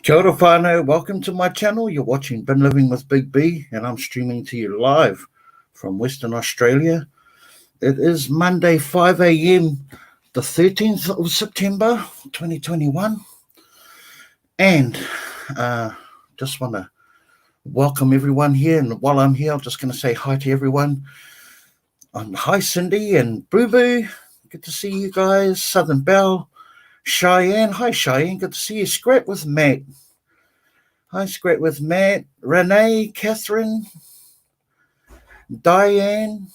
Kia ora whānau, welcome to my channel. You're watching Been Living with Big B, and I'm streaming to you live from Western Australia. It is Monday, 5 a.m, the 13th of September, 2021. And just want to welcome everyone here. And while I'm here, I'm just going to say hi to everyone. Hi, Cindy and Boo Boo. Good to see you guys. Southern Belle. Cheyenne. Hi, Cheyenne. Good to see you. Scrap with Matt. Hi, Scrap with Matt. Renee, Catherine, Diane,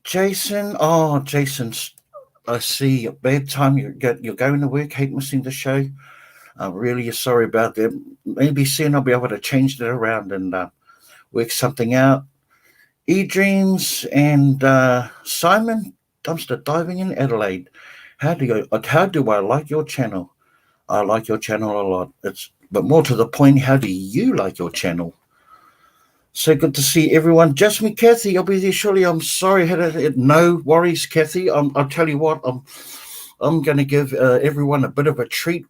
Jason. Oh, Jason's, I see. Bad time. You're going to work. Hate missing the show. I'm really sorry about that. Maybe soon I'll be able to change that around and work something out. E-Dreams and Simon, dumpster diving in Adelaide. How do I like your channel? I like your channel a lot. But more to the point, how do you like your channel? So good to see everyone. Just me, Kathy. You'll be there shortly. I'm sorry. No worries, Kathy. I'll tell you what. I'm going to give everyone a bit of a treat.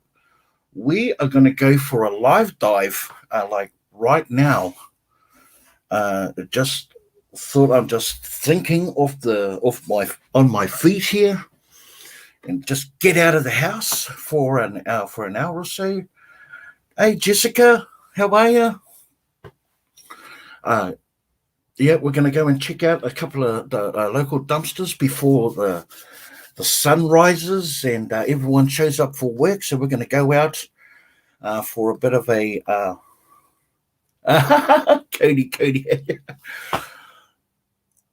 We are going to go for a live dive, like right now. Just thought I'm just thinking on my feet here, and just get out of the house for an hour or so. Hey, Jessica, how are you? Yeah, we're going to go and check out a couple of the local dumpsters before the sun rises and everyone shows up for work. So we're going to go out for a bit of a Cody.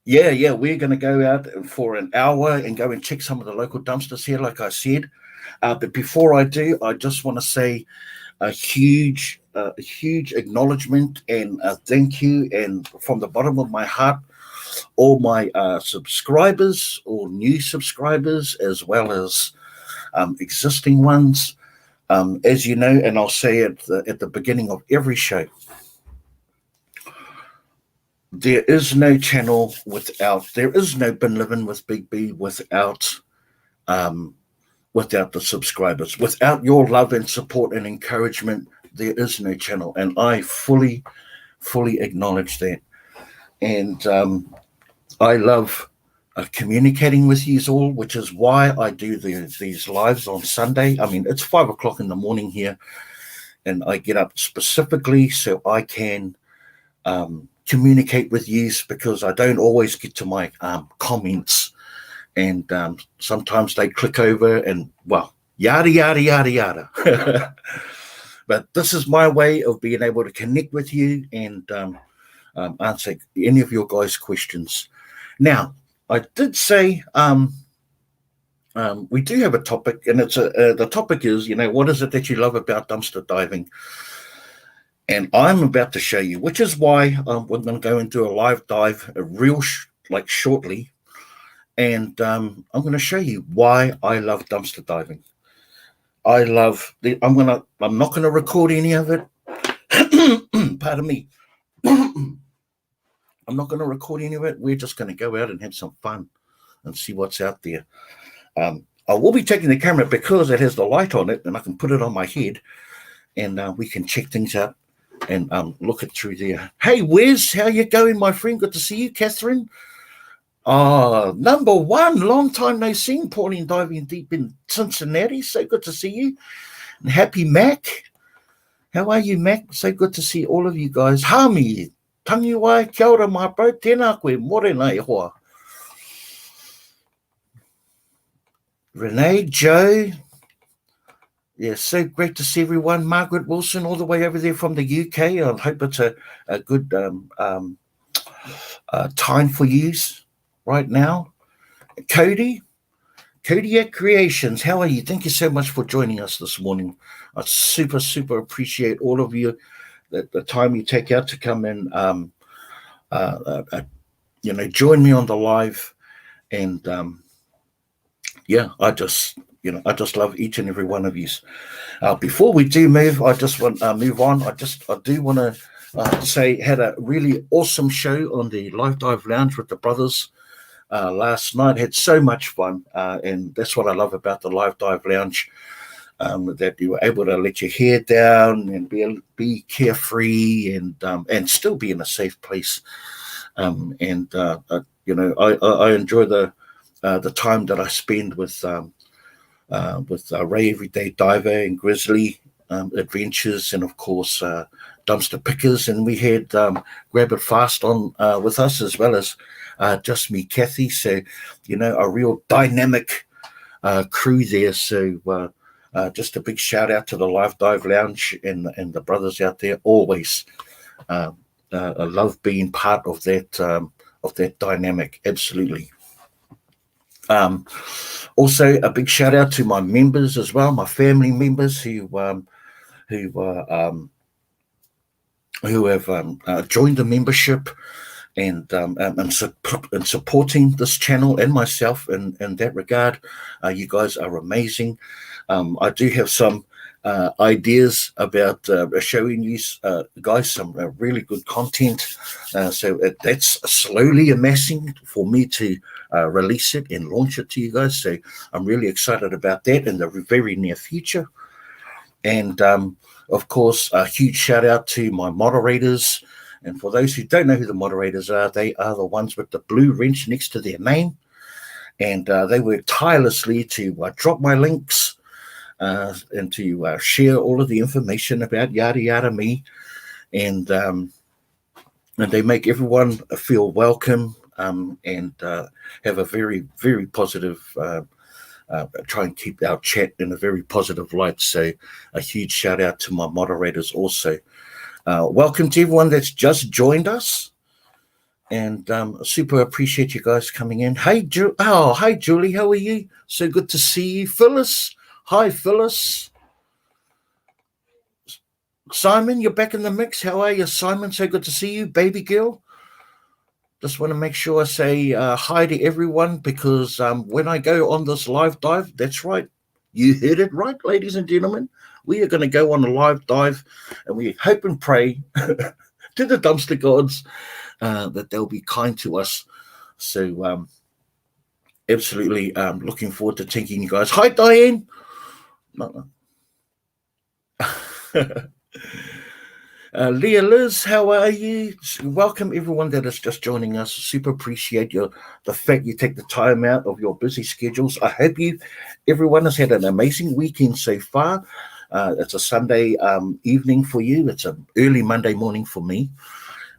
Yeah, we're going to go out for an hour and go and check some of the local dumpsters here, like I said. But before I do, I just want to say a huge acknowledgement and thank you, and from the bottom of my heart, all my subscribers, all new subscribers, as well as existing ones. As you know, and I'll say it at the beginning of every show, there is no channel there is no Been Living with Big B without the subscribers. Without your love and support and encouragement, there is no channel. And I fully acknowledge that. And I love communicating with you all, which is why I do these lives on Sunday. I mean, it's 5 o'clock in the morning here, and I get up specifically so I can communicate with you, because I don't always get to my comments, and sometimes they click over and, well, yada. But this is my way of being able to connect with you and answer any of your guys' questions. Now, I did say we do have a topic, and it's the topic is, what is it that you love about dumpster diving? And I'm about to show you, which is why we're going to go and do a live dive, shortly. And I'm going to show you why I love dumpster diving. I'm not going to record any of it. Pardon me. I'm not going to record any of it. We're just going to go out and have some fun and see what's out there. I will be taking the camera because it has the light on it, and I can put it on my head, and we can check things out and look it through there. Hey, Wes, how you going, my friend? Good to see you. Catherine. Number one, long time no seen. Pauline diving deep in Cincinnati. So good to see you. And happy Mac. How are you, Mac? So good to see all of you guys. Hami, tangi wai, kia ora, my bro. Tēnā koe, morena e hoa. Renee, Joe. Yeah, so great to see everyone. Margaret Wilson, all the way over there from the UK. I hope it's a good time for you right now. Cody at Creations, how are you? Thank you so much for joining us this morning. I super appreciate all of you, the time you take out to come and join me on the live. And I just love each and every one of you. Before we do move, I just want to move on. I do want to say, had a really awesome show on the Live Dive Lounge with the brothers last night. Had so much fun, and that's what I love about the Live Dive Lounge. that you were able to let your hair down and be carefree and still be in a safe place. I enjoy the time that I spend with Ray Everyday Diver and Grizzly Adventures, and of course Dumpster Pickers. And we had Grab It Fast on with us, as well as Just Me, Kathy. So, a real dynamic crew there. So just a big shout out to the Live Dive Lounge and the brothers out there. Always I love being part of that dynamic. Absolutely. Also, a big shout out to my members as well, my family members who have joined the membership and supporting this channel and myself in that regard. You guys are amazing. I do have some ideas about showing you guys some really good content. So that's slowly amassing for me to release it and launch it to you guys. So I'm really excited about that in the very near future. And of course, a huge shout out to my moderators. And for those who don't know who the moderators are, they are the ones with the blue wrench next to their name. And they work tirelessly to drop my links and to share all of the information about yada yada me. And they make everyone feel welcome and have a very, very positive try and keep our chat in a very positive light. So a huge shout out to my moderators also. Welcome to everyone that's just joined us, and super appreciate you guys coming in. Hey, hi Julie, how are you? So good to see you. Phyllis, hi Phyllis. Simon, you're back in the mix. How are you, Simon? So good to see you, baby girl. Just want to make sure I say hi to everyone, because when I go on this live dive, that's right, you heard it right, ladies and gentlemen. We are going to go on a live dive, and we hope and pray to the dumpster gods that they'll be kind to us. So absolutely looking forward to taking you guys. Hi, Diane. Leah Liz, how are you? Welcome everyone that is just joining us. Super appreciate the fact you take the time out of your busy schedules. I hope everyone has had an amazing weekend so far. It's a Sunday evening for you. It's an early Monday morning for me.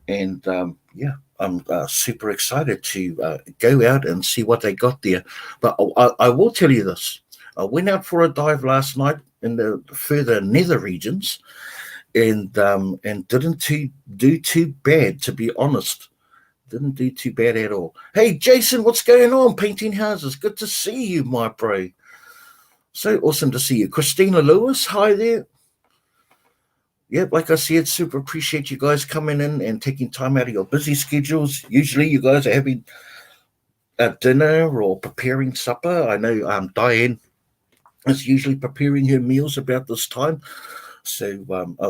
And I'm super excited to go out and see what they got there. But I will tell you this. I went out for a dive last night in the further nether regions, and didn't do too bad, to be honest. Didn't do too bad at all. Hey, Jason, what's going on? Painting houses. Good to see you, my bro. So awesome to see you. Christina Lewis, hi there. Yep, like I said, super appreciate you guys coming in and taking time out of your busy schedules. Usually you guys are having dinner or preparing supper. I know Diane is usually preparing her meals about this time. So I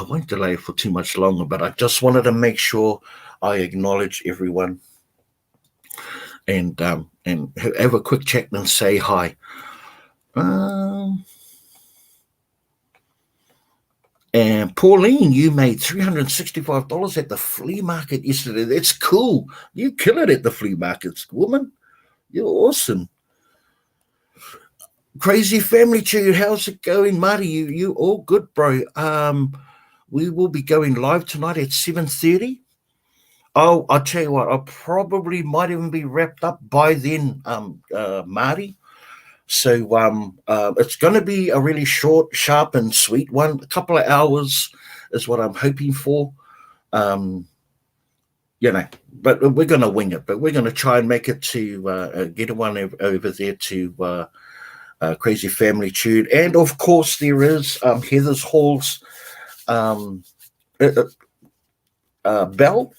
won't delay for too much longer, but I just wanted to make sure I acknowledge everyone and have a quick chat and say hi. And Pauline, you made $365 at the flea market yesterday. That's cool. You kill it at the flea markets, woman. You're awesome. Crazy Family Tune, how's it going, Marty? You all good, bro? We will be going live tonight at 7:30. Oh, I'll tell you what, I probably might even be wrapped up by then, Marty. So it's going to be a really short, sharp, and sweet one. A couple of hours is what I'm hoping for. But we're going to wing it. But we're going to try and make it to get one over there to Crazy Family Tune. And, of course, there is Heather's Hall's Bell.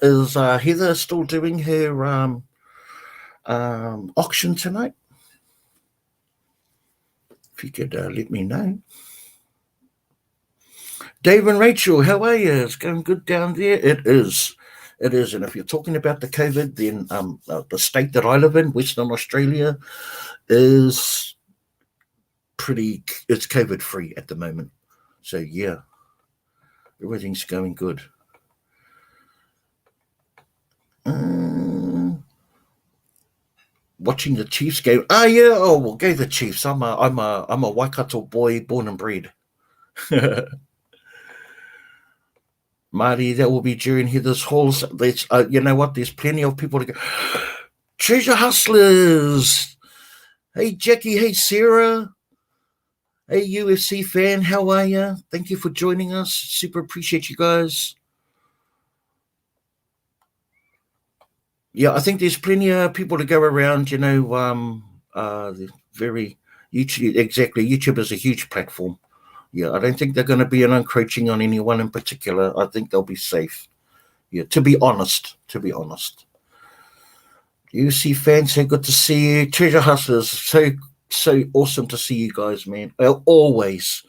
Is Heather still doing her auction tonight? If you could let me know. Dave and Rachel, how are you? It's going good down there. It is. And if you're talking about the COVID, then the state that I live in, Western Australia, is it's COVID free at the moment. So yeah, everything's going good. Watching the Chiefs game. Ah, yeah. Oh, well, go the Chiefs. I'm a Waikato boy, born and bred. Marty, that will be during Heather's halls. There's, you know what? There's plenty of people to go. Treasure Hustlers. Hey, Jackie. Hey, Sarah. Hey, UFC fan. How are you? Thank you for joining us. Super appreciate you guys. Yeah, I think there's plenty of people to go around. You know, very YouTube. Exactly, YouTube is a huge platform. Yeah, I don't think they're going to be an encroaching on anyone in particular. I think they'll be safe. Yeah, to be honest. UFC fans, so good to see you. Treasure Hustlers, so awesome to see you guys, man. Always.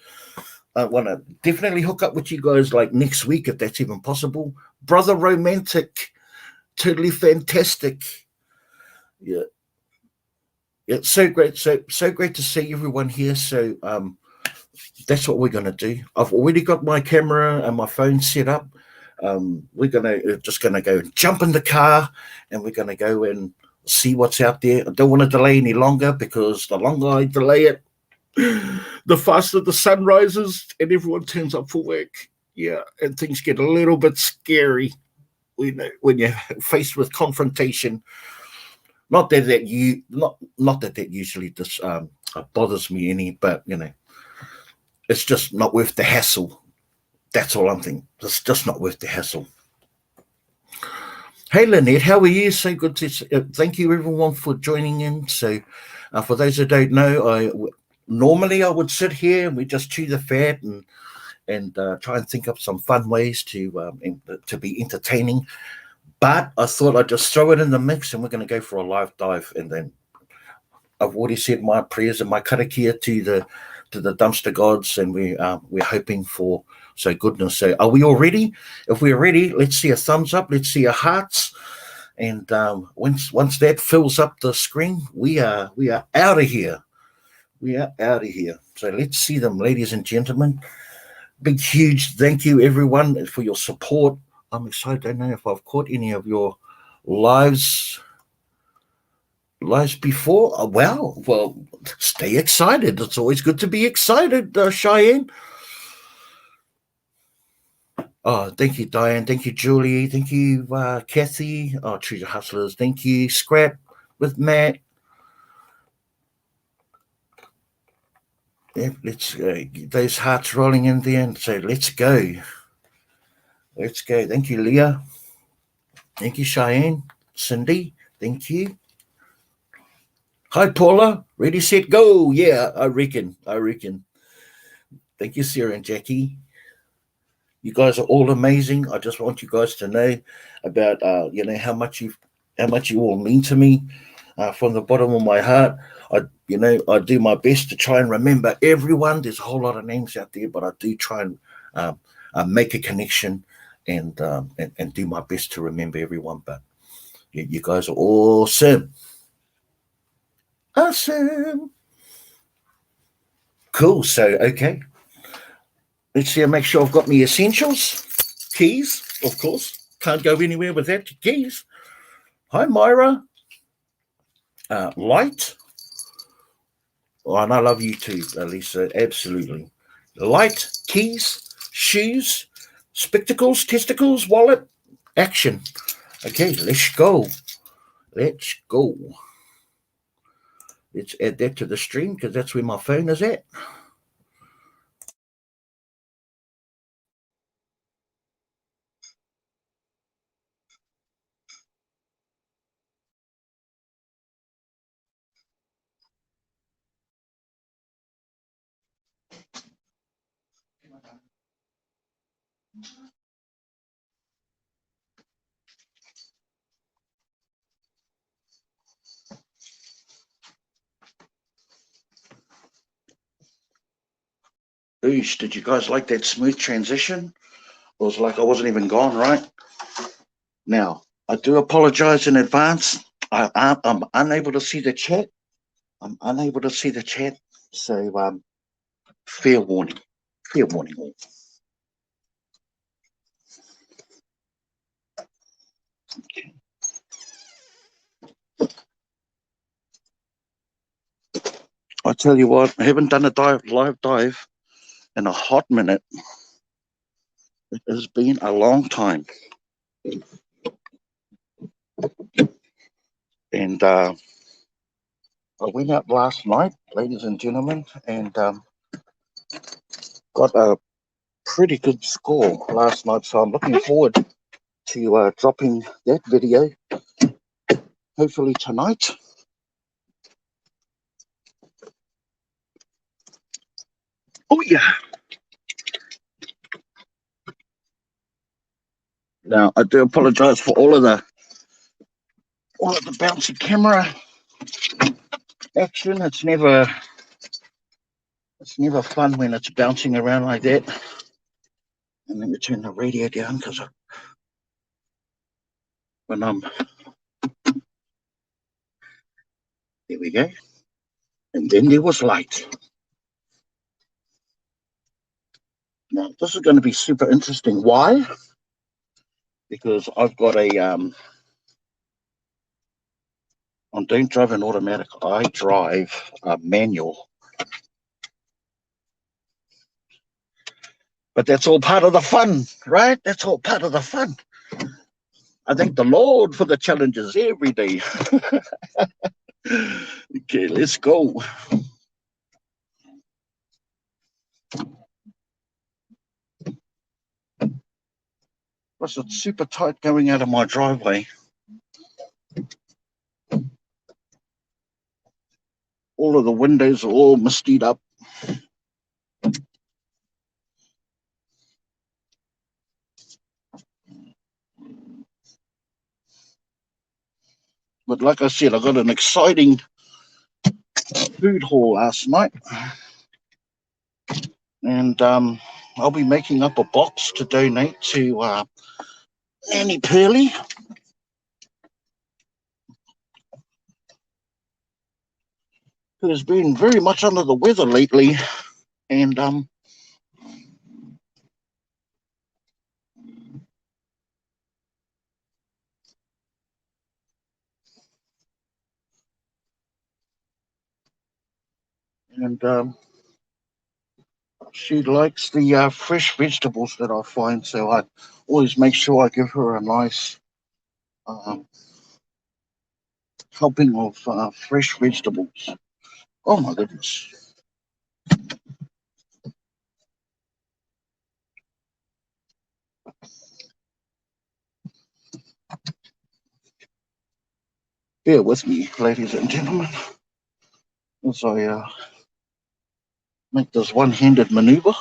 I want to definitely hook up with you guys like next week if that's even possible. Brother Romantic. Totally fantastic. Yeah. It's so great. So great to see everyone here. So that's what we're gonna do. I've already got my camera and my phone set up. We're just gonna go and jump in the car and we're gonna go and see what's out there. I don't want to delay any longer because the longer I delay it, the faster the sun rises and everyone turns up for work. Yeah, and things get a little bit scary. When you're faced with confrontation. Not that that usually just bothers me any, but you know, it's just not worth the hassle. That's all I'm thinking. It's just not worth the hassle. Hey Lynette, how are you? So good to thank you everyone for joining in. So, for those who don't know, normally I would sit here and we just chew the fat and try and think up some fun ways to be entertaining. But I thought I'd just throw it in the mix and we're going to go for a live dive. And then I've already said my prayers and my karakia to the dumpster gods, and we're hoping for goodness. So are we all ready? If we're ready, let's see a thumbs up. Let's see a hearts. And once that fills up the screen, we are out of here. We are out of here. So let's see them, ladies and gentlemen. Big, huge thank you, everyone, for your support. I'm excited. I don't know if I've caught any of your lives before. Oh, wow. Well, stay excited. It's always good to be excited, Cheyenne. Oh, thank you, Diane. Thank you, Julie. Thank you, Kathy. Oh, Treasure Hustlers. Thank you, Scrap with Matt. Yeah, let's get those hearts rolling in there. And so let's go. Let's go. Thank you, Leah. Thank you, Cheyenne. Cindy, thank you. Hi, Paula. Ready, set, go. Yeah, I reckon. Thank you, Sarah and Jackie. You guys are all amazing. I just want you guys to know about how much you all mean to me from the bottom of my heart. I do my best to try and remember everyone. There's a whole lot of names out there, but I do try and make a connection and do my best to remember everyone. But you guys are awesome. Awesome. Cool. So, okay. Let's see. Make sure I've got my essentials. Keys, of course. Can't go anywhere without your keys. Hi, Myra. Light. Oh, and I love you too, Lisa. Absolutely. Light, keys, shoes, spectacles, testicles, wallet, action. Okay, let's go. Let's add that to the stream because that's where my phone is at. Oosh, did you guys like that smooth transition? It was like I wasn't even gone, right? Now, I do apologize in advance. I'm unable to see the chat. So, fair warning. Fair warning all. I tell you what, I haven't done a live dive in a hot minute. It has been a long time. And I went out last night, ladies and gentlemen, and got a pretty good score last night. So I'm looking forward to dropping that video, hopefully tonight. Oh, yeah. Now, I do apologize for all of the bouncy camera action. It's never fun when it's bouncing around like that. And let me turn the radio down because when I'm there we go. And then there was light. Now this is going to be super interesting. Why? Because I've got a I don't drive an automatic. I drive a manual. But that's all part of the fun, right? That's all part of the fun. I thank the Lord for the challenges every day. Okay, let's go. Plus, it's super tight going out of my driveway. All of the windows are all mistied up. But like I said, I got an exciting food haul last night. And I'll be making up a box to donate to Nanny Pearly, who has been very much under the weather lately. And she likes the fresh vegetables that I find, so I always make sure I give her a nice helping of fresh vegetables. Oh my goodness. Bear with me, ladies and gentlemen, as I make this one-handed maneuver.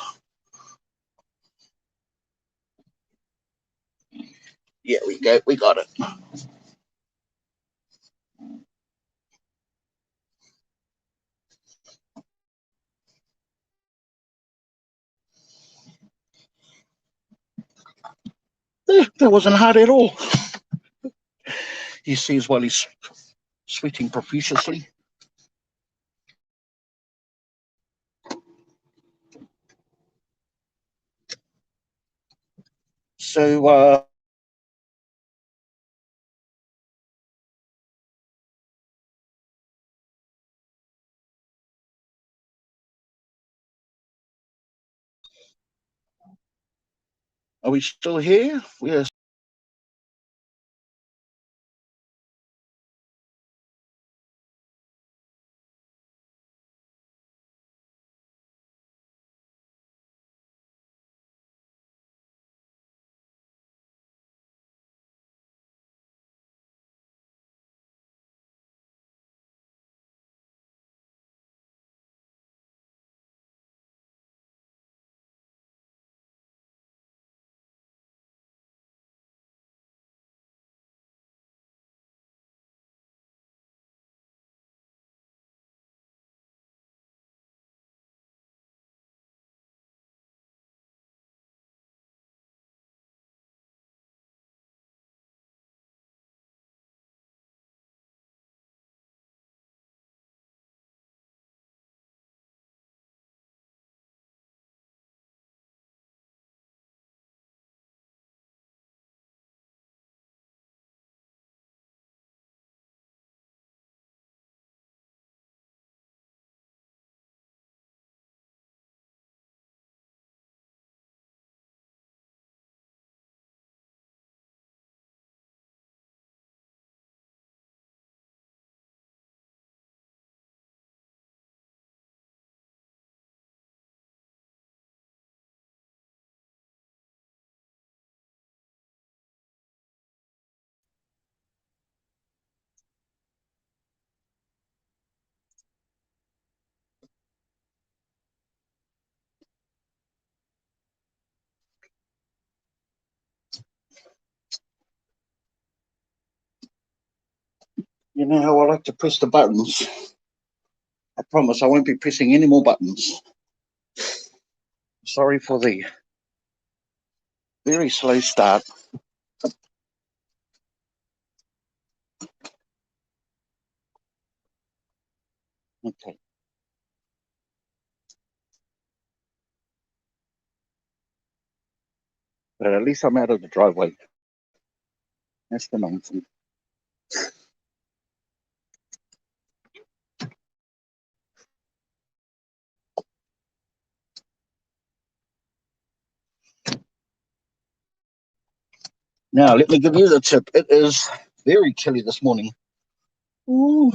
Yeah, we go. We got it. That wasn't hard at all. He says while he's sweating profusely. So, are we still here? We are You know how I like to press the buttons. I promise I won't be pressing any more buttons. Sorry for the very slow start. Okay. But at least I'm out of the driveway. That's the main thing. Now, let me give you the tip. It is very chilly this morning. Ooh.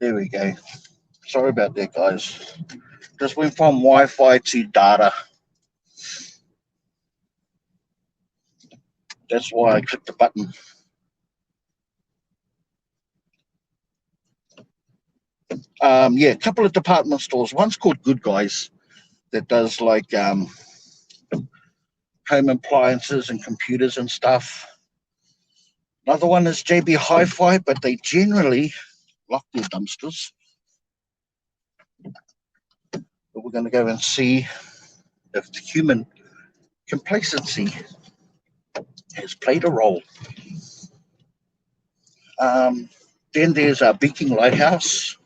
There we go. Sorry about that, guys. Just went from Wi-Fi to data. That's why I clicked the button. Yeah, a couple of department stores. One's called Good Guys that does like home appliances and computers and stuff. Another one is JB Hi-Fi, but they generally lock their dumpsters. But we're going to go and see if the human complacency has played a role. Then there's a Beacon Lighthouse,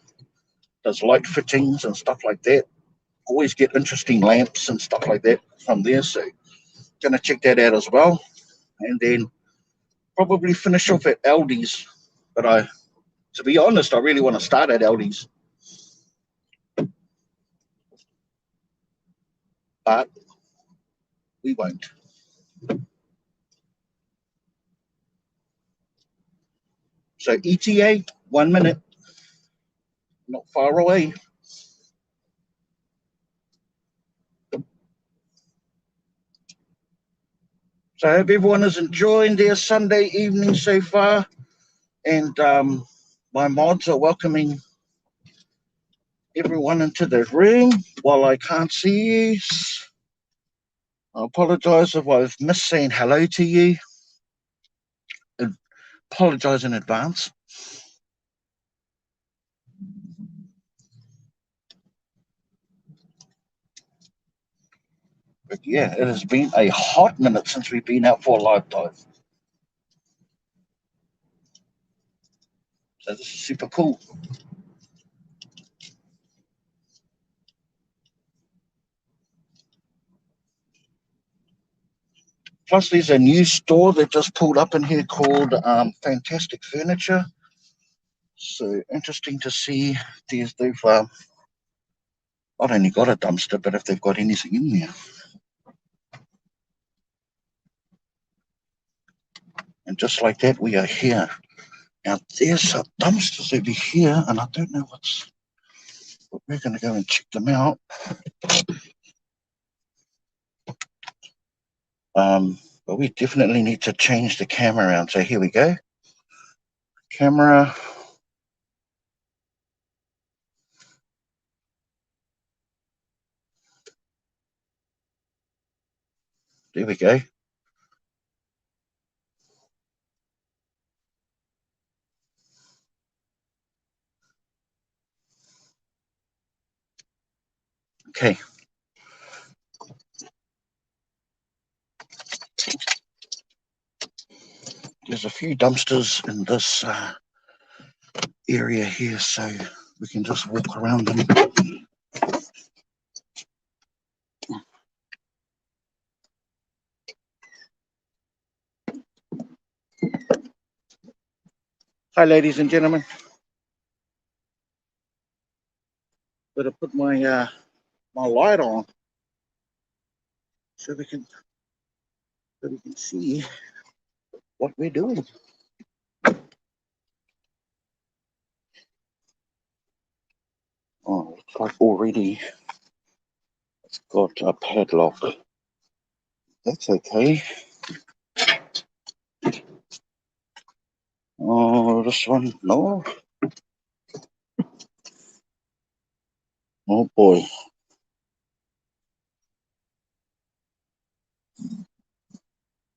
does light fittings and stuff like that. Always get interesting lamps and stuff like that from there, so gonna check that out as well. And then probably finish off at Aldi's. But to be honest, I really want to start at Aldi's, but we won't. So ETA, 1 minute, not far away. So I hope everyone is enjoying their Sunday evening so far. And my mods are welcoming everyone into the room while I can't see you. I apologize if I've missed saying hello to you. I apologize in advance. But yeah, it has been a hot minute since we've been out for a live dive. So this is super cool. Plus, there's a new store that just pulled up in here called Fantastic Furniture. So interesting to see. They've not only got a dumpster, but if they've got anything in there. And just like that, we are here. Now, there's some dumpsters over here, and I don't know but we're going to go and check them out. But we definitely need to change the camera around. So here we go. Camera. There we go. Okay. There's a few dumpsters in this area here, so we can just walk around them. Hi, ladies and gentlemen. Better put my my light on so we can see what we're doing. Oh, looks like already it's got a padlock. That's okay. Oh, this one, no. Oh boy.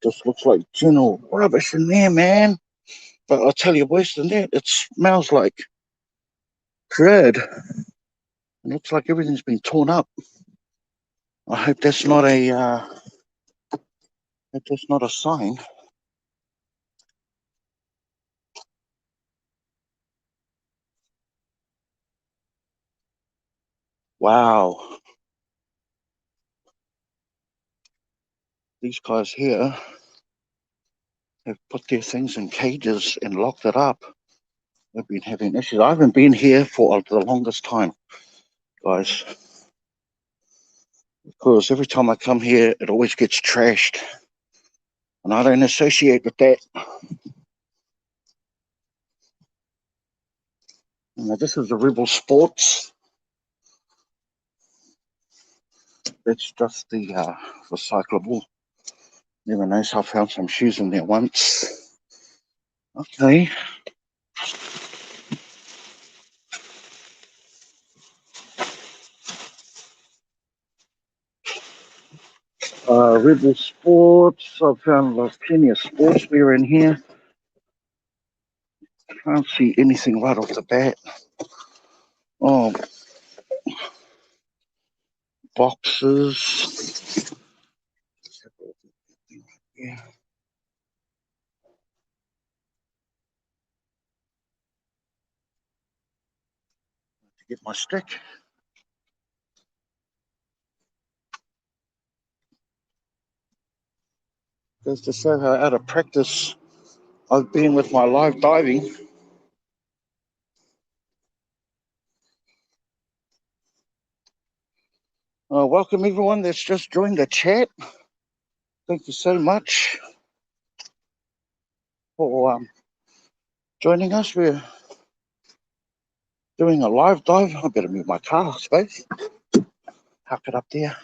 Just looks like general rubbish in there, man. But I'll tell you worse than that, it smells like crud. It looks like everything's been torn up. I hope that's not a sign. Wow. These guys here have put their things in cages and locked it up. They've been having issues. I haven't been here for the longest time, guys. Because every time I come here, it always gets trashed. And I don't associate with that. Now, this is the Rebel Sports. That's just the recyclable. Never knows, I found some shoes in there once. Okay. Rebel Sports. I found plenty of sportswear in here. Can't see anything right off the bat. Oh, boxes. Yeah. To get my stick. Goes to show how out of practice I've been with my live diving. Welcome everyone that's just joined the chat. Thank you so much for joining us. We're doing a live dive. I better move my car, I suppose. Huck it up there.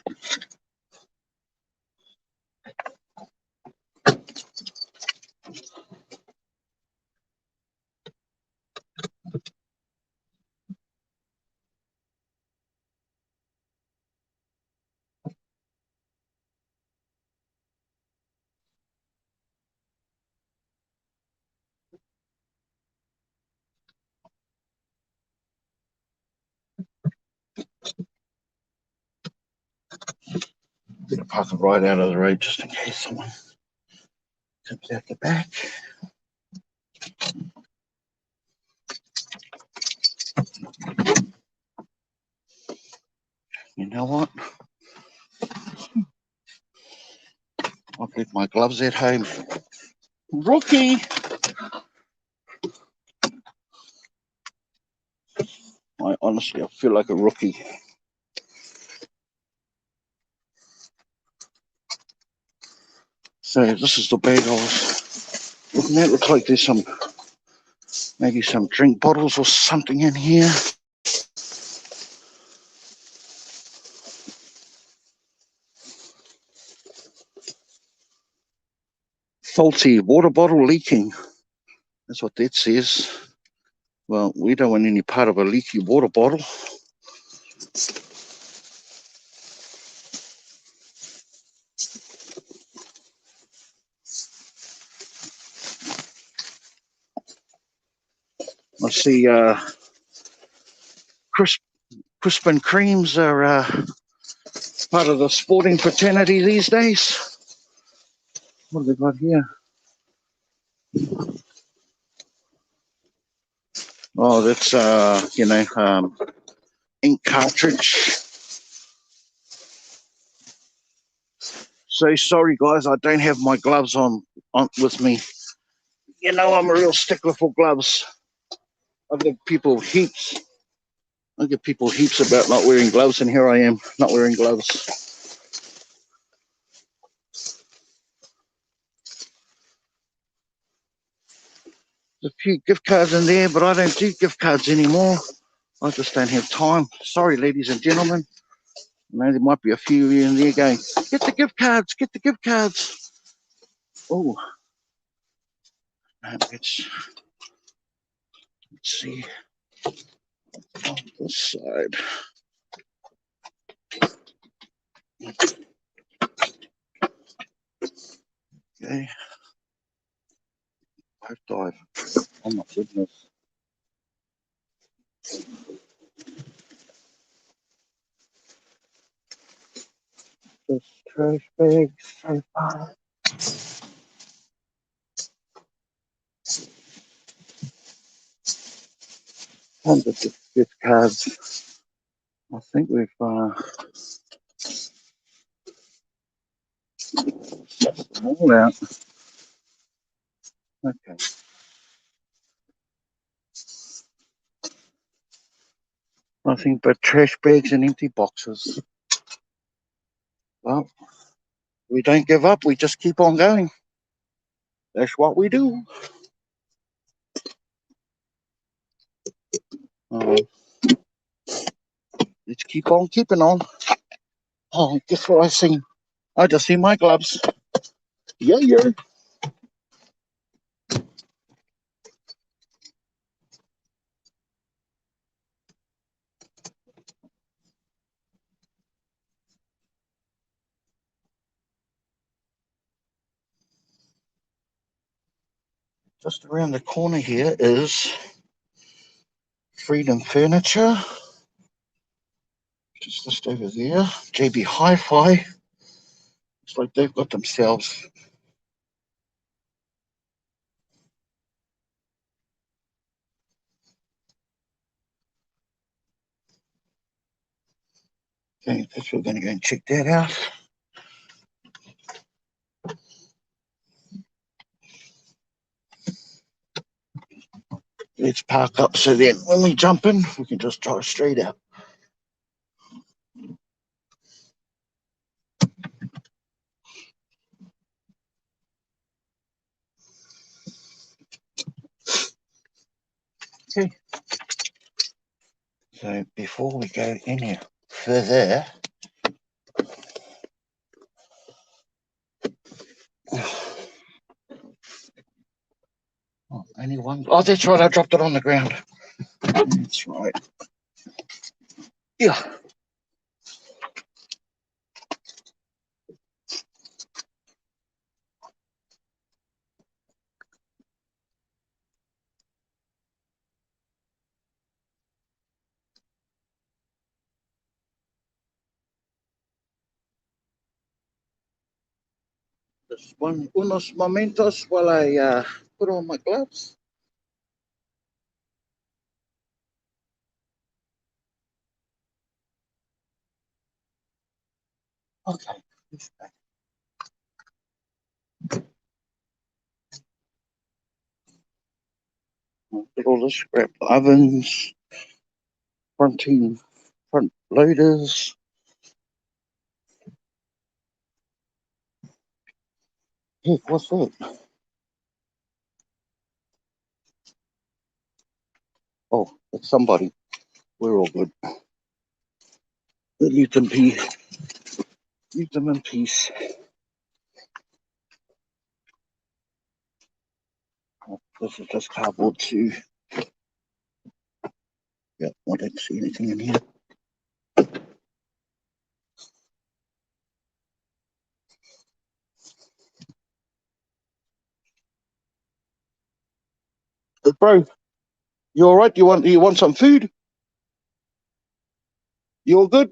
Better park it right out of the road just in case someone comes out the back. You know what? I've left my gloves at home. Rookie! I feel like a rookie. So this is the bag I was looking at. Looks like there's maybe some drink bottles or something in here. Faulty water bottle leaking. That's what that says. Well, we don't want any part of a leaky water bottle. I see crisp and creams are part of the sporting fraternity these days. What have they got here? Oh, that's ink cartridge. So sorry, guys, I don't have my gloves on with me. You know, I'm a real stickler for gloves. I get people heaps about not wearing gloves, and here I am not wearing gloves. There's a few gift cards in there, but I don't do gift cards anymore. I just don't have time. Sorry, ladies and gentlemen. I know there might be a few here and there going, get the gift cards, get the gift cards. Oh, no, let's see on this side. Okay, both dive. Oh my goodness. This trash bag so far. Hundreds of gift cards. I think we've sussed them all out. Okay. Nothing but trash bags and empty boxes. Well, we don't give up. We just keep on going. That's what we do. Uh, let's keep on keeping on. Oh, guess what I seen? I just see my gloves. Yeah, yeah. Just around the corner here is Freedom Furniture. Just over there. JB Hi-Fi. Looks like they've got themselves. Okay, guess we're going to go and check that out. Let's park up so then when we jump in, we can just drive straight out. Okay. So before we go any further, only one. Oh, that's right. I dropped it on the ground. That's right. Yeah. Just unos momentos while I put on my gloves. Okay. Look at all the scrap ovens, front loaders. Heck, what's that? Oh, it's somebody. We're all good. Leave them be. Leave them in peace. Oh, this is just cardboard too. Yeah, I don't see anything in here. Bro, you all right? You want some food? You all good?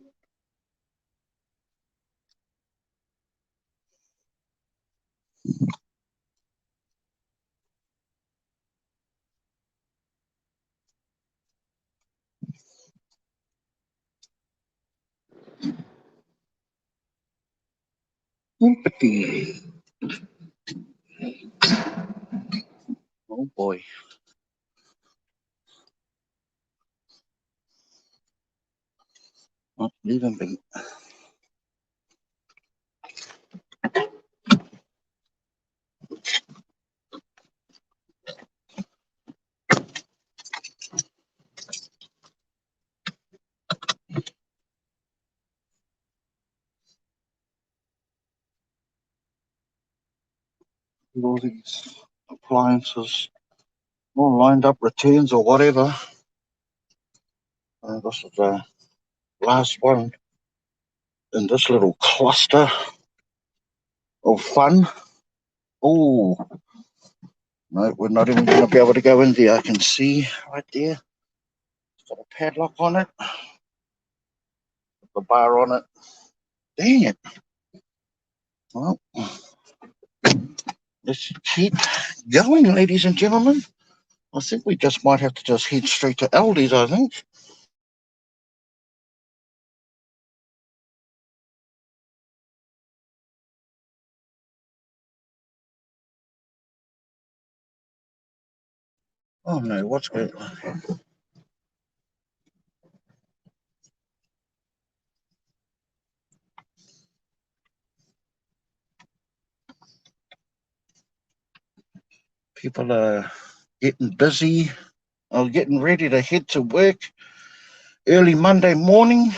Empathy. Oh boy. Oh, leave them be. at all these appliances all lined up, returns or whatever. This is the last one in this little cluster of fun. Oh, no, we're not even going to be able to go in there. I can see right there. It's got a padlock on it. The bar on it. Dang it. Well, let's keep going, ladies and gentlemen. I think we just might have to just head straight to Aldi's, I think. Oh no, what's going on? People are getting busy. I'm getting ready to head to work early Monday morning.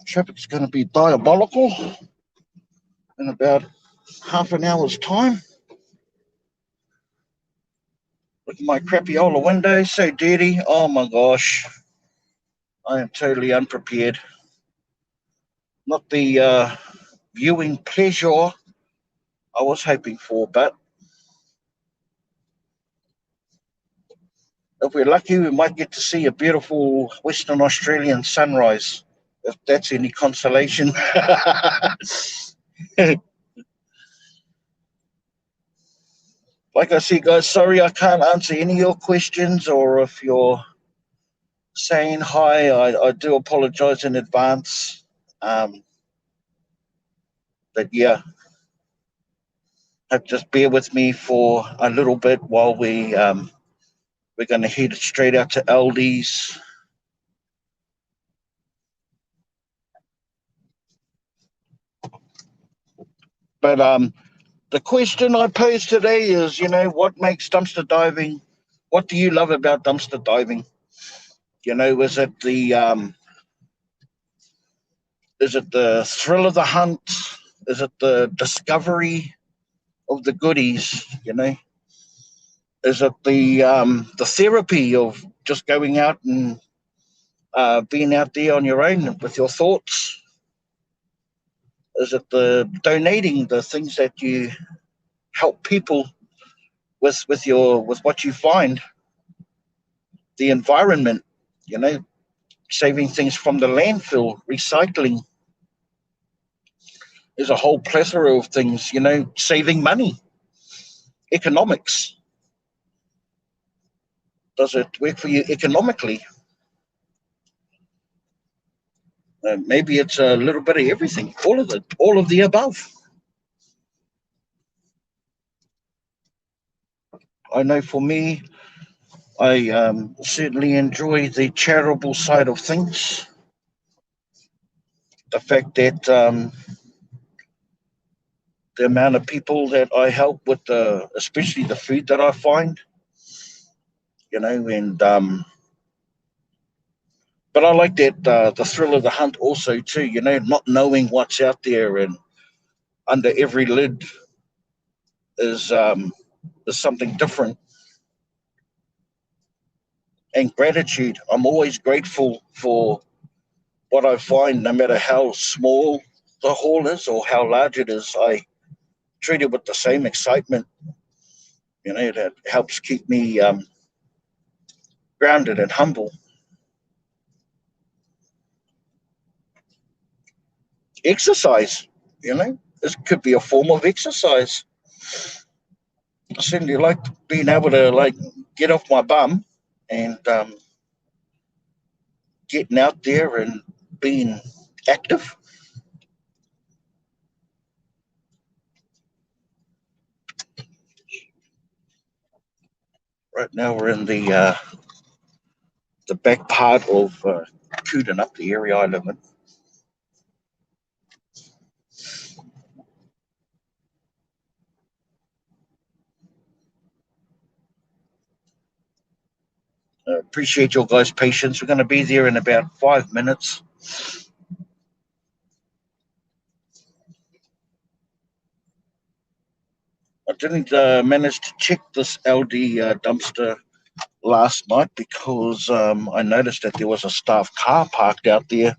Traffic's going to be diabolical in about half an hour's time. Look at my crappy-ola window, so dirty. Oh my gosh. I am totally unprepared. Not the viewing pleasure I was hoping for, but if we're lucky, we might get to see a beautiful Western Australian sunrise, if that's any consolation. Like I said, guys, sorry I can't answer any of your questions, or if you're saying hi, I do apologize in advance. But yeah, just bear with me for a little bit while we're going to head straight out to Aldi's. But the question I posed today is, what makes dumpster diving? What do you love about dumpster diving? Is it the thrill of the hunt? Is it the discovery of the goodies? Is it the therapy of just going out and being out there on your own with your thoughts? Is it the donating, the things that you help people with what you find? The environment, saving things from the landfill, recycling. There's a whole plethora of things, saving money, economics. Does it work for you economically? Maybe it's a little bit of everything, all of it, all of the above. I know for me, I certainly enjoy the charitable side of things. The fact that the amount of people that I help with, especially the food that I find, and but I like that the thrill of the hunt also too. Not knowing what's out there, and under every lid is something different. And gratitude. I'm always grateful for what I find, no matter how small the haul is or how large it is. I treat it with the same excitement. That helps keep me grounded and humble. Exercise, this could be a form of exercise. I certainly like being able to get off my bum and getting out there and being active. Right now we're in the back part of Up, the area I live in. Appreciate your guys' patience. We're going to be there in about 5 minutes. I didn't manage to check this LD dumpster last night because I noticed that there was a staff car parked out there,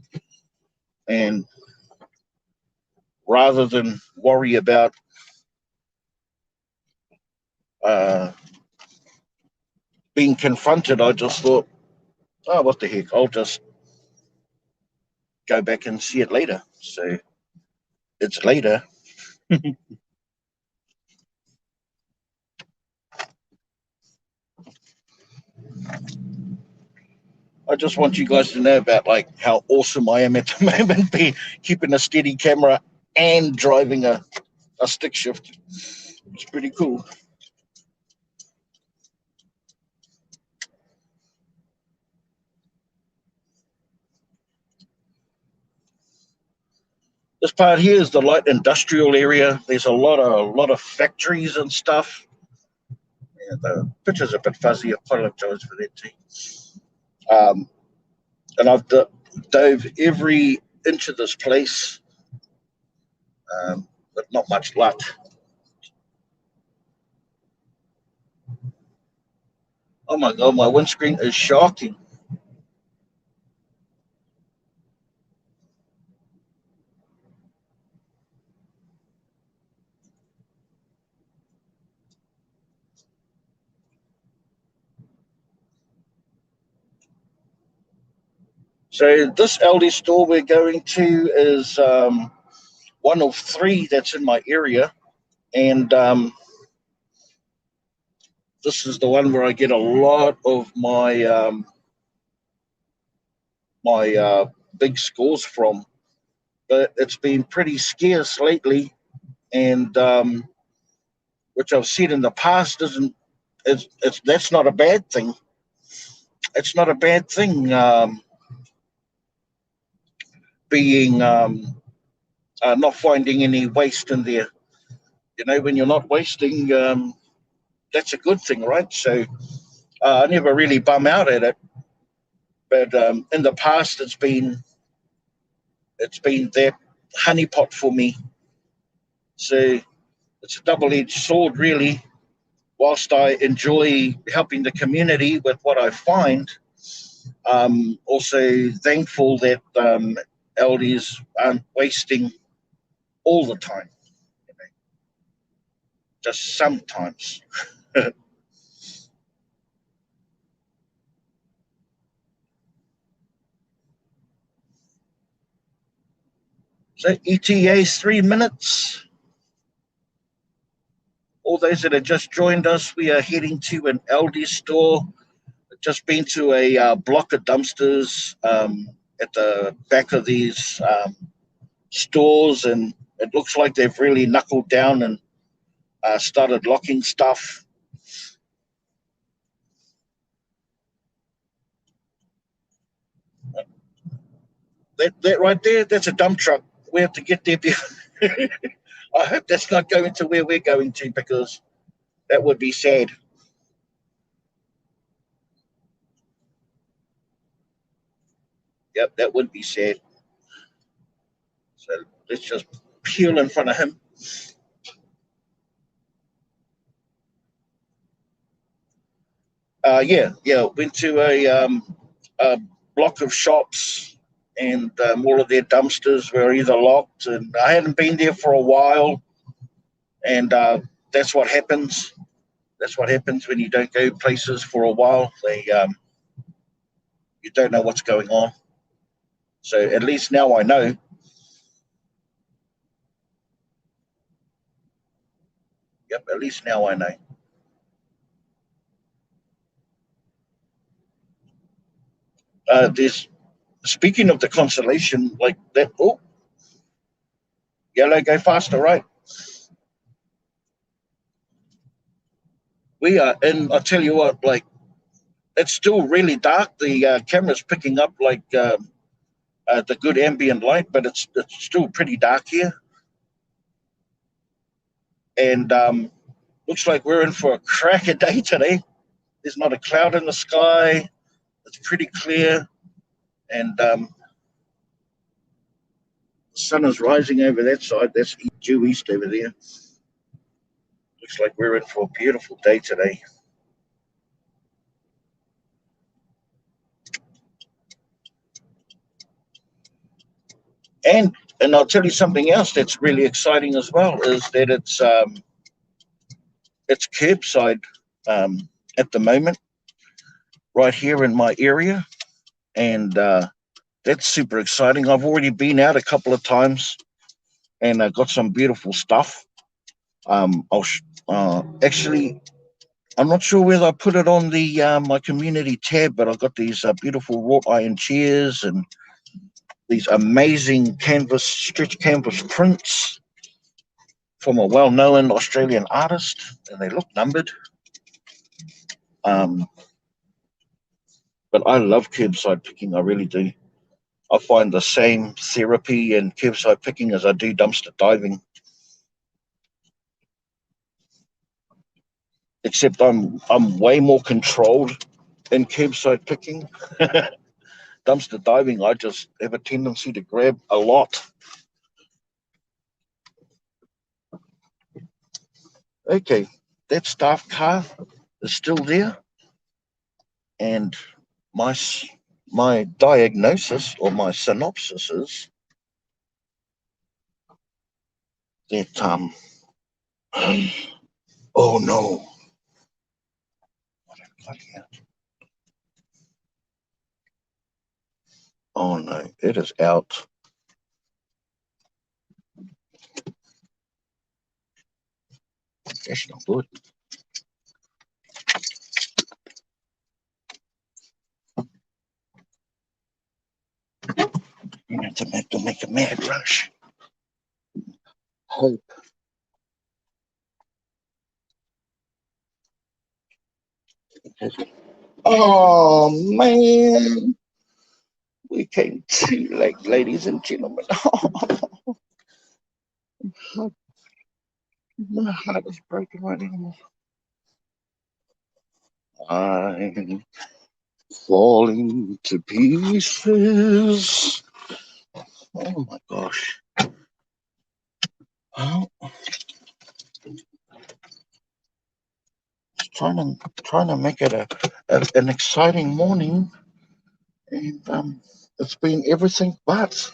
and rather than worry about uh, being confronted, I just thought, oh, what the heck, I'll just go back and see it later. So it's later. I just want you guys to know about like how awesome I am at the moment, be keeping a steady camera and driving a stick shift. It's pretty cool. This part here is the light industrial area. There's a lot of factories and stuff. Yeah, the picture's a bit fuzzy. I apologize for that too. Um, and I've dove every inch of this place, but not much luck. Oh my god, my windscreen is shocking. So this LD store we're going to is one of three that's in my area, and this is the one where I get a lot of my big scores from. But it's been pretty scarce lately, and which I've seen in the past isn't it's that's not a bad thing. It's not a bad thing being not finding any waste in there. You know, when you're not wasting, that's a good thing, right? So I never really bum out at it, but in the past it's been that honeypot for me. So it's a double-edged sword, really. Whilst I enjoy helping the community with what I find, also thankful that LDs aren't wasting all the time, you know, just sometimes. So ETA's 3 minutes. All those that have just joined us, we are heading to an LD store. Just been to a block of dumpsters at the back of these stores, and it looks like they've really knuckled down and started locking stuff. That right there, that's a dump truck. We have to get there. I hope that's not going to where we're going to, because that would be sad. Yep, that would be sad. So let's just peel in front of him. Yeah. Went to a block of shops, and all of their dumpsters were either locked, and I hadn't been there for a while, and that's what happens. That's what happens when you don't go places for a while. You don't know what's going on. So at least now I know. Yep, at least now I know. There's Speaking of the consolation, like that. Oh, yellow, go faster, right? We are in. I tell you what, like it's still really dark. The camera's picking up like the good ambient light, but it's still pretty dark here, and looks like we're in for a cracker day today. There's not a cloud in the sky. It's pretty clear, and the sun is rising over that side. That's due east over there. Looks like we're in for a beautiful day today. And I'll tell you something else that's really exciting as well is that it's curbside at the moment right here in my area, and that's super exciting. I've already been out a couple of times, and I got some beautiful stuff. Actually, I'm not sure whether I put it on the my community tab, but I got these beautiful wrought iron chairs and these amazing stretch canvas prints from a well-known Australian artist, and they look numbered. Um, but I love curbside picking. I really do. I find the same therapy in curbside picking as I do dumpster diving, except I'm way more controlled in curbside picking. Dumpster diving, I just have a tendency to grab a lot. Okay, that staff car is still there, and my my diagnosis or my synopsis is that oh no, oh no, it is out. That's not good. You have to make a mad rush. Hope. Oh man, we came too late, ladies and gentlemen. My heart is broken right now. I'm falling to pieces. Oh my gosh. Well, trying to make it an exciting morning, and it's been everything but.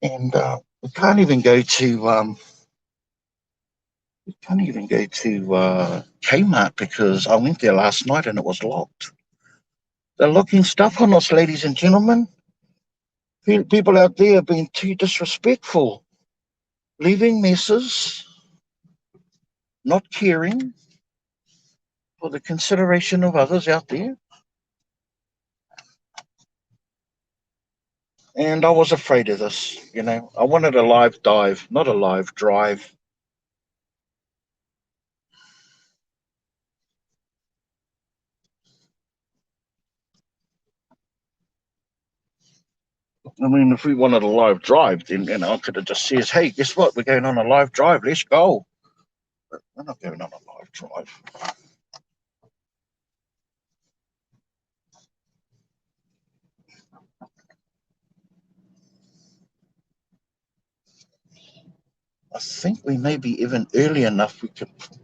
And we can't even go to Kmart because I went there last night and it was locked. They're locking stuff on us, ladies and gentlemen. People out there have been too disrespectful, leaving messes, not caring for the consideration of others out there. And I was afraid of this, I wanted a live dive, not a live drive. I mean, if we wanted a live drive, then I could have just said, "Hey, guess what? We're going on a live drive. Let's go." But we're not going on a live drive. I think we may be even early enough.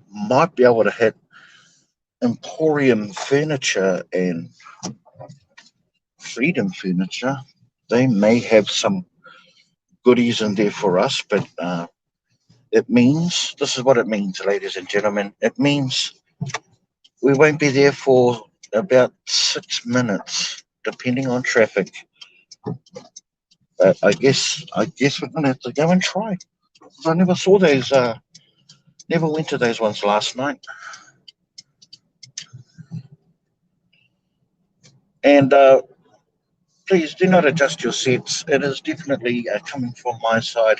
Might be able to hit Emporium Furniture and Freedom Furniture. They may have some goodies in there for us, but this is what it means, ladies and gentlemen. It means we won't be there for about 6 minutes, depending on traffic. But I guess we're gonna have to go and try. I never saw those. Never went to those ones last night. And please do not adjust your seats. It is definitely coming from my side.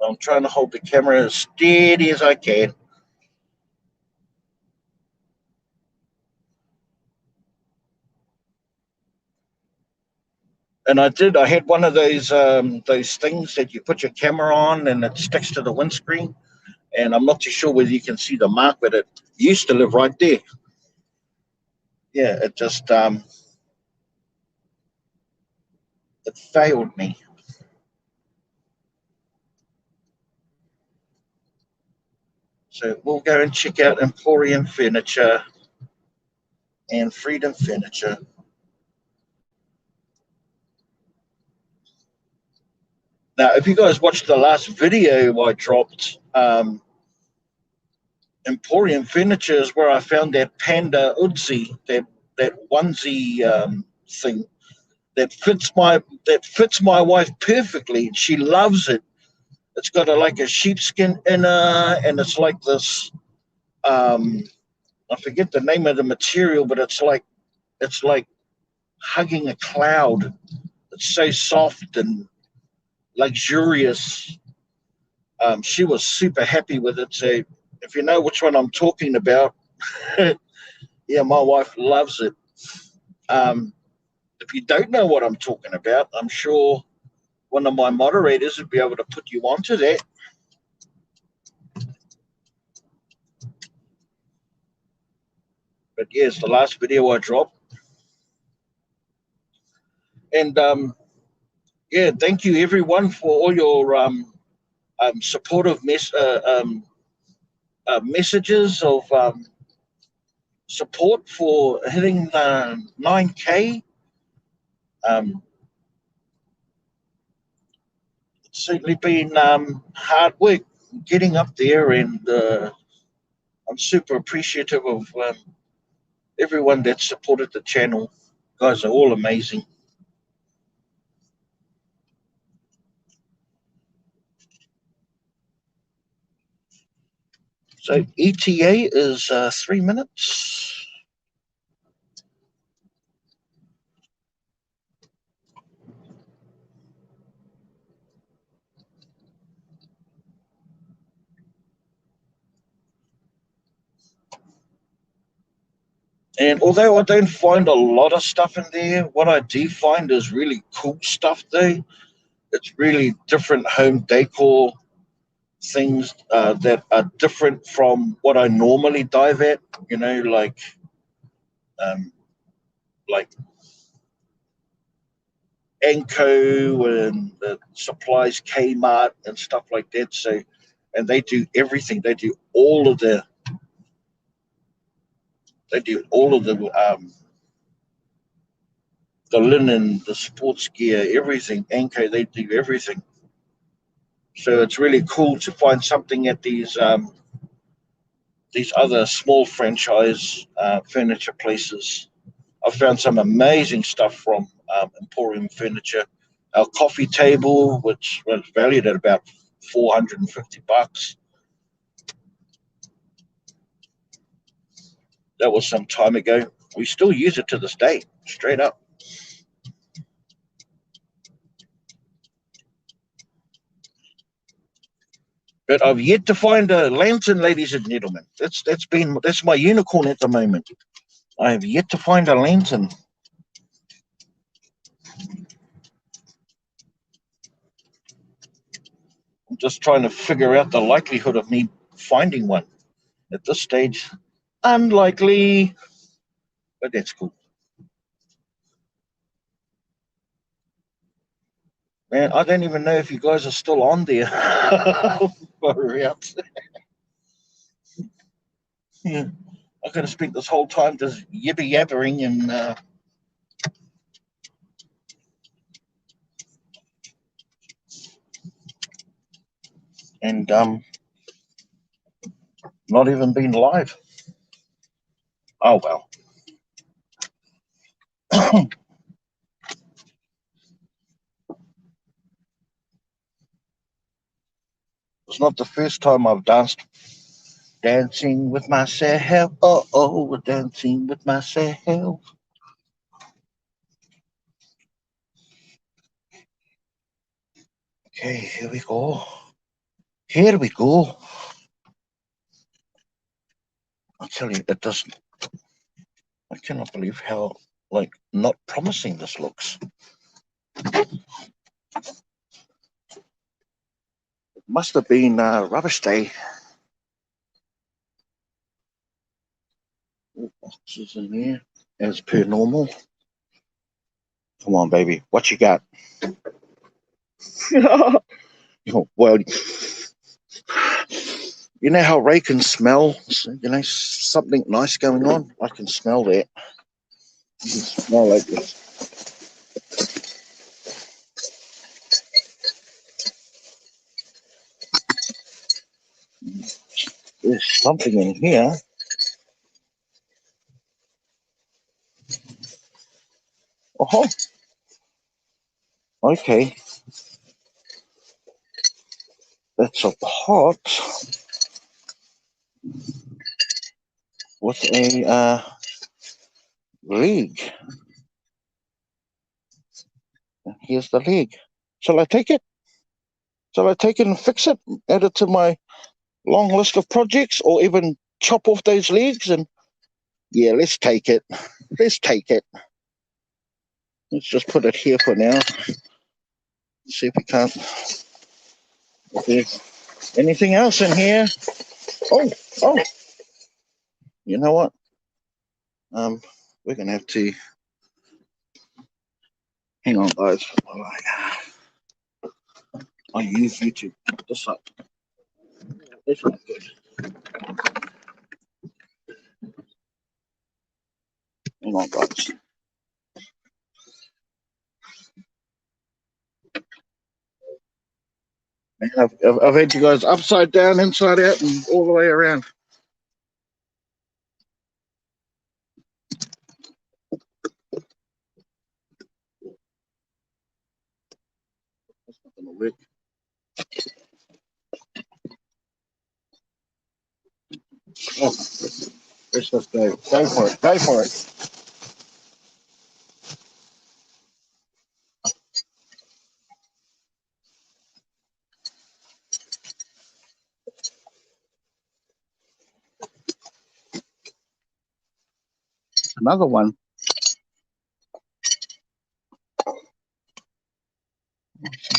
I'm trying to hold the camera as steady as I can. And I had one of those things that you put your camera on and it sticks to the windscreen. And I'm not too sure whether you can see the mark, but it used to live right there. Yeah, it just it failed me. So we'll go and check out Emporium Furniture and Freedom Furniture. Now, if you guys watched the last video I dropped, Emporium Furniture is where I found that panda Udzi, that onesie thing that fits my wife perfectly. She loves it. It's got like a sheepskin inner, and it's like this. I forget the name of the material, but it's like hugging a cloud. It's so soft and luxurious. She was super happy with it. So if you know which one I'm talking about, yeah, my wife loves it. If you don't know what I'm talking about, I'm sure one of my moderators would be able to put you onto that. But yes, the last video I dropped. And yeah, thank you everyone for all your supportive messages of support for hitting the 9K. It's certainly been hard work getting up there, and I'm super appreciative of everyone that supported the channel. You guys are all amazing. So ETA is 3 minutes. And although I don't find a lot of stuff in there, what I do find is really cool stuff though. It's really different home decor things that are different from what I normally dive at, you know, um, like Anko and the supplies Kmart and stuff like that. So, and they do everything. The linen, the sports gear, everything. Anko, they do everything. So it's really cool to find something at these other small franchise furniture places. I found some amazing stuff from Emporium Furniture. Our coffee table, which was valued at about $450. That was some time ago. We still use it to this day, straight up. But I've yet to find a lantern, ladies and gentlemen. That's my unicorn at the moment. I have yet to find a lantern. I'm just trying to figure out the likelihood of me finding one. At this stage, unlikely, but that's cool. Man, I don't even know if you guys are still on there. Yeah. I could have spent this whole time just yibber yabbering and not even been live. Oh well. It's not the first time I've dancing with myself. Oh, dancing with myself. Okay, here we go. Here we go. I tell you, it doesn't. I cannot believe how not promising this looks. It must have been rubbish day. Boxes in there, as per normal. Come on, baby. What you got? Well, you know how Ray can smell, something nice going on? I can smell that. You can smell like this. There's something in here. Oh, okay. That's a pot with a leg. Here's the leg. Shall I take it? Shall I take it and fix it? Add it to my long list of projects, or even chop off those legs? And yeah, let's take it. Let's take it. Let's just put it here for now. See if we can't. If there's anything else in here. Oh. You know what? We're gonna have to hang on, guys. I use YouTube. Put this up. That's not good. Hang on, guys. Man, I've had you guys upside down, inside out, and all the way around. That's not gonna work. Oh, let's just go. Go for it. Go for it. Another one.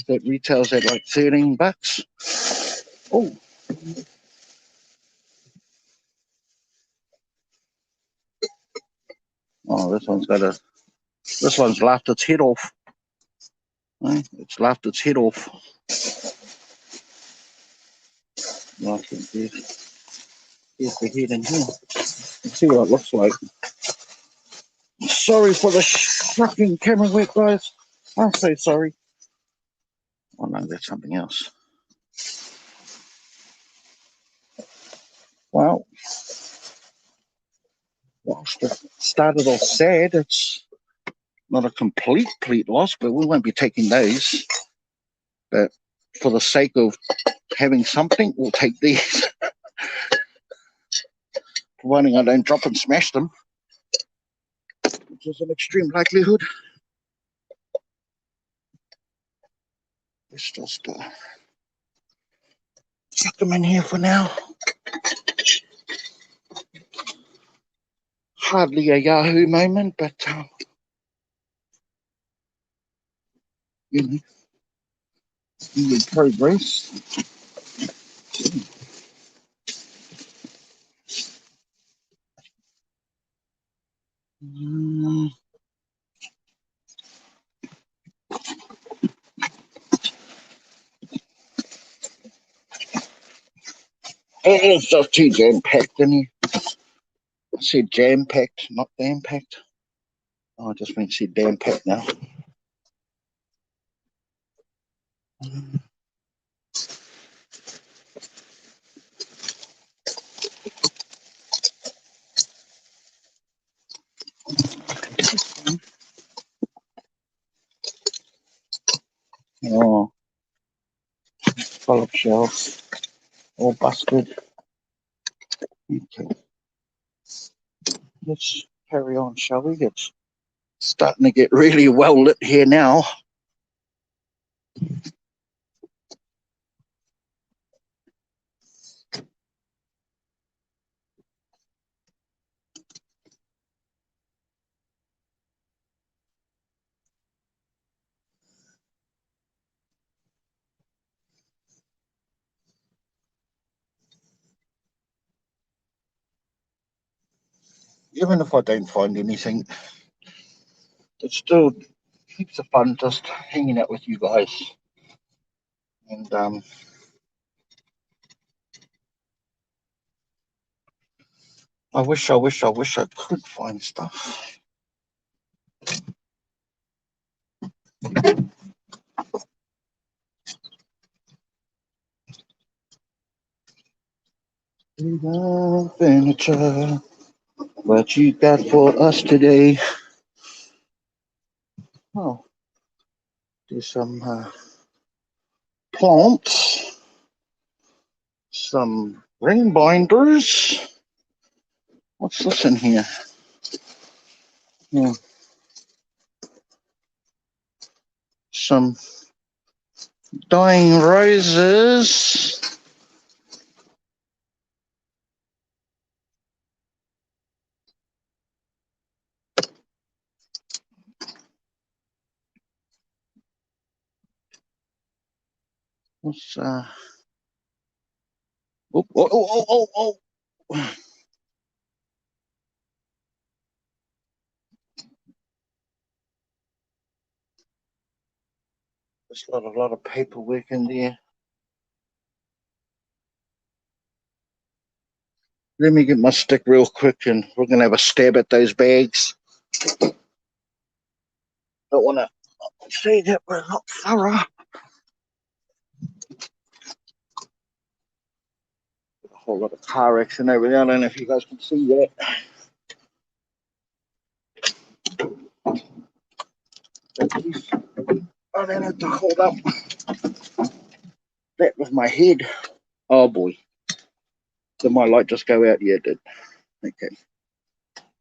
That retails at like $13. Oh. Oh, this one's laughed its head off. It's laughed its head off. Right, here's the head in here. Let's see what it looks like. Sorry for the fucking camera work, guys. I'm so sorry. Oh no, that's something else. Well, whilst it started off sad, it's not a complete loss, but we won't be taking those. But for the sake of having something, we'll take these. Providing I don't drop and smash them, which is an extreme likelihood. Let's just chuck them in here for now. Hardly a Yahoo moment, but you know, in progress. It's just too jam-packed in here. I said jam-packed, not damn-packed. Oh, I just meant said damn-packed now. Oh, full of shells, all busted. Okay, let's carry on, shall we? It's starting to get really well lit here now. Even if I don't find anything, it's still heaps of fun just hanging out with you guys. And I wish I could find stuff. Furniture, what you got for us today? Oh, there's some plants, some ring binders. What's this in here? Yeah, some dying roses. What's oh, oh, oh, oh, oh, oh. There's a lot of paperwork in there. Let me get my stick real quick and we're going to have a stab at those bags. Don't want to say that we're not thorough. A whole lot of car action over there. I don't know if you guys can see that. I don't have to hold up that with my head. Oh boy. Did my light just go out? Yeah, it did. Okay.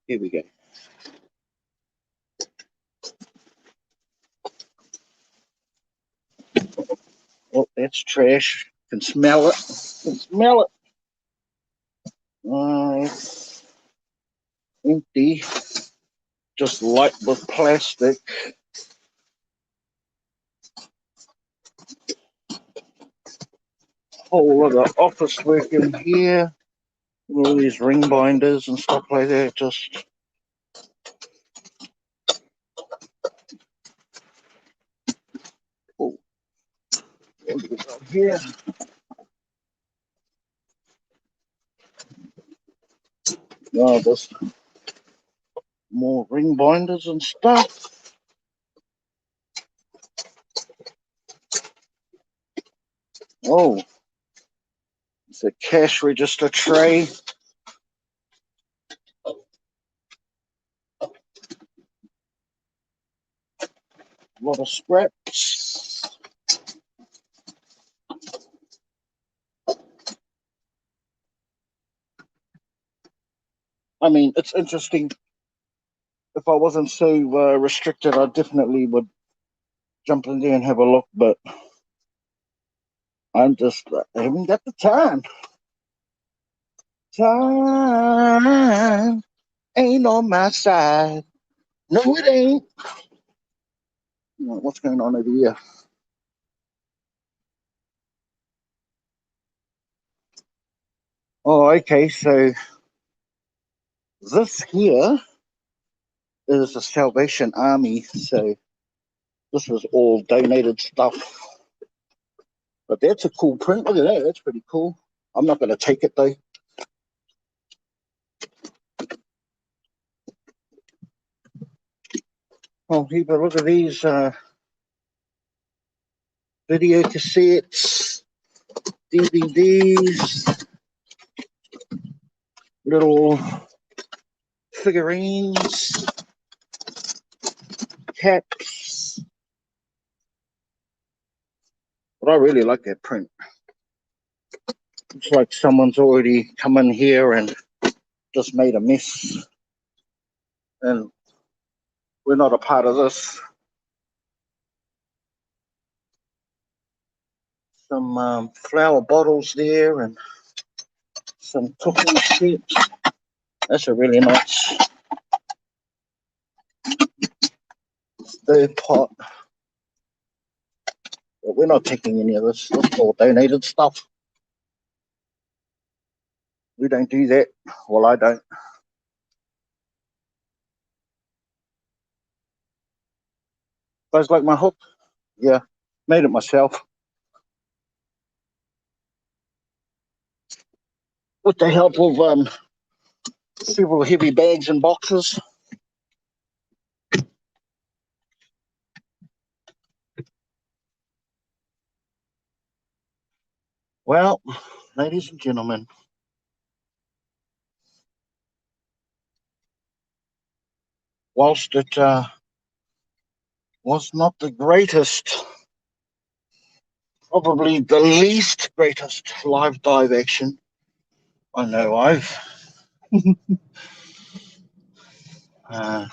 Here we go. Oh, that's trash. Can smell it. Can smell it. It's empty. Just light with plastic. Whole lot of office work in here. All these ring binders and stuff like that. Just oh, here. No, just more ring binders and stuff. Oh, it's a cash register tray. A lot of scraps. I mean, it's interesting. If I wasn't so restricted, I definitely would jump in there and have a look, but I'm just I haven't got the time. Time ain't on my side. No, it ain't. What's going on over here? Oh, okay. So this here is the Salvation Army. So this is all donated stuff. But that's a cool print. Look at that. That's pretty cool. I'm not going to take it though. Oh, here, but look at these video cassettes, DVDs, little figurines, caps. But I really like that print. It's like someone's already come in here and just made a mess. And we're not a part of this. Some flower bottles there and some cooking sets. That's a really nice third pot. But we're not taking any of this. This is all donated stuff. We don't do that. Well, I don't. Guys like my hook? Yeah, made it myself with the help of several heavy bags and boxes. Well, ladies and gentlemen, whilst it was not the greatest, probably the least greatest live dive action I know I've uh,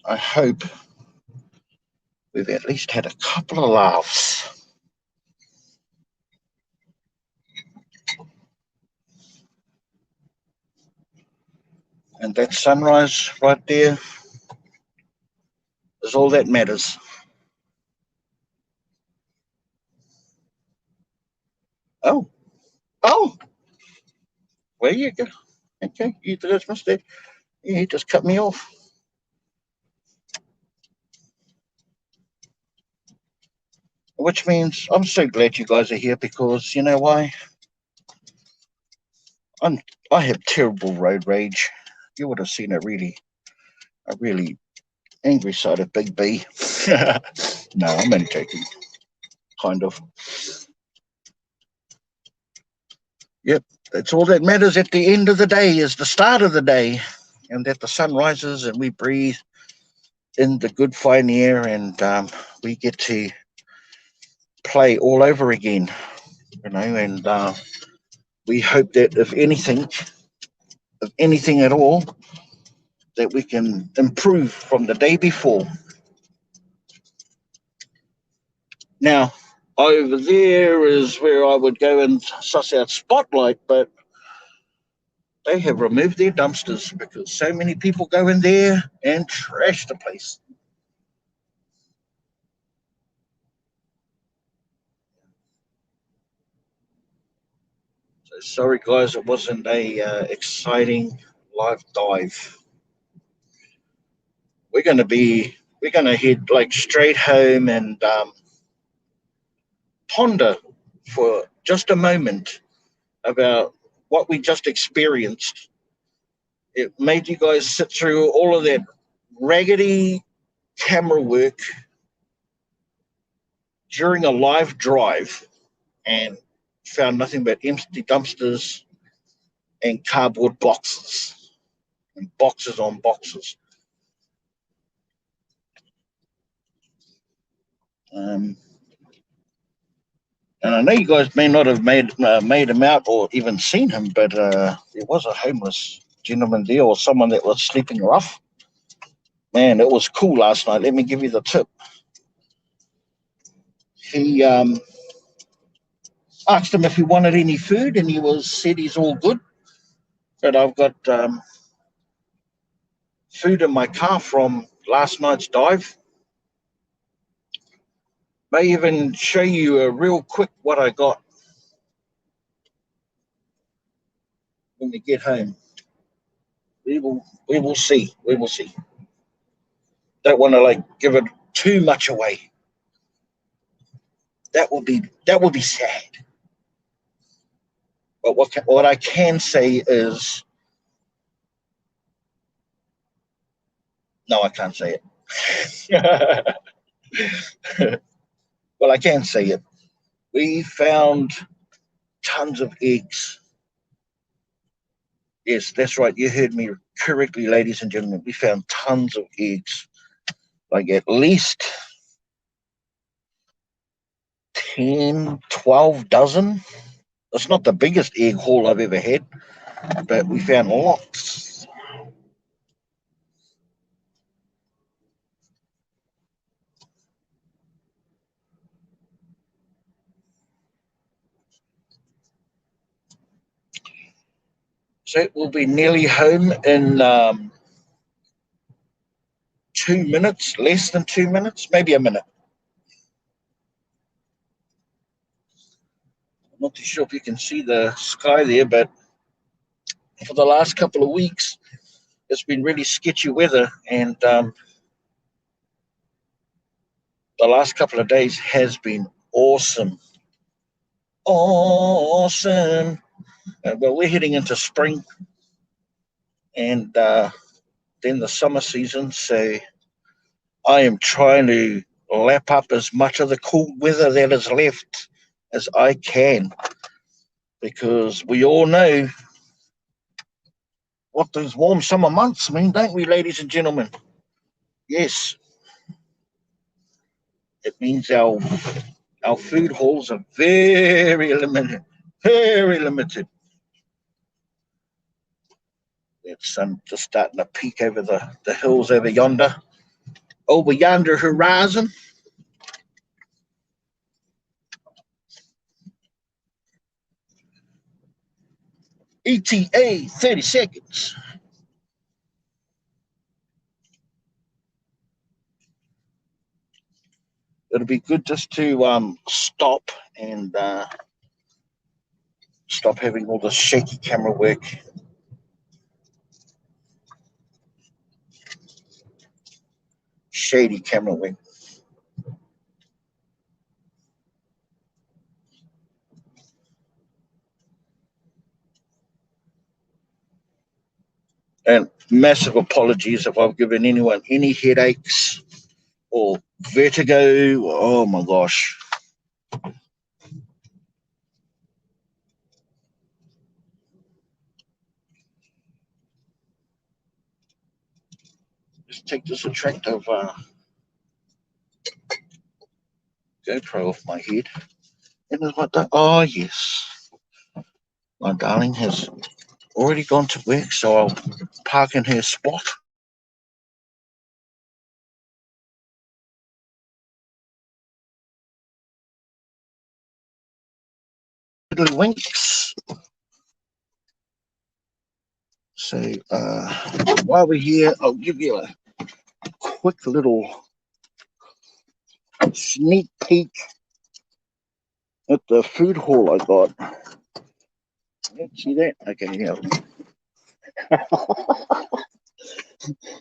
I hope we've at least had a couple of laughs. And that sunrise right there is all that matters. Oh, oh, where you go? Okay, you just missed it. Yeah, he just cut me off. Which means I'm so glad you guys are here because you know why? I'm I have terrible road rage. You would have seen a really angry side of Big B. No, I'm only joking. Kind of. Yep, that's all that matters at the end of the day is the start of the day, and that the sun rises and we breathe in the good fine air, and we get to play all over again. You know, and we hope that if anything at all, that we can improve from the day before. Now, over there is where I would go and suss out Spotlight, but they have removed their dumpsters because so many people go in there and trash the place. So sorry, guys, it wasn't a exciting live dive. We're gonna head like straight home and ponder for just a moment about what we just experienced. It made you guys sit through all of that raggedy camera work during a live drive and found nothing but empty dumpsters and cardboard boxes and boxes on boxes. Um, and I know you guys may not have made him out or even seen him, but there was a homeless gentleman there or someone that was sleeping rough. Man, it was cool last night. Let me give you the tip. He asked him if he wanted any food, and he was said he's all good. But I've got food in my car from last night's dive. May even show you a real quick what I got when we get home. We will see. We will see. Don't want to like give it too much away. That will be sad. But what I can say is no, I can't say it. Well, I can say it. We found tons of eggs. Yes, that's right. You heard me correctly, ladies and gentlemen. We found tons of eggs, like at least 10, 12 dozen. It's not the biggest egg haul I've ever had, but we found lots. So we'll be nearly home in 2 minutes, less than 2 minutes, maybe a minute. I'm not too sure if you can see the sky there, but for the last couple of weeks, it's been really sketchy weather, and the last couple of days has been awesome. Awesome. Well, we're heading into spring and then the summer season, so I am trying to lap up as much of the cool weather that is left as I can, because we all know what those warm summer months mean, don't we, ladies and gentlemen? Yes, it means our food hauls are very limited, very limited. That sun just starting to peek over the hills over yonder horizon. ETA 30 seconds. It'll be good just to stop and stop having all the shaky camera work. Shady camera work. And massive apologies if I've given anyone any headaches or vertigo. Oh my gosh. Just take this attractive GoPro off my head. And it's like that. Oh, yes. My darling has already gone to work, so I'll park in her spot. Little winks. So while we're here, I'll give you a quick little sneak peek at the food haul I got. See that? Okay, yeah.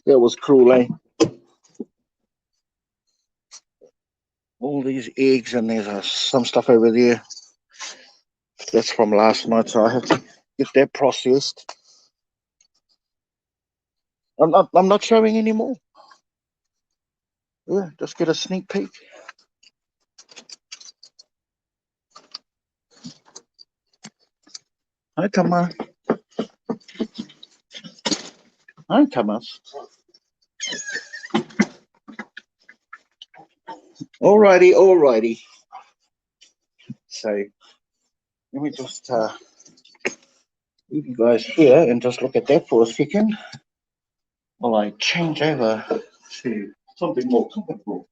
That was cruel, eh? All these eggs, and there's some stuff over there. That's from last night, so I have to get that processed. I'm not showing anymore. Yeah, just get a sneak peek. Hi, Thomas. Hi, Thomas. Alrighty. So let me just leave you guys here and just look at that for a second while I change over to something more comfortable.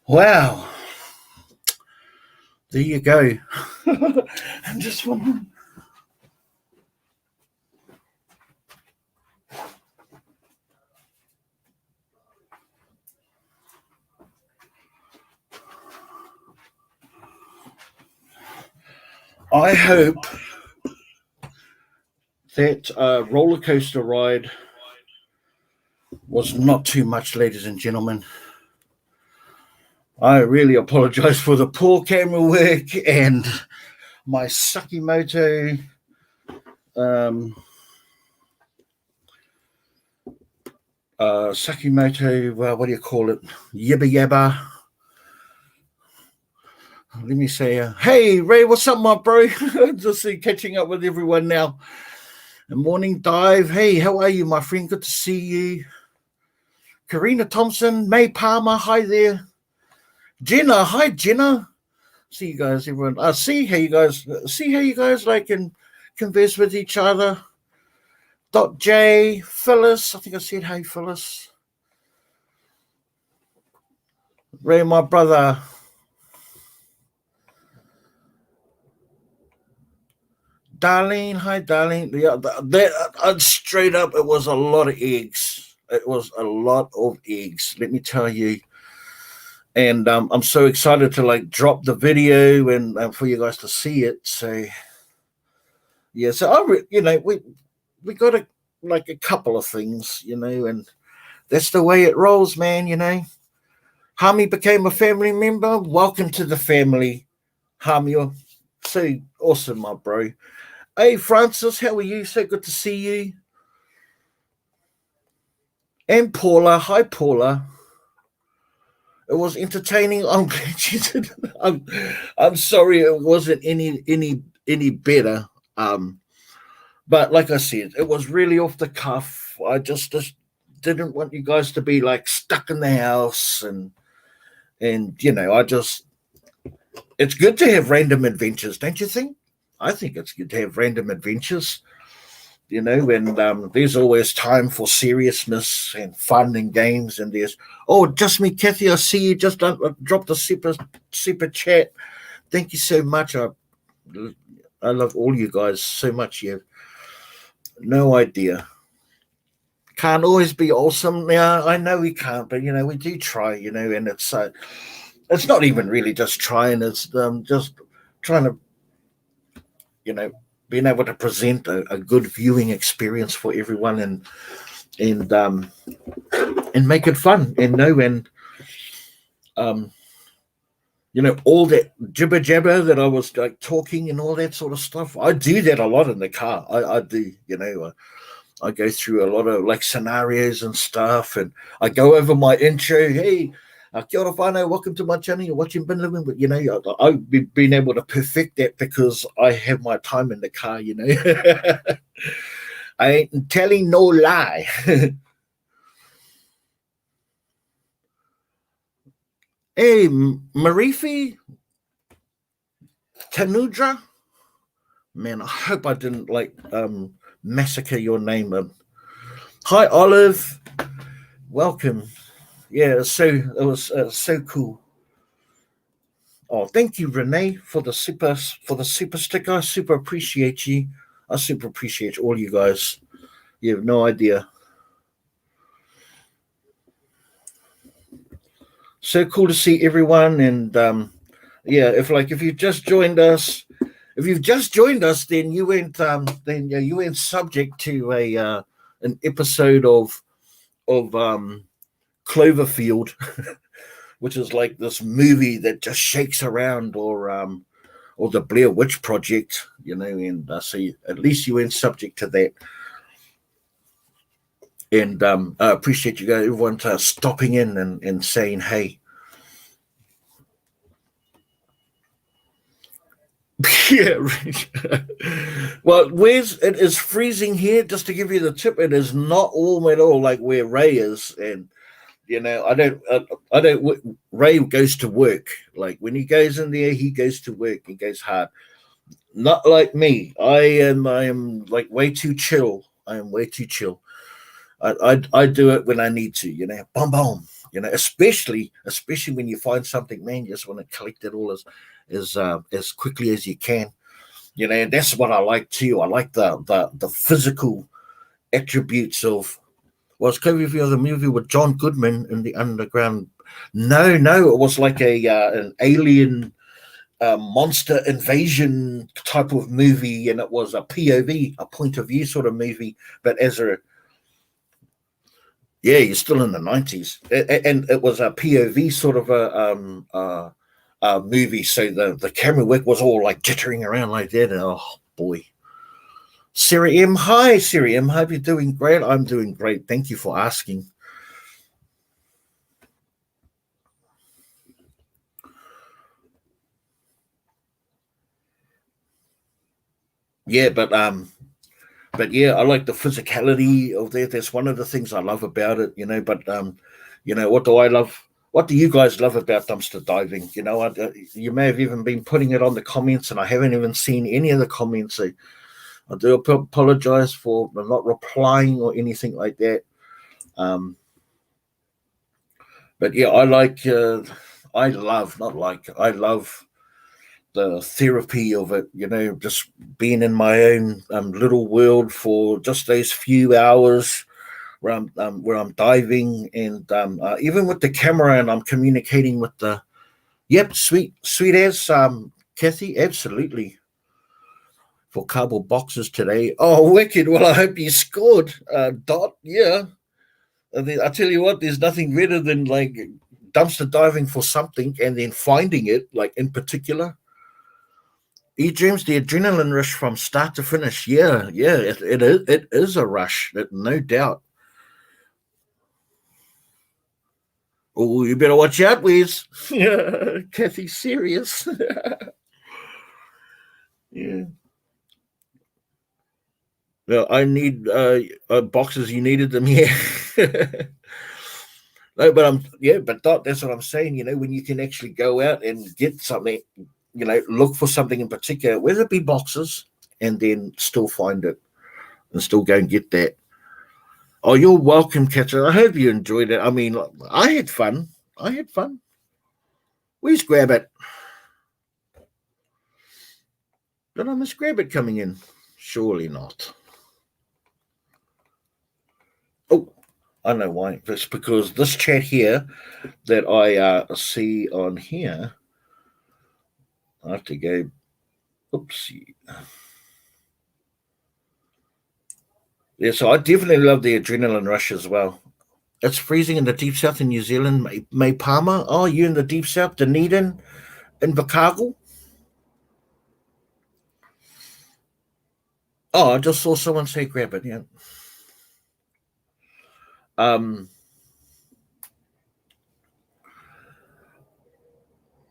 Wow. There you go. I'm just wondering. I hope that roller coaster ride was not too much, ladies and gentlemen. I really apologize for the poor camera work and my Sakimoto what do you call it? Yibba yabba. Let me say, hey Ray, what's up, my bro? Just catching up with everyone now. And morning dive. Hey, how are you, my friend? Good to see you. Karina Thompson, May Palmer, hi there. Jenna, hi Jenna. See you guys, everyone. See how you guys like and converse with each other. Dot J, Phyllis. I think I said hey, Phyllis. Ray, my brother. Darlene. Hi, Darlene. Yeah, that straight up, it was a lot of eggs. It was a lot of eggs. Let me tell you. And I'm so excited to like drop the video and for you guys to see it. So yeah, so we got like a couple of things, and that's the way it rolls, man. Hami became a family member. Welcome to the family, Hami. You're so awesome, my bro. Hey, Francis, how are you? So good to see you. And Paula, hi, Paula. It was entertaining. I'm glad you did. I'm sorry it wasn't any better. But like I said, it was really off the cuff. I just didn't want you guys to be like stuck in the house and I just it's good to have random adventures, don't you think? I think it's good to have random adventures, and there's always time for seriousness and fun and games. And just me, Kathy. I see you just dropped a super chat. Thank you so much. I love all you guys so much. You have no idea. Can't always be awesome. Yeah, I know we can't, but we do try. And it's not even really just trying. It's just trying to you know being able to present a good viewing experience for everyone and and make it fun and um all that jibber jabber that I was like talking and all that sort of stuff. I do that a lot in the car. I do. I go through a lot of like scenarios and stuff, and I go over my intro. Hey, kia ora whānau, welcome to my channel. You're watching Bin Living, but I've been able to perfect that because I have my time in the car. I ain't telling no lie. Hey, Marifi Tanudra, man, I hope I didn't massacre your name. Hi, Olive, welcome. Yeah, it was so cool. Oh, thank you, Renee, for the super sticker. I super appreciate you. I super appreciate all you guys. You have no idea. So cool to see everyone, and yeah, if you just joined us, then you went subject to a an episode of Cloverfield, which is like this movie that just shakes around, or the Blair Witch Project, and so at least you went subject to that. And I appreciate you guys, everyone, stopping in and saying hey. Yeah. Well, it is freezing here. Just to give you the tip, it is not warm at all, like where Ray is, and I don't. Ray goes to work. Like when he goes in there, he goes to work. He goes hard. Not like me. I am like way too chill. I am way too chill. I do it when I need to. Boom, boom. Especially when you find something, man, you just want to collect it all as quickly as you can. And that's what I like too. I like the physical attributes of. Well, it's Cloverfield, the movie with John Goodman in the underground. No, it was like an alien monster invasion type of movie, and it was a POV, a point of view sort of movie. But you're still in the 90s, and it was a POV sort of a movie. So the camera work was all like jittering around like that. And, oh boy. Sarah M. Hi, Sarah M. Hope you're doing great. I'm doing great. Thank you for asking. Yeah, but yeah, I like the physicality of that. That's one of the things I love about it, But what do I love? What do you guys love about dumpster diving? You may have even been putting it on the comments, and I haven't even seen any of the comments. So I do apologize for not replying or anything like that. But yeah, I love the therapy of it, just being in my own little world for just those few hours where I'm diving, and even with the camera, and I'm communicating with the. Yep, sweet as Kathy, absolutely. For cardboard boxes today. Oh, wicked! Well, I hope you scored, Dot. Yeah, I tell you what, there's nothing better than like dumpster diving for something and then finding it, like in particular. James, the adrenaline rush from start to finish. Yeah, yeah, it is a rush, no doubt. Oh, you better watch out, Wes. Yeah, Kathy's serious. Yeah. No, I need boxes. You needed them, yeah. No, but that's what I'm saying. When you can actually go out and get something, look for something in particular, whether it be boxes, and then still find it and still go and get that. Oh, you're welcome, Catherine. I hope you enjoyed it. I mean, I had fun. I had fun. Where's Grab It? Did I miss Grab It coming in? Surely not. Oh, I know why. It's because this chat here that I see on here, I have to go. Oopsie. Yeah, so I definitely love the adrenaline rush as well. It's freezing in the deep south in New Zealand. May Palmer. Oh, you in the deep south, Dunedin, Invercargill. Oh, I just saw someone say grab it. Yeah. Um,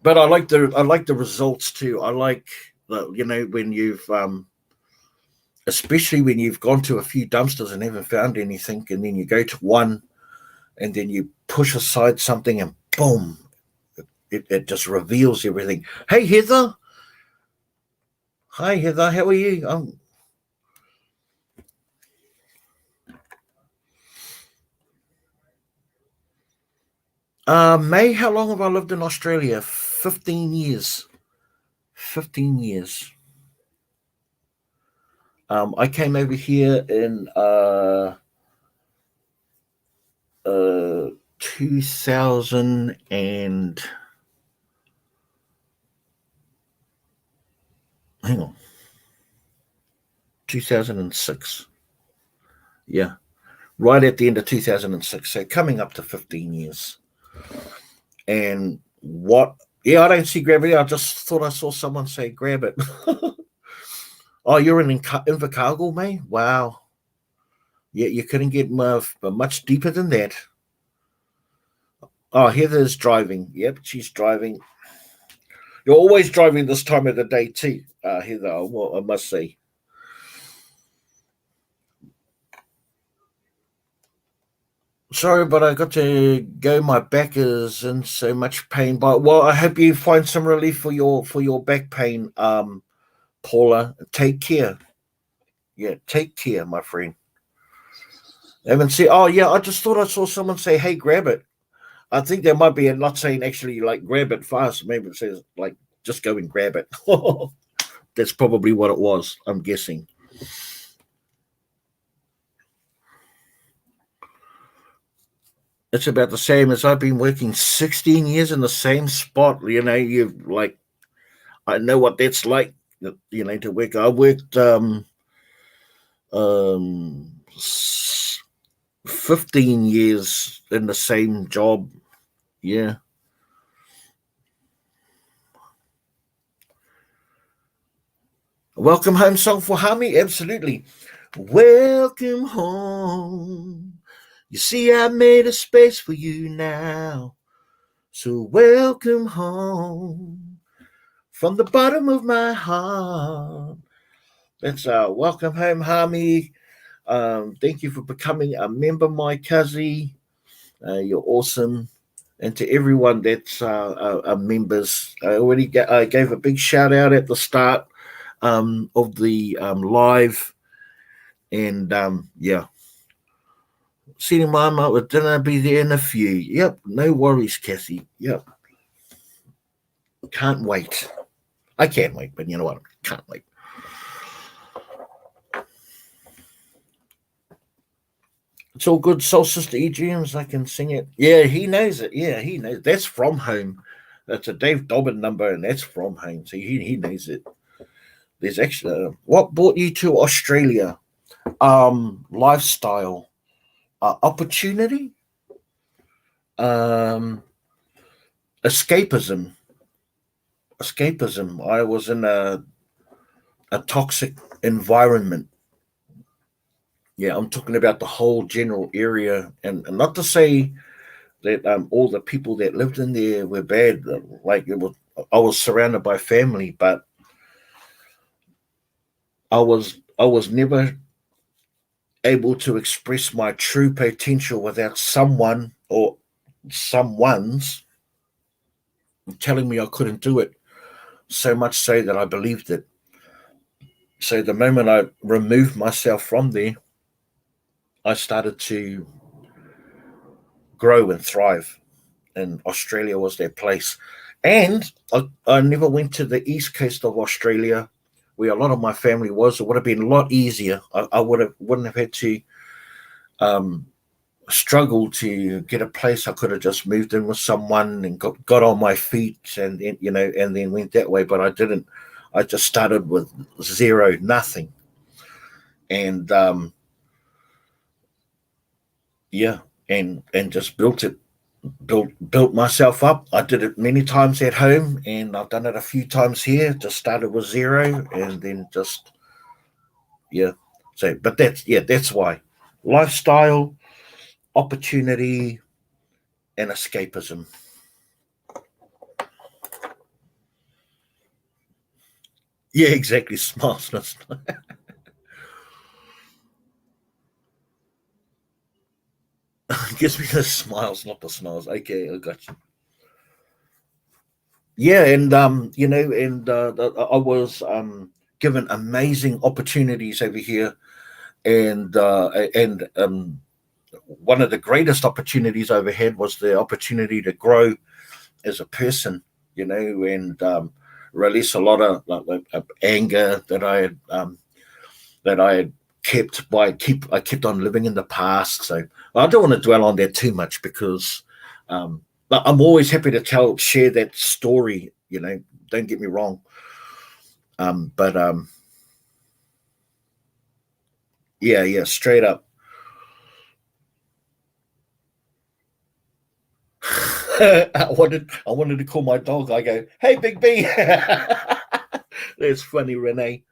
but I like the results too. I like when you've especially when you've gone to a few dumpsters and haven't found anything, and then you go to one, and then you push aside something, and boom, it just reveals everything. Hey Heather, hi Heather, how are you? May, how long have I lived in Australia? 15 years. 15 years. I came over here in 2000 and hang on, 2006. Yeah, right at the end of 2006. So coming up to 15 years. And what? Yeah, I don't see gravity. I just thought I saw someone say grab it. Oh, you're in Invercargill, mate? Wow. Yeah, you couldn't get much deeper than that. Oh, Heather's driving. Yep, she's driving. You're always driving this time of the day too, Heather. Well, I must say. Sorry, but I got to go. My back is in so much pain. But well, I hope you find some relief for your back pain, Paula. Take care. Yeah, take care, my friend. I haven't seen. Oh yeah, I just thought I saw someone say, "Hey, grab it." I think there might be a not saying actually like grab it fast. Maybe it says like just go and grab it. That's probably what it was. I'm guessing. It's about the same as I've been working 16 years in the same spot. You've like I know what that's like. To work. I worked um 15 years in the same job. Yeah. Welcome home song for Hami. Absolutely. Welcome home. You see, I made a space for you now. So welcome home from the bottom of my heart. That's welcome home, Hami. Thank you for becoming a member, my cousin. You're awesome. And to everyone that's members, I gave a big shout out at the start of the live. And yeah, seeing Mama with dinner, be there in a few. Yep, no worries, Cassie. Yep, can't wait. I can wait, but you know what? I can't wait. It's all good. Soul Sister EGMs, I can sing it. Yeah, he knows it. Yeah, he knows. That's from home. That's a Dave Dobbin number, and that's from home. So he knows it. There's actually what brought you to Australia? Lifestyle, opportunity, um, escapism. Escapism. I was in a toxic environment. Yeah, I'm talking about the whole general area, and not to say that all the people that lived in there were bad. Like it was, I was surrounded by family, but I was never able to express my true potential without someone or someone's telling me I couldn't do it. So much so that I believed it. So the moment I removed myself from there, I started to grow and thrive. And Australia was their place. And I never went to the east coast of Australia, where a lot of my family was. It would have been a lot easier. I wouldn't have had to um, struggle to get a place. I could have just moved in with someone and got on my feet, and and then went that way. But I didn't. I just started with zero, nothing, and yeah, and just built myself up. I did it many times at home, and I've done it a few times here. Just started with zero, and then just yeah. So, but that's why lifestyle, opportunity, and escapism. Yeah, exactly. Smiles. Gives me the smiles, not the smiles. Okay, I got you. Yeah, and I was given amazing opportunities over here, and one of the greatest opportunities I ever had was the opportunity to grow as a person, and release a lot of anger that I had I kept on living in the past. So I don't want to dwell on that too much because I'm always happy to share that story. Don't get me wrong, but yeah, yeah, straight up. I wanted to call my dog. I go, "Hey, Big B." That's funny, Renee.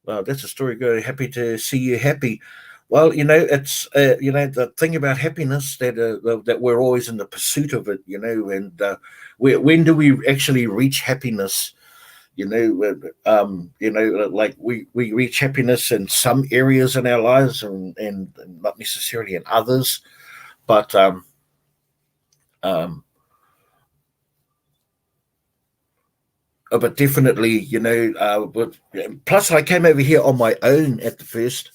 Well, that's a story. Good. Happy to see you happy. Well, it's the thing about happiness that we're always in the pursuit of it. And when do we actually reach happiness? Like we reach happiness in some areas in our lives, and not necessarily in others. But um, but definitely, but plus I came over here on my own at the first,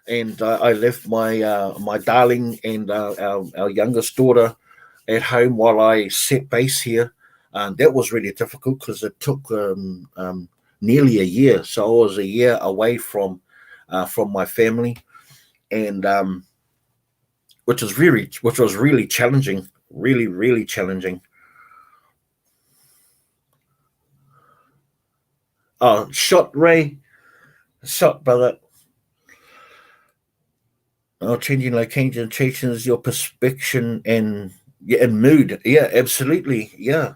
and I left my darling and our youngest daughter at home while I set base here. And that was really difficult because it took nearly a year. So I was a year away from my family, and which was really challenging, really really challenging. Oh, shot Ray, shot brother. Oh, changing location changes your perception and yeah, and mood. Yeah, absolutely. Yeah,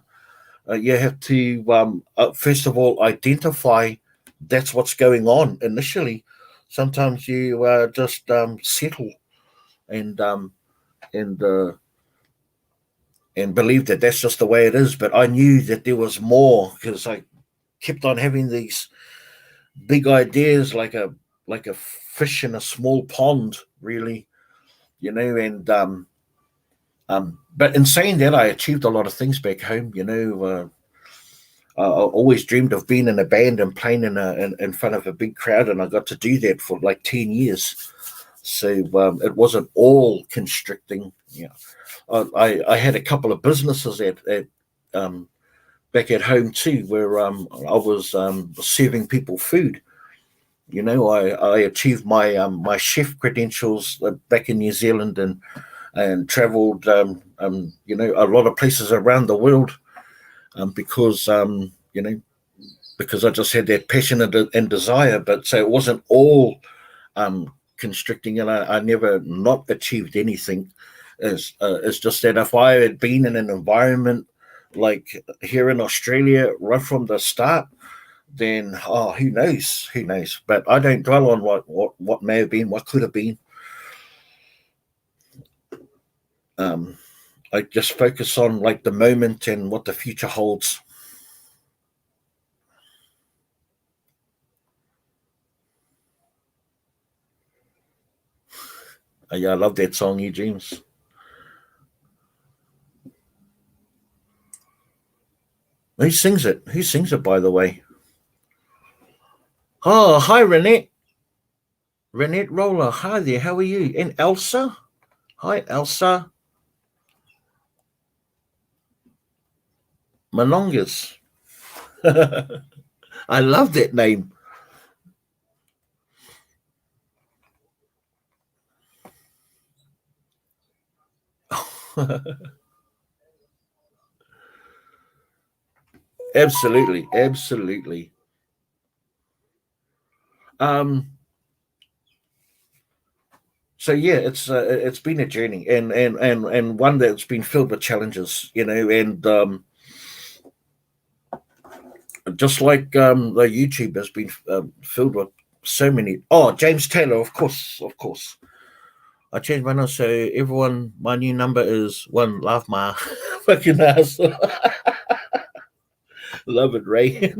you have to first of all identify that's what's going on initially. Sometimes you just settle and um, and uh, and believe that that's just the way it is. But I knew that there was more because I kept on having these big ideas, like a fish in a small pond, really. But in saying that, I achieved a lot of things back home. I always dreamed of being in a band and playing in front of a big crowd, and I got to do that for like 10 years. So it wasn't all constricting. Yeah, I had a couple of businesses um, back at home too, where I was serving people food. You know, I achieved my chef credentials back in New Zealand, and travelled you know, a lot of places around the world, because you know, because I just had that passion and desire. But so it wasn't all constricting, and I never not achieved anything. It's just that if I had been in an environment like here in Australia right from the start, then who knows? But I don't dwell on what may have been, what could have been. Um, I just focus on like the moment and what the future holds. Yeah, I love that song, You Dreams. Who sings it? Who sings it, by the way? Oh, hi, Renette. Renette Roller. Hi there. How are you? And Elsa? Hi, Elsa. Manongas. I love that name. Absolutely. Absolutely. Um, so yeah, it's been a journey, and one that's been filled with challenges, you know, and just like the YouTube has been filled with so many. Oh, James Taylor, of course, of course. I changed my number, so everyone, my new number is one. Love my fucking ass. Love it, Ray.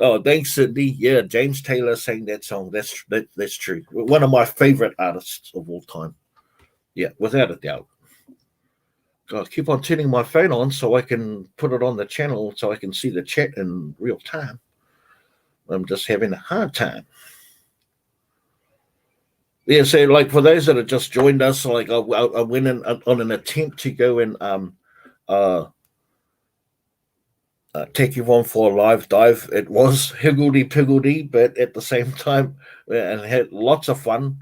Oh, thanks, Sydney. Yeah, James Taylor sang that song. That's true. One of my favorite artists of all time. Yeah, without a doubt. God, keep on turning my phone on so I can put it on the channel so I can see the chat in real time. I'm just having a hard time. Yeah, so like for those that have just joined us, like I went in on an attempt to go and uh, take you on for a live dive. It was higgledy piggledy, but at the same time, and had lots of fun.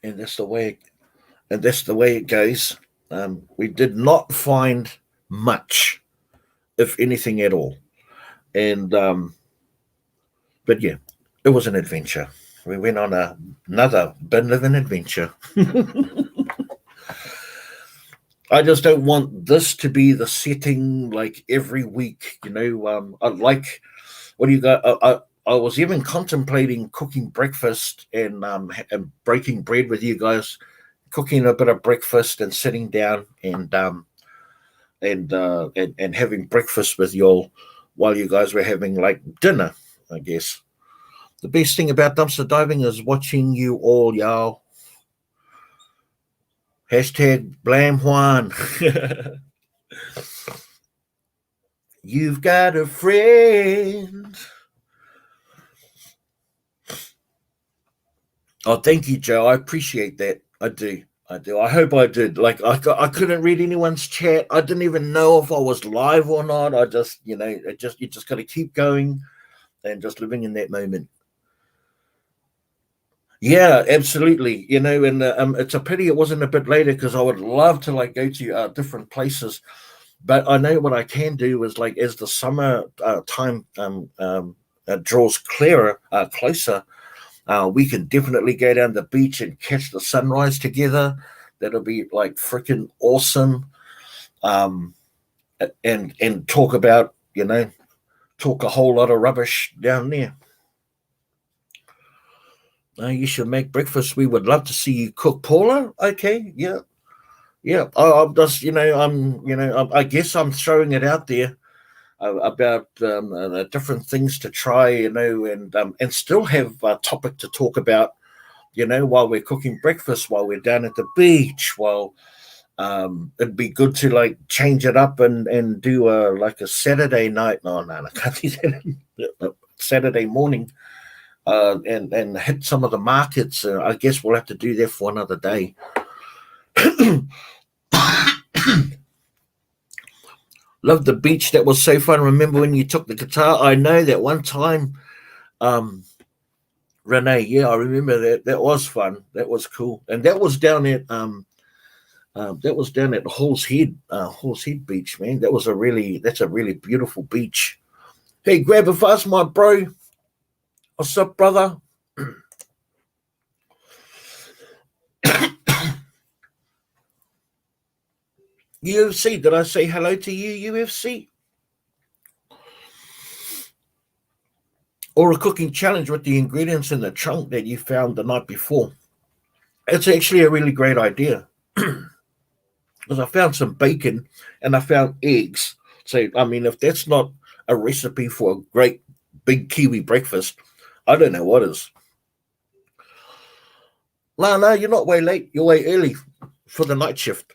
And that's the way. And that's the way it goes. We did not find much, if anything at all. And but yeah, it was an adventure. We went on another bit of an adventure. I just don't want this to be the setting like every week. You know, I like what do you got? I was even contemplating cooking breakfast and breaking bread with you guys, cooking a bit of breakfast and sitting down and having breakfast with y'all while you guys were having like dinner. I guess the best thing about dumpster diving is watching you all, y'all. Hashtag blame Juan. You've got a friend. Oh, thank you, Joe. I appreciate that. I do. I do. I hope I did. Like, I couldn't read anyone's chat. I didn't even know if I was live or not. I just, you know, you just got to keep going and just living in that moment. Yeah, absolutely. You know, and it's a pity it wasn't a bit later because I would love to like go to different places. But I know what I can do is like as the summer time draws closer, we can definitely go down the beach and catch the sunrise together. That'll be like freaking awesome. Um, and talk about, you know, talk a whole lot of rubbish down there. You should make breakfast. We would love to see you cook, Paula. Okay, yeah, yeah. I'm just, I guess I'm throwing it out there about different things to try, you know, and still have a topic to talk about, you know, while we're cooking breakfast, while we're down at the beach, while it'd be good to like change it up and do a Saturday night. No, I can't do that. Saturday morning, and hit some of the markets. I guess we'll have to do that for another day. Love the beach. That was so fun. Remember when you took the guitar? I know that one time, um, Renee. Yeah, I remember that. That was fun. That was cool. And that was down at Halls Head Beach, man. That's a really beautiful beach. Hey, grab a fast, my bro. What's up, brother? UFC, did I say hello to you, UFC? Or a cooking challenge with the ingredients in the trunk that you found the night before. It's actually a really great idea because I found some bacon and I found eggs. So, I mean, if that's not a recipe for a great big Kiwi breakfast, I don't know what is. No, you're not way late. You're way early for the night shift.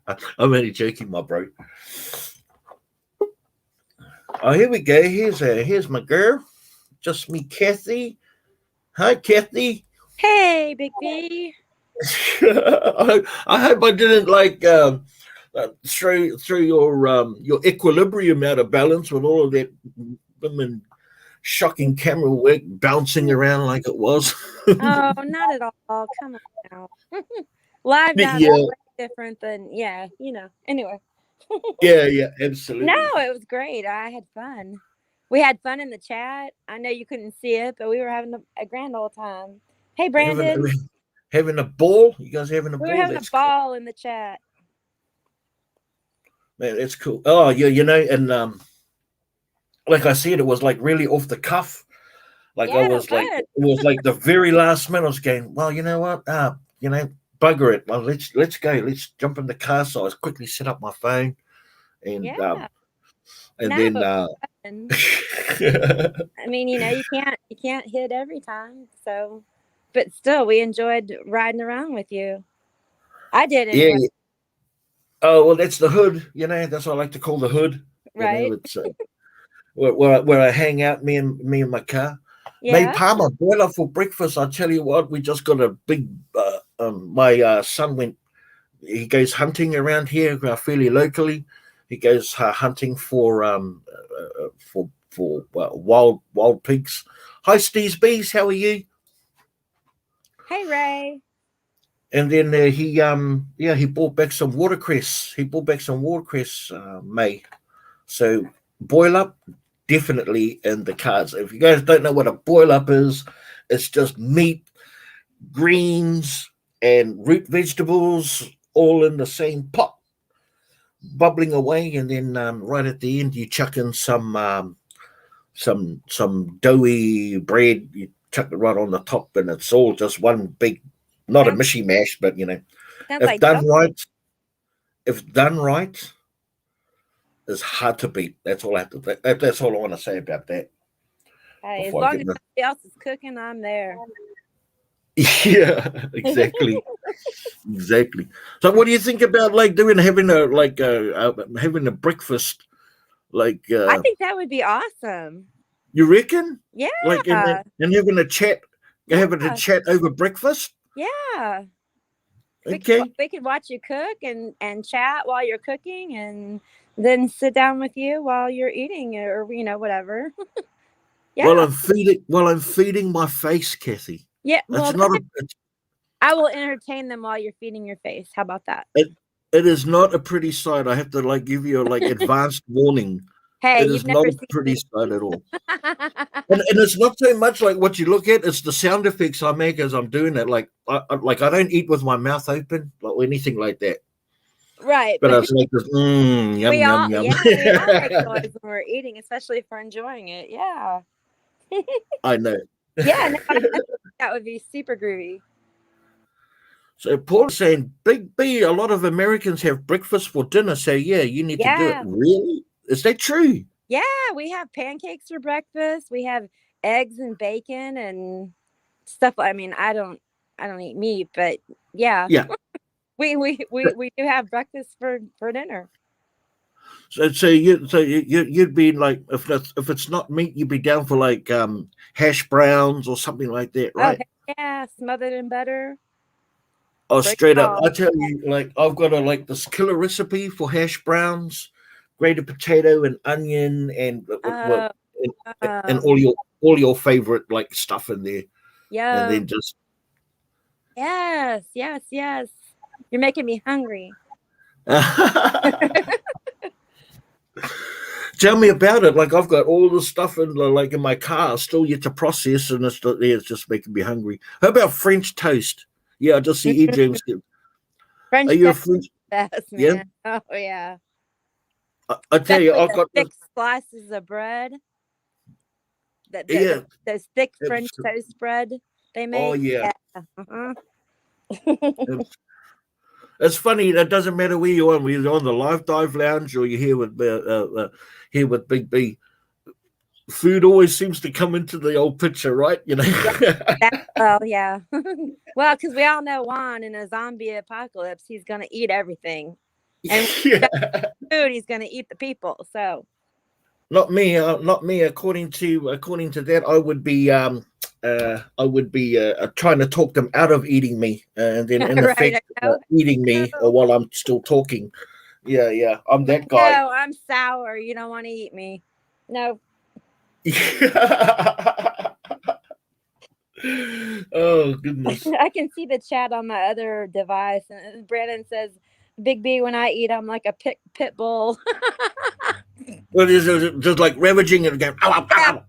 I'm only joking, my bro. Oh, here we go. Here's my girl. Just me, Kathy. Hi, Kathy. Hey, Big B. I hope I didn't throw your equilibrium out of balance with all of that women shocking camera work bouncing around like it was. Oh, not at all. Come on now. Live down is Yeah, way different than, yeah, you know. Anyway. yeah, No, absolutely. it was great. I had fun. We had fun in the chat. I know you couldn't see it, but we were having a grand old time. Hey, Having Brandon. having a ball. You guys having a We were ball? having a That's cool, ball in the chat. man. That's cool. Oh, yeah, and like I said, it was like really off the cuff. Like I Yeah, it was like, was. it was like the very last minute. I was going, well, you know what? Bugger it. Well, let's go. Let's jump in the car. So I quickly set up my phone and Yeah. and No, then it was fun. I mean, you can't hit every time, so but still we enjoyed riding around with you. I did yeah. anyway, Oh well, that's the hood. That's what I like to call the hood. right? It's where I hang out. Me and my car. Made Yeah. Palmer boiler for breakfast. I tell you what, we just got a big. My son went. He goes hunting around here fairly locally. He goes hunting for wild pigs. Hi, Steve's bees. How are you? Hey, Ray. And then he brought back some watercress. He brought back some watercress, May. So boil up definitely in the cards. If you guys don't know what a boil up is, it's just meat, greens, and root vegetables all in the same pot, bubbling away. And then right at the end, you chuck in some doughy bread. You chuck it right on the top, and it's all just one big, not a Sounds mishy mash, but sounds if like done dumpling. right, if done right, is hard to beat. That's all I have to. That's all I want to say about that Hey, as before I long get as my. somebody else is cooking, I'm there. Yeah, exactly, exactly. So, what do you think about like doing having a breakfast? Like, I think that would be awesome. you reckon? Yeah. Like, and having a Yeah. chat over breakfast. Yeah. Okay. We could watch you cook and chat while you're cooking and then sit down with you while you're eating or whatever. Yeah. While I'm feeding my face, Kathy. Yeah. It's Well, not a. I will entertain them while you're feeding your face. How about that? It, it is not a pretty sight. I have to like give you a like advanced warning. Hey, It you've is not never a seen pretty me. sight at all. And it's not so much like what you look at; it's the sound effects I make as I'm doing it. Like I don't eat with my mouth open, like or anything like that. Right, But but I was like, this, yum yum yum. we all make noise when we're eating, especially if we're enjoying it. Yeah. I know. Yeah, no, I think that would be super groovy. So Paul is saying, Big B, a lot of Americans have breakfast for dinner. So yeah, you need to do it. Yeah. Really? Is that true? Yeah, we have pancakes for breakfast. We have eggs and bacon and stuff. I mean, I don't eat meat, but yeah, Yeah. we do have breakfast for dinner. You'd be like if it's not meat, you'd be down for like hash browns or something like that, Oh, right? heck yeah, smothered in butter. Oh, Bring straight it up, I all. tell you, like I've got this killer recipe for hash browns. grated potato and onion and well, Oh, and oh, all your favorite like stuff in there, and yo, then just yes, yes, yes. You're making me hungry. tell me about it. Like I've got all the stuff in like in my car still yet to process, and it's just making me hungry. How about French toast? Yeah, I just see EJ's. Are French you a toast French? best, Yeah, man. Oh yeah. I tell you, Especially I've the got this. thick slices of bread. Yeah, Those thick French it's- toast bread they oh make. yeah. Yeah. Uh-huh. It's funny. It doesn't matter where you're on. Whether you're on the live dive lounge or you're here with Big B. Food always seems to come into the old picture, right? You Yeah. know. Well, yeah. Well, because we all know Juan in a zombie apocalypse, he's gonna eat everything, and when he's got Yeah. food, he's gonna eat the people. So Not me. Not me. According to that, I would be trying to talk them out of eating me, and then in right, effect I know. eating I me know. while I'm still talking. Yeah, yeah. I'm Like, that guy. no, I'm sour. You don't want to eat me. No. Oh goodness. I can see the chat on my other device, and Brandon says, "Big B, when I eat, I'm like a pit bull." Well, it's just like ravaging and going. Yeah,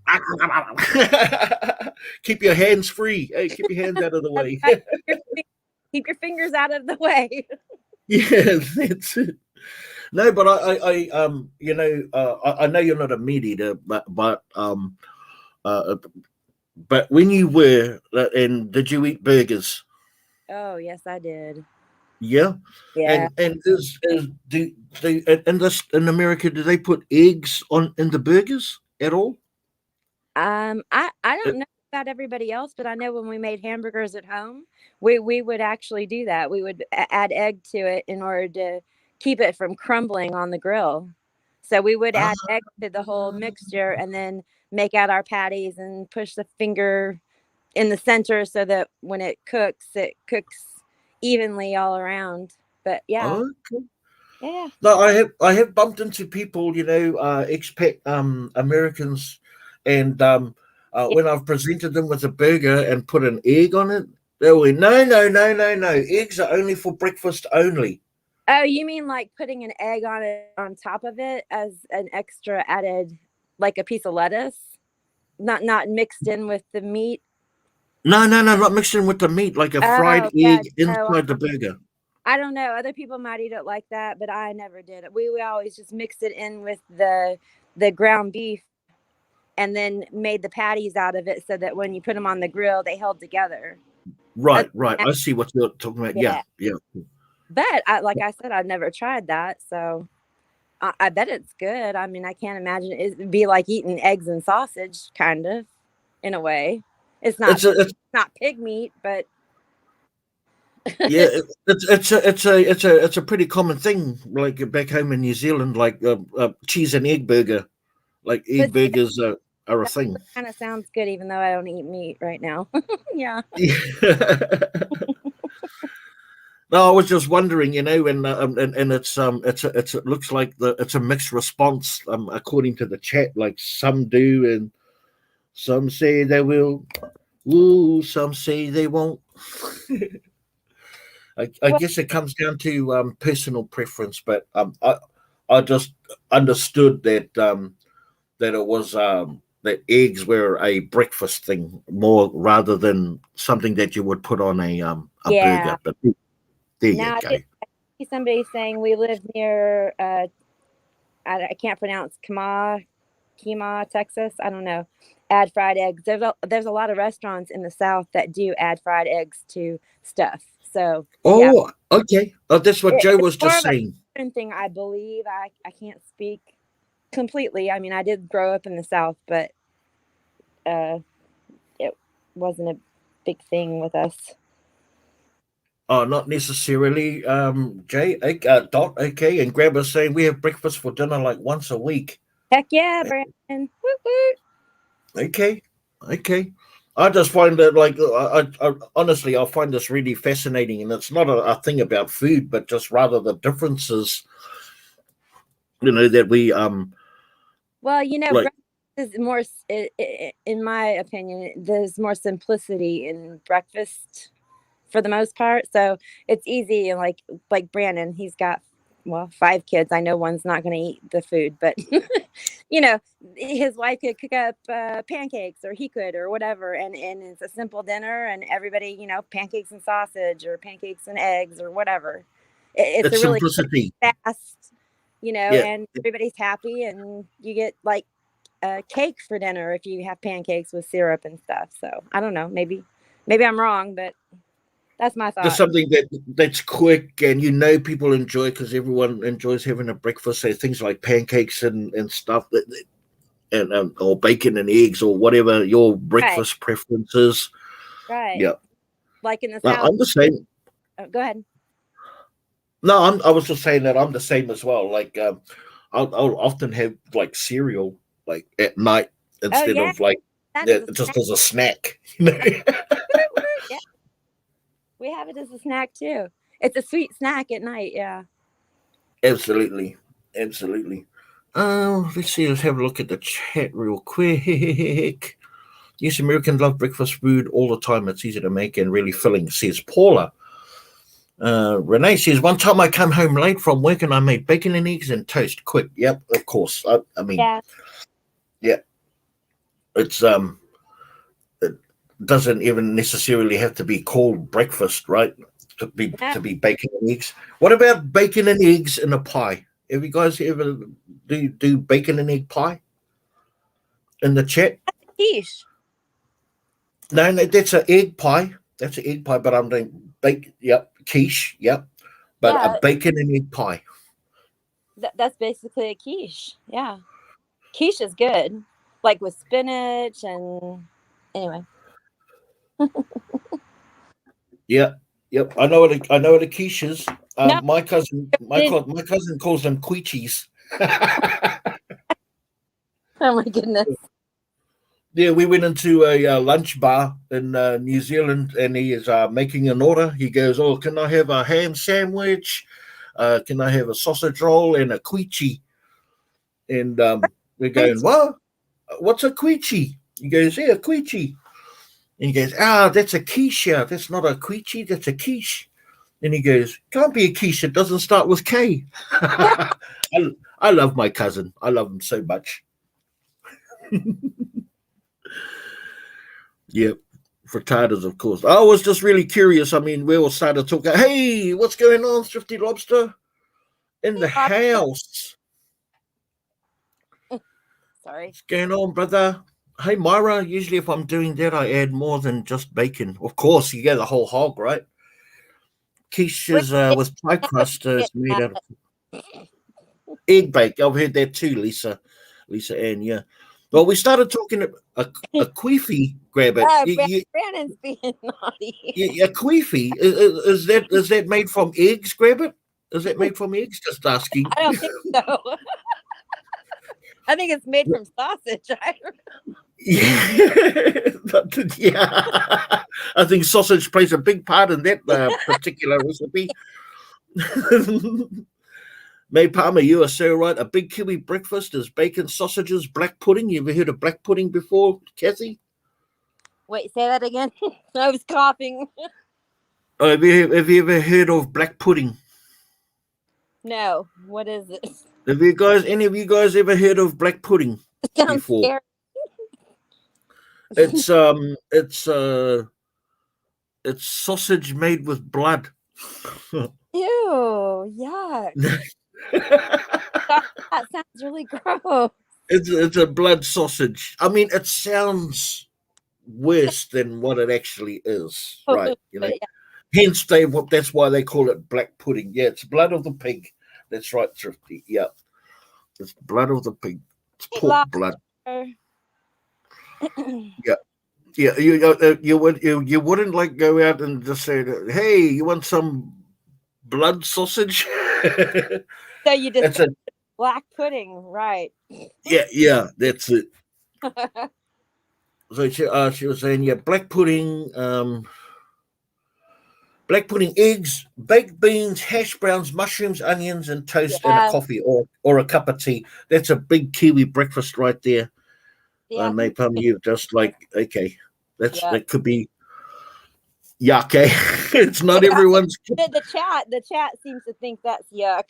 Keep your hands free. Hey, keep your hands out of the that's way. right. Keep your fingers out of the way. Yeah, that's it. No, but I know you're not a meat eater, uh, but when you were, and did you eat burgers? Oh yes, I did. Yeah, Yeah. and is do they in America do they put eggs on in the burgers at all? I Uh, don't know about everybody else, but I know when we made hamburgers at home, we would actually do that. We would add egg to it in order to keep it from crumbling on the grill. So we would ah, add egg to the whole mixture and then make out our patties and push the finger in the center so that when it cooks evenly all around. But yeah, okay. yeah. No, I have bumped into people, expat Americans, and Yeah. when I've presented them with a burger and put an egg on it, they went, no, no, no, no, no. Eggs are only for breakfast only. Oh, you mean like putting an egg on it on top of it as an extra added, like a piece of lettuce, not mixed in with the meat? No, no, no, not mixing with the meat, like a fried Oh, yeah. egg No, inside the burger. I don't know. Other people might eat it like that, but I never did it. We always just mixed it in with the ground beef and then made the patties out of it so that when you put them on the grill, they held together. Other Right, than right. that, I see what you're talking about. Yeah, yeah. yeah. But like I said, I've never tried that, so I bet it's good. I mean, I can't imagine it'd be like eating eggs and sausage, kind of, in a way. It's not It's not pig meat, but yeah, it's a pretty common thing, like back home in New Zealand, like cheese and egg burger. Like egg see, burgers are a thing. that kind of sounds good, even though I don't eat meat right now. Yeah. No, I was just wondering, and it looks like it's a mixed response, according to the chat. Like some do, and some say they will. Ooh, some say they won't. I Well, guess it comes down to personal preference, but I just understood that it was that eggs were a breakfast thing more rather than something that you would put on a yeah. burger. But there you Now go. I see somebody saying we live near I can't pronounce Kema, Texas. I don't know. Add fried eggs. There's a lot of restaurants in the South that do add fried eggs to stuff. So yeah, Oh, okay. Oh, that's what Joe it's was more just of a saying. Southern thing, I believe. I can't speak completely. I mean, I did grow up in the South, but uh, it wasn't a big thing with us. Oh, not necessarily, Jay. Dot, okay. And Grab is saying we have breakfast for dinner like once a week. Heck yeah, Brandon. Woot woot. Okay, okay. I just find that, like, I honestly, I find this really fascinating, and it's not a thing about food, but just rather the differences that we Well, like. breakfast is more, in my opinion, there's more simplicity in breakfast for the most part. So it's easy, and like Brandon, he's got, well, 5 kids. I know one's not going to eat the food, but you know, his wife could cook up pancakes, or he could, or whatever, and it's a simple dinner, and everybody, pancakes and sausage, or pancakes and eggs, or whatever. It's a It's really quick, simplicity. fast, Yeah, and everybody's happy, and you get like cake for dinner if you have pancakes with syrup and stuff. So I don't know, maybe I'm wrong, but that's my just thought. something that's quick, and people enjoy, because everyone enjoys having a breakfast. So things like pancakes and stuff, and or bacon and eggs, or whatever your Right, breakfast preferences. right. Yeah, Like in the no, South. I'm the same. Go ahead. No, I was just saying that I'm the same as well. Like, I'll often have like cereal like at night, Oh instead yeah, of like, that yeah, is a just snack. as a snack. Yeah, we have it as a snack too. It's a sweet snack at night. Yeah. Absolutely, absolutely. Let's see. Let's have a look at the chat real quick. Yes, Americans love breakfast food all the time. It's easy to make and really filling, says Paula. Renee says, one time I came home late from work and I made bacon and eggs and toast quick. Yep, of course. I mean, Yeah. yeah, it's it doesn't even necessarily have to be called breakfast, right? To be No, to be bacon and eggs. What about bacon and eggs in a pie? Have you guys ever do bacon and egg pie in the chat? quiche. No, no, that's an egg pie. That's an egg pie, but I'm doing bake. Yep, quiche. Yep, but a Yeah, bacon and egg pie. that's basically a quiche. Yeah, quiche is good, like with spinach and anyway. Yeah, yep. I know what a quiche is. No, My cousin, my didn't. my cousin calls them quiches. Oh my goodness. Yeah, we went into a lunch bar in New Zealand, and he is making an order. He goes, "Oh, can I have a ham sandwich? Can I have a sausage roll and a quiche?" And we're going, "What? What's a quiche?" He goes, "Yeah, a quiche." And he goes, that's a quiche. That's not a quiche. That's a quiche." And he goes, "Can't be a quiche. It doesn't start with K." I love my cousin. I love him so much. Yep. Frittatas, of course. I was just really curious. I mean, we all started talking. Hey, what's going on, Thrifty Lobster? In the house. Sorry. What's going on, brother? Hey, Myra. Usually, if I'm doing that, I add more than just bacon. Of course, you get the whole hog, right? Quiche Wait, is with pie that's what crust. you're Is getting made at. out of egg bake. I've heard that too, Lisa. Lisa Ann, yeah. Well, we started talking a queefy, grab it. Oh, Brandon's being naughty. A queefy. Is that made from eggs, grab it? Is that made from eggs? Just asking. I don't think so. I think it's made from sausage. Yeah. Yeah. I think sausage plays a big part in that particular recipe. May Palmer, you are so right. A big Kiwi breakfast is bacon, sausages, black pudding. You ever heard of black pudding before, Kathy? Wait, say that again. I was coughing. Have you ever heard of black pudding? No, what is it? Any of you guys ever heard of black pudding It sounds before? scary. It's sausage made with blood. Ew, yuck. That sounds really gross. It's a blood sausage. I mean, it sounds worse than what it actually is, right? But yeah. Hence that's why they call it black pudding. Yeah, it's blood of the pig. That's right, Thrifty. Yeah, it's blood of the pig. It's pork blood. Yeah. Yeah, you wouldn't like go out and just say, "Hey, you want some blood sausage?" So you just It's a black pudding, right? yeah, that's it. So she was saying, yeah, black pudding. Black pudding, eggs, baked beans, hash browns, mushrooms, onions, and toast, and a Yeah, coffee or a cup of tea. That's a big Kiwi breakfast right there. yeah, I think Napalm, you just so. like, okay, Yeah, that could be yuck, eh? It's not yeah. everyone's. The chat seems to think that's yuck.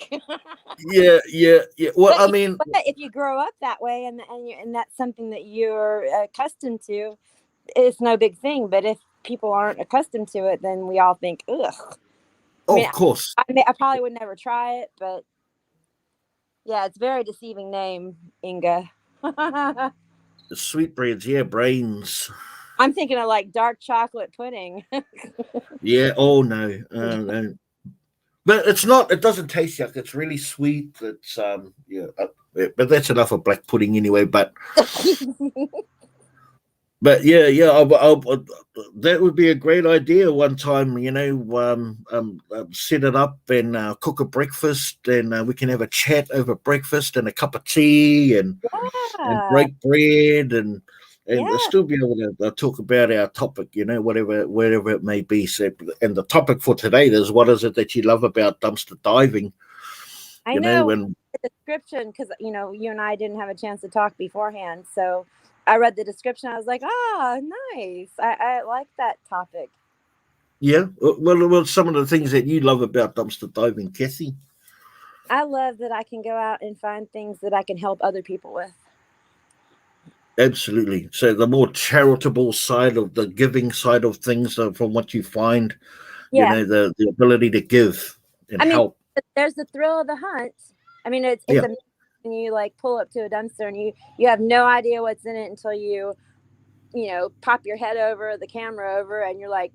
Yeah, yeah, yeah. Well, But I you mean, know what? If you grow up that way and that's something that you're accustomed to, it's no big thing. But if people aren't accustomed to it, then we all think, ugh. I mean, of course, I probably would never try it, but yeah, it's a very deceiving name, Inga. the sweetbreads, yeah, brains. I'm thinking of like dark chocolate pudding. Yeah, oh no, no. But it's not. It doesn't taste yuck. It's really sweet. It's yeah. But that's enough of black pudding anyway. But yeah, yeah. That would be a great idea. One time, set it up and cook a breakfast, and we can have a chat over breakfast and a cup of tea and Yeah, break bread and yeah. still be able to talk about our topic, whatever it may be. So, and the topic for today is, what is it that you love about dumpster diving? I know And the description because you and I didn't have a chance to talk beforehand, so I read the description. I was like, ah, nice. I like that topic. yeah, well, some of the things that you love about dumpster diving, Kathy. I love that I can go out and find things that I can help other people with. Absolutely. So the more charitable side of the giving side of things, from what you find, Yeah, the ability to give and I mean, help. there's the thrill of the hunt. I mean, it's Yeah, amazing when you like pull up to a dumpster and you have no idea what's in it until you pop your head over the camera over and you're like,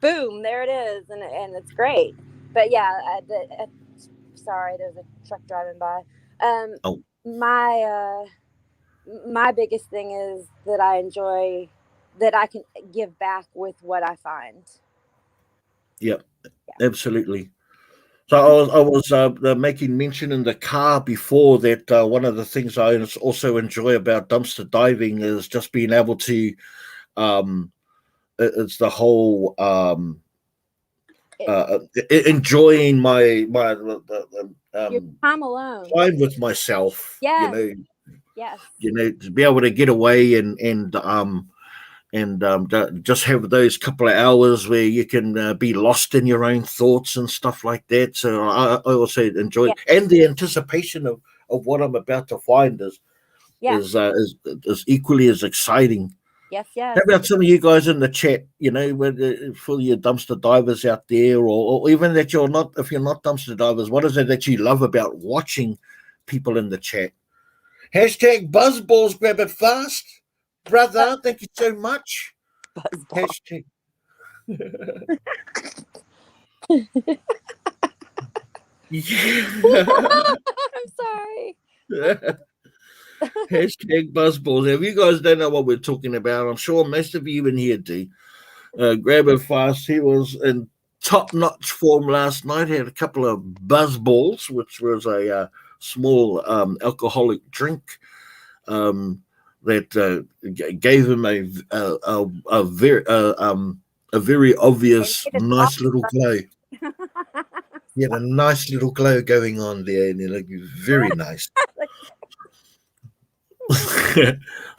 boom, there it is, and it's great. But yeah, sorry, there's a truck driving by. Um, oh, my my biggest thing is that I enjoy that I can give back with what I find. yeah, Yeah, absolutely. So I was making mention in the car before that one of the things I also enjoy about dumpster diving is just being able to um, it's the whole it, enjoying my your time alone. time with myself. Yes, yes, To be able to get away and just have those couple of hours where you can be lost in your own thoughts and stuff like that. So I also enjoy yeah, it, and the anticipation of what I'm about to find yeah, is equally as exciting. yes, How yes, about some of you guys in the chat? For your dumpster divers out there, or even that you're not, if you're not dumpster divers, what is it that you love about watching people in the chat? Hashtag buzzballs, grab it fast, brother. Thank you so much. buzzball. Hashtag. I'm sorry. Hashtag buzzballs. If you guys don't know what we're talking about, I'm sure most of you in here do. Grab it fast. He was in top-notch form last night. Had a couple of buzzballs, which was a small alcoholic drink that gave him a very It obvious, made it nice little glow. awesome. He had a nice little glow going on there, and he looked very nice.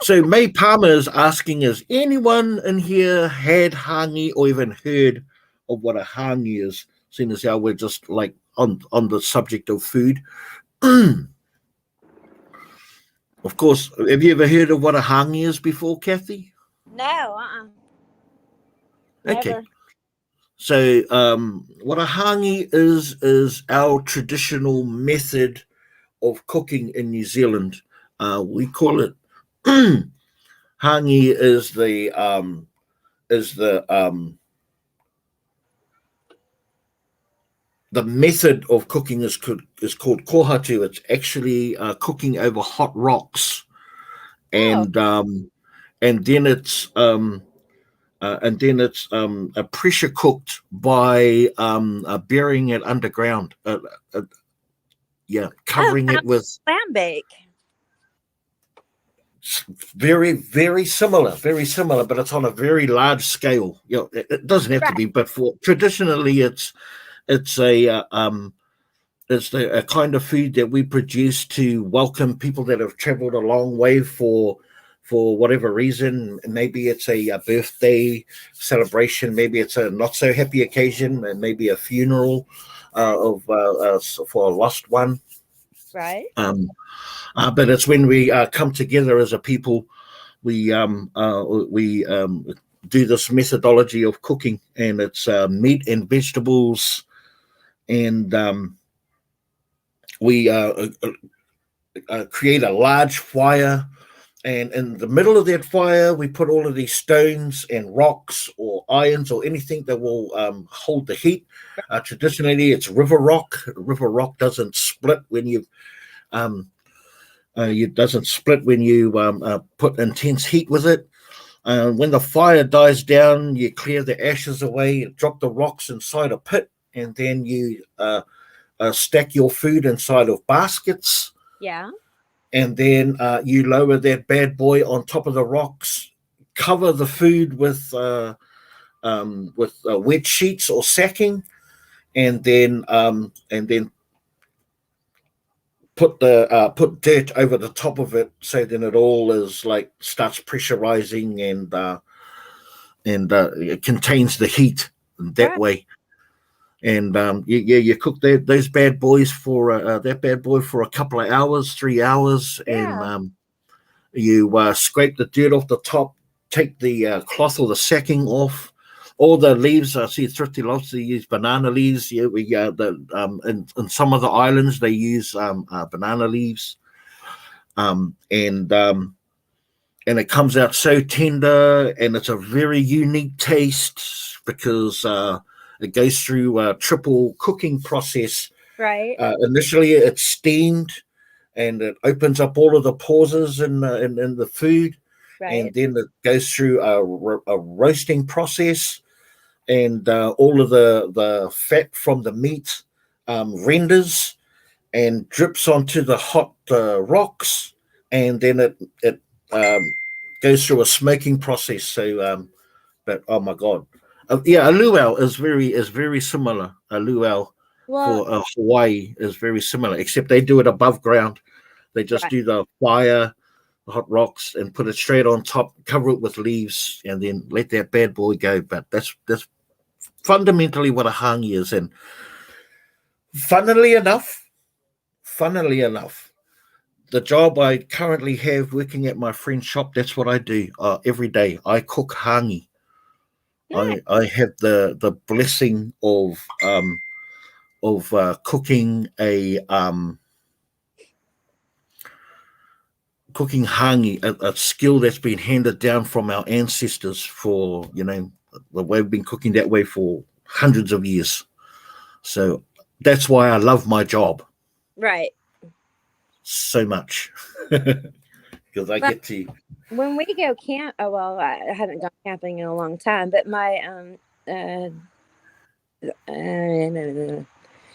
So May Palmer is asking, has anyone in here had hangi or even heard of what a hangi is? Seeing as how we're just like on the subject of food. Of course, have you ever heard of what a hangi is before, Kathy? No, Okay. never. So what a hangi is our traditional method of cooking in New Zealand. We call it hangi is the method of cooking is called kohatu. It's actually cooking over hot rocks, Oh, and um, and then it's pressure cooked by burying it underground. Yeah, oh, covering kind it of with clam bake. Very, very similar, but it's on a very large scale. It doesn't have to Right. be, but for traditionally, it's a kind of food that we produce to welcome people that have traveled a long way for whatever reason. Maybe it's a birthday celebration, maybe it's a not so happy occasion, and maybe a funeral of for a lost one. Right. Um, but it's when we come together as a people, we do this methodology of cooking, and it's meat and vegetables, and we create a large fire, and in the middle of that fire we put all of these stones and rocks or irons or anything that will hold the heat. Traditionally it's river rock. River rock doesn't split when you it doesn't split when you put intense heat with it. When the fire dies down, you clear the ashes away, drop the rocks inside a pit, and then you stack your food inside of baskets, Yeah. and then you lower that bad boy on top of the rocks, cover the food with wet sheets or sacking, and then put dirt over the top of it, so then it all is like starts pressurizing, and it contains the heat that Right. way. And you cook those bad boys for that bad boy for a couple of hours, 3 hours, and Yeah. you scrape the dirt off the top, take the cloth or the sacking off. All the leaves, I see thrifty lots, they use banana leaves. Yeah, in some of the islands they use banana leaves, and it comes out so tender, and it's a very unique taste because it goes through a triple cooking process. Right. Initially, it's steamed, and it opens up all of the pauses in the food, and Right. then it goes through a roasting process, and all of the fat from the meat renders and drips onto the hot rocks, and then it goes through a smoking process. So, but oh my god, yeah, a luau is very similar. A luau Well, for Hawaii is very similar, except they do it above ground. They just right. do the fire, the hot rocks, and put it straight on top, cover it with leaves, and then let that bad boy go. But that's fundamentally what a hangi is. And funnily enough, funnily enough, the job I currently have working at my friend's shop, that's what I do every day. I cook hangi. Nice. I have the blessing of cooking cooking hangi, a skill that's been handed down from our ancestors for we've been cooking that way for hundreds of years. So that's why I love my job Right. so much because I But get to. when we go camp, oh well, I haven't gone camping in a long time. But my uh,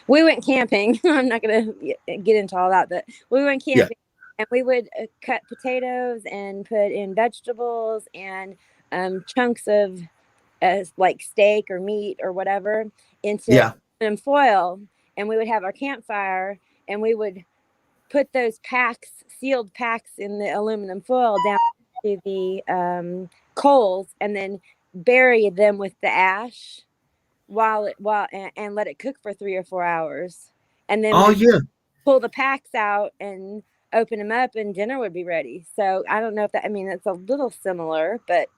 we went camping. I'm not gonna get into all that, but we went Yeah, camping, and we would cut potatoes and put in vegetables and chunks of like steak or meat or whatever into yeah. aluminum foil, and we would have our campfire, and we would put those packs, sealed packs, in the aluminum foil down to the coals, and then bury them with the ash and let it cook for 3 or 4 hours, and then Oh when yeah, pull the packs out and open them up, and dinner would be ready. So I don't know if that, I mean, it's a little similar, but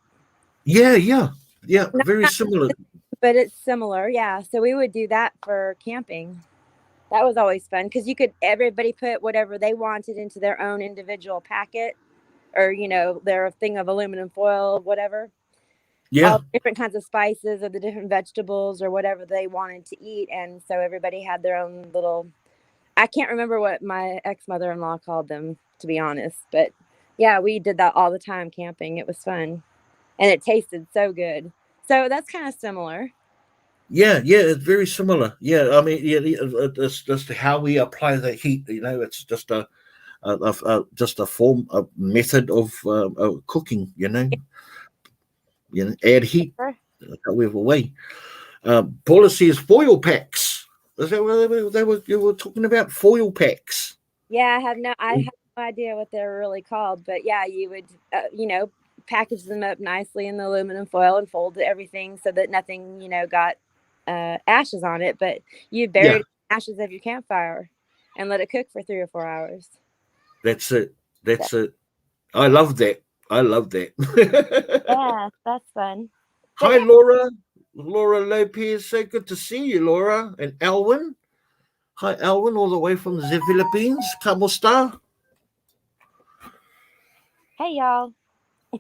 yeah. Very not, similar. but it's similar. Yeah. So we would do that for camping. That was always fun because everybody put whatever they wanted into their own individual packet, or, their thing of aluminum foil, whatever. All Yeah, different kinds of spices or the different vegetables or whatever they wanted to eat. And so everybody had their own little, I can't remember what my ex mother in law called them, to be honest. But yeah, we did that all the time camping. It was fun. And it tasted so good. So that's kind of similar. yeah. It's very similar. Yeah, I mean, it's just how we apply the heat. It's just a just a form, a method of cooking. Add heat, however way. Paula says foil packs. Is that what you were talking about? Foil packs. Yeah, I have no idea what they're really called, but yeah, you would, package them up nicely in the aluminum foil and fold everything so that nothing, got ashes on it. But you bury the ashes of your campfire and let it cook for 3 or 4 hours. That's it. That's it. I love that. Yeah, that's fun. Hi, Laura. Laura Lopez. So good to see you, Laura. And Alwyn. Hi, Alwyn, all the way from the Philippines. Kamusta? Hey, y'all.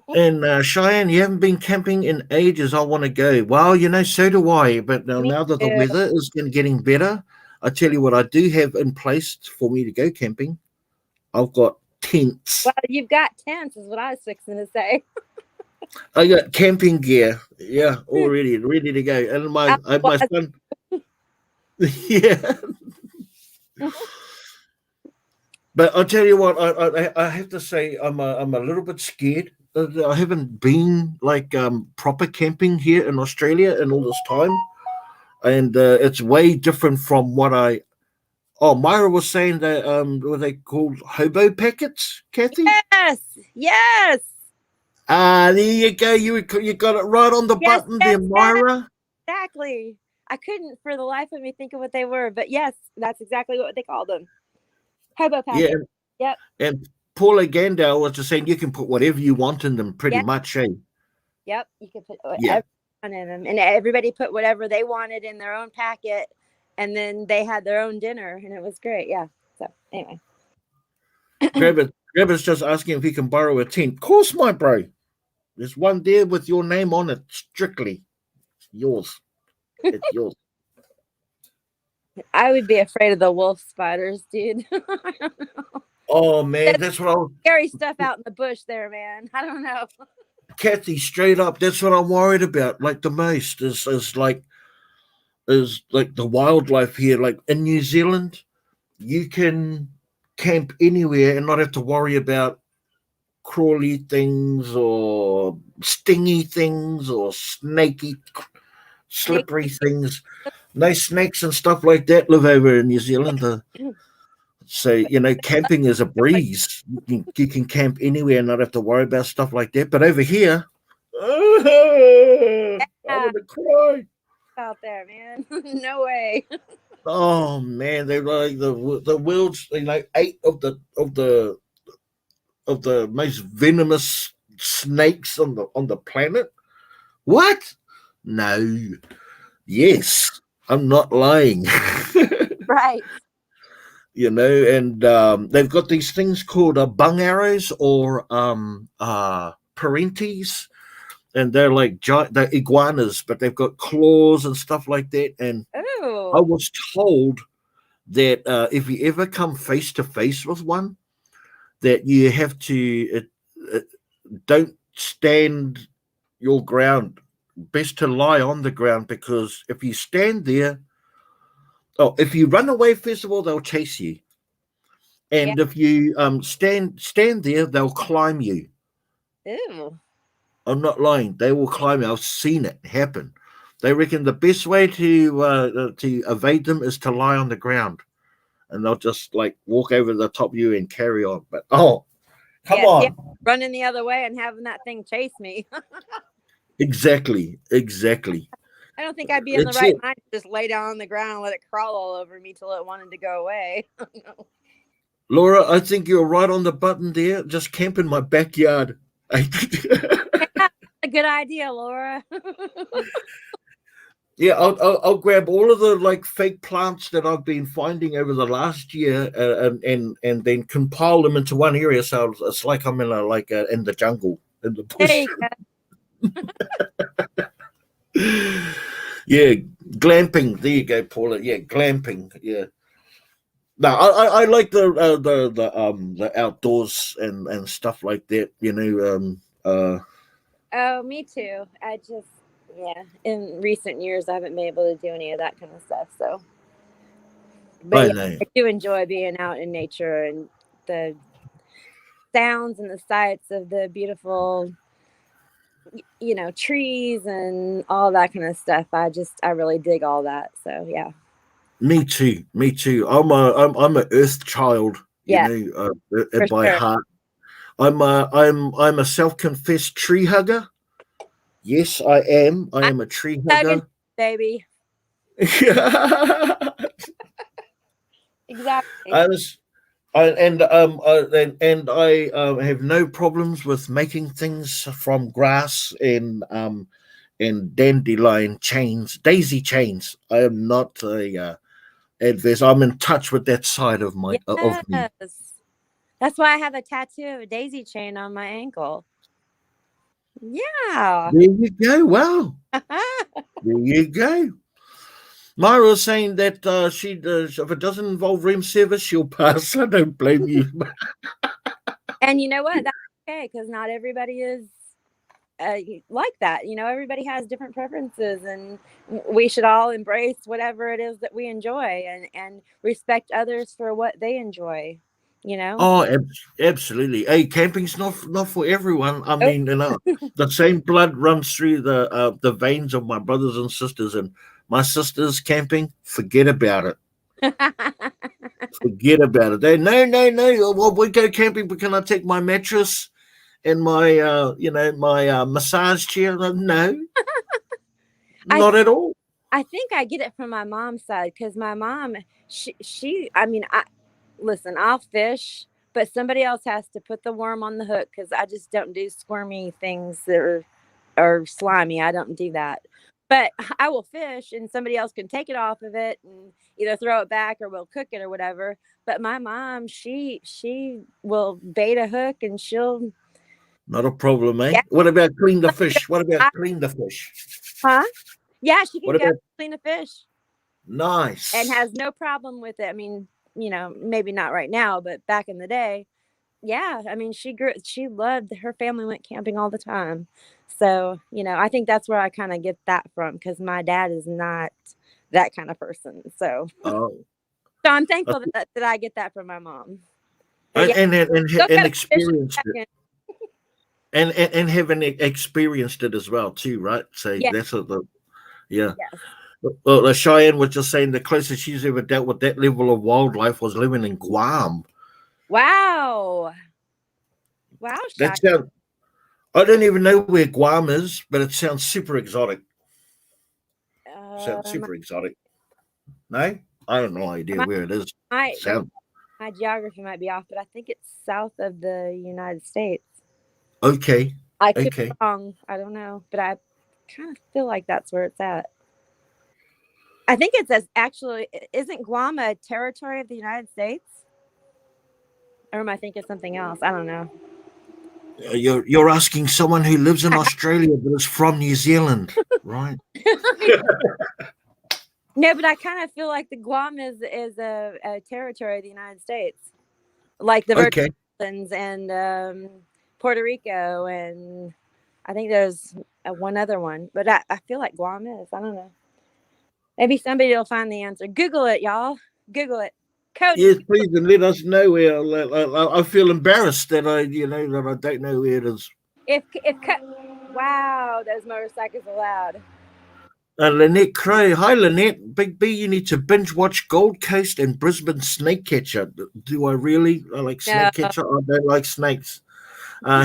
And Cheyenne, you haven't been camping in ages. I want to go. Well, so do I. But now that the weather is getting better, I tell you what, I do have in place for me to go camping. I've got tents. Well, you've got tents, is what I was fixing to say. I got camping gear. Yeah, already ready to go. And my son. Yeah. But I'll tell you what, I have to say I'm a little bit scared. I haven't been proper camping here in Australia in all this time, and it's way different from what I. Oh, Myra was saying that were they called hobo packets, Kathy? Yes. There you go. You got it right on the button there, Myra. Exactly. I couldn't for the life of me think of what they were, but yes, that's exactly what they called them. Hobo packets. Yeah. Yep. And Paula Gandale was just saying you can put whatever you want in them, pretty much, eh? Yep. You can put whatever you want in them, and everybody put whatever they wanted in their own packet, and then they had their own dinner, and it was great. Yeah. So anyway, Grabber's just asking if he can borrow a tent. Of course, my bro. There's one there with your name on it, strictly. It's yours. It's yours. I would be afraid of the wolf spiders, dude. I don't know. Oh man, that's what I was. Scary stuff out in the bush there, man. I don't know. Kathy, straight up, that's what I'm worried about. Like the most is like the wildlife here. Like in New Zealand, you can camp anywhere and not have to worry about crawly things or stingy things or snaky, slippery things. No snakes and stuff like that live over in New Zealand. So camping is a breeze. You can camp anywhere and not have to worry about stuff like that. But over here, I want to cry out there, man. No way. Oh man, they're like the world's 8 of the most venomous snakes on the planet. What? No. Yes, I'm not lying. Right. And they've got these things called bung arrows or parentes, and they're like they're iguanas, but they've got claws and stuff like that. And I was told that if you ever come face to face with one, that you have to don't stand your ground. Best to lie on the ground, because if you stand there, if you run away, first of all, they'll chase you, and if you stand there, they'll climb you. Ew. I'm not lying. They will climb you. I've seen it happen. They reckon the best way to evade them is to lie on the ground, and they'll just walk over the top of you and carry on. But come on, yeah. Running the other way and having that thing chase me. Exactly. I don't think I'd be in the right mind to just lay down on the ground and let it crawl all over me till it wanted to go away. No. Laura, I think you're right on the button there. Just camp in my backyard. Yeah, a good idea, Laura. Yeah, I'll grab all of the fake plants that I've been finding over the last year, and then compile them into one area. So it's like I'm in in the jungle, in the bush. Yeah, glamping. There you go, Paula. Yeah, glamping. Yeah. No, I like the outdoors and stuff like that. Oh, me too. In recent years, I haven't been able to do any of that kind of stuff. So, but I do enjoy being out in nature and the sounds and the sights of the beautiful, trees and all that kind of stuff. I really dig all that. So yeah. Me too. Me too. I'm a Earth child. Yeah, for By sure. heart. I'm a self-confessed tree hugger. Yes, I am. I I'm am a tree hugging, hugger. baby. I Exactly. was, and I have no problems with making things from grass and dandelion chains, daisy chains. I am not a adverse. I'm in touch with that side of me. Yes. That's why I have a tattoo of a daisy chain on my ankle. Yeah. There you go. Wow. There you go. Myra was saying that she does, if it doesn't involve room service, she'll pass. I don't blame you. And you know what? That's okay, because not everybody is like that. Everybody has different preferences, and we should all embrace whatever it is that we enjoy, and respect others for what they enjoy. You know? Oh, absolutely. Hey, camping's not for everyone. I Oh. mean, the same blood runs through the veins of my brothers and sisters, and my sisters camping. Forget about it. Forget about it. They no, no, no. Well, we go camping, but can I take my mattress and my my massage chair? No, I not at all. I think I get it from my mom's side, because my mom, she I mean, I listen, I'll fish, but somebody else has to put the worm on the hook, because I just don't do squirmy things that are slimy. I don't do that. But I will fish, and somebody else can take it off of it and either throw it back or we'll cook it or whatever. But my mom, she will bait a hook, and she'll, Not a problem, eh? yeah, What about clean the fish? What about clean the fish? huh? Yeah, she can What go about clean a fish and nice? has no problem with it. I mean, maybe not right now, but back in the day, yeah. I mean, she loved, her family went camping all the time. So, I think that's where I kind of get that from, because my dad is not that kind of person. Oh, So I'm thankful that I get that from my mom. But yeah, go and catch a fish in experienced a it, second. and having experienced it as well too, right? So Yeah, that's what the yeah. yes. Well, the Cheyenne was just saying the closest she's ever dealt with that level of wildlife was living in Guam. Wow. Wow, That Shy. sounds. I don't even know where Guam is, but it sounds super exotic. Sounds My, super exotic. No, I have no idea my, where it is. my, Sound my geography might be off, but I think it's south of the United States. okay. I could be Okay. wrong. I don't know, but I kind of feel like that's where it's at. I think it's as actually, isn't Guam a territory of the United States? Or am I thinking something else? I don't know. You're asking someone who lives in Australia but is from New Zealand, right? No, but I kind of feel like the Guam is a territory of the United States, like the Virgin Okay. Islands and Puerto Rico, and I think there's one other one, but I feel like Guam is. I don't know. Maybe somebody will find the answer. Google it, y'all. Google it. Cody. Yes, please, and let us know where. I feel embarrassed that that I don't know where it is. Wow, those motorcycles are loud. Lynette Crow. Hi, Lynette. Big B, you need to binge watch Gold Coast and Brisbane Snake Catcher. Do I really? I like No. Snake Catcher. I don't like snakes.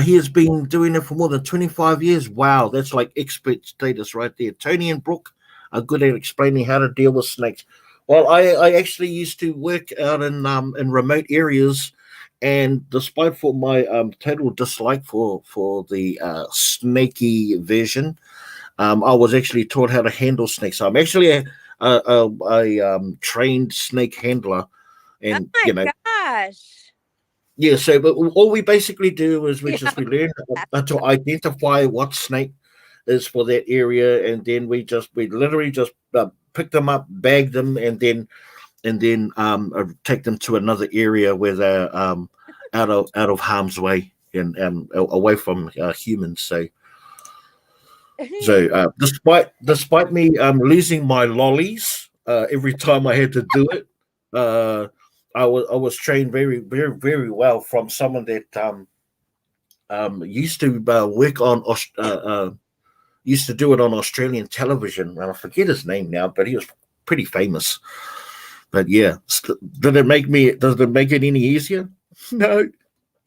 He has been doing it for more than 25 years. Wow, that's like expert status right there. Tony and Brooke are good at explaining how to deal with snakes. Well, I actually used to work out in remote areas, and despite for my total dislike for the snaky version, I was actually taught how to handle snakes. I'm actually a trained snake handler, Oh and my gosh. yeah. So, but all we basically do is we Yeah. just we learn to identify what snake is for that area, and then we literally just pick them up, bag them, and then take them to another area where they're out of harm's way and away from humans. So despite me losing my lollies every time I had to do it, I was trained very very very well from someone that used to work on used to do it on Australian television, and I forget his name now, but he was pretty famous. But yeah, did it make me? Does it make it any easier? No,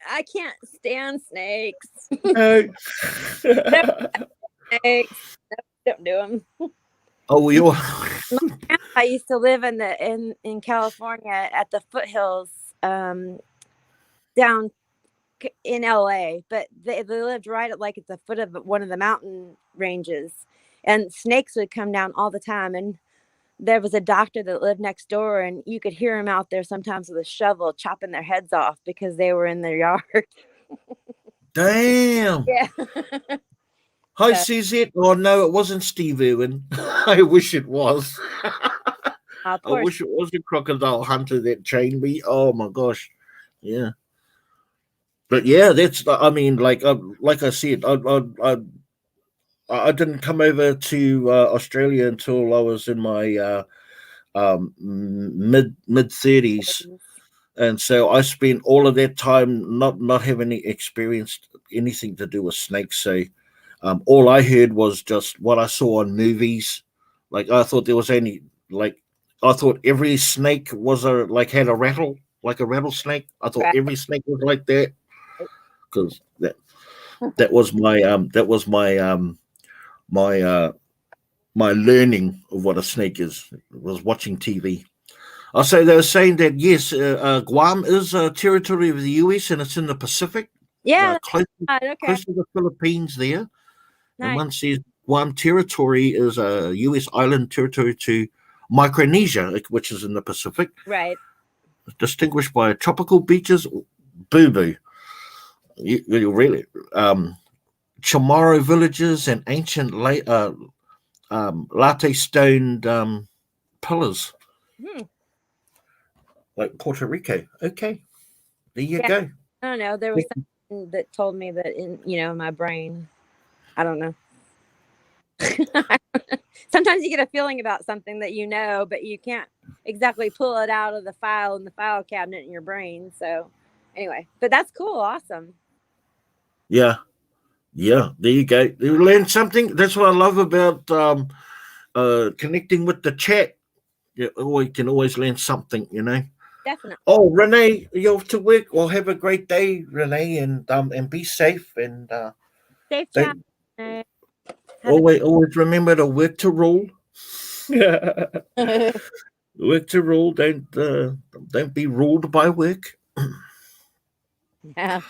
I can't stand snakes. no. Snakes. Don't do them. Oh, we all. I used to live in California at the foothills down in LA, but they lived right at like at the foot of one of the mountain ranges, and snakes would come down all the time. And there was a doctor that lived next door, and you could hear him out there sometimes with a shovel chopping their heads off because they were in their yard. Damn. Yeah. Hi, Suzette. Oh no, it wasn't Steve Irwin. I wish it was. I wish it was the crocodile hunter that trained me. Oh my gosh, yeah. But yeah, that's. I mean, like I said, I didn't come over to Australia until I was in my mid 30s, and so I spent all of that time not having experienced anything to do with snakes. So all I heard was just what I saw on movies. Like I thought there was only like I thought every snake was had a rattle, like a rattlesnake. I thought every snake was like that because that was my learning of what a snake is. Was watching TV. Also, they were saying that yes, Guam is a territory of the US and it's in the Pacific. Yeah, close to the Philippines there. Nice. And one says Guam territory is a US island territory to Micronesia, which is in the Pacific. Right. Distinguished by tropical beaches, boo-boo. You really Chamorro villages and ancient latte stoned pillars. Like Puerto Rico. Okay. There you go. I don't know. There was something that told me that in my brain. I don't know. Sometimes you get a feeling about something that you know, but you can't exactly pull it out of the file in the file cabinet in your brain. So anyway, but that's cool. Awesome. Yeah. Yeah. There you go. You learn something. That's what I love about connecting with the chat. You can always learn something, Definitely. Oh, Renee, you're off to work. Well, have a great day, Renee, and be safe and safe job. Always remember to work to rule. Work to rule. Don't be ruled by work. Yeah.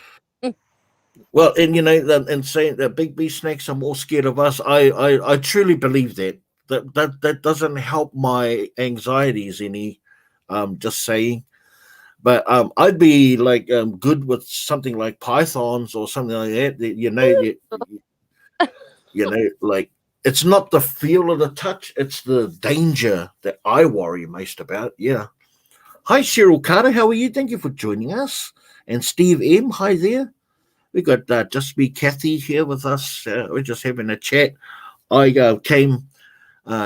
Well, and and saying that big B snakes are more scared of us, I truly believe that. That doesn't help my anxieties any. Just saying. But I'd be like good with something like pythons or something like that. Like it's not the feel of the touch; it's the danger that I worry most about. Yeah. Hi, Cheryl Carter. How are you? Thank you for joining us. And Steve M. Hi there. We got Just Me Kathy here with us. We're just having a chat. I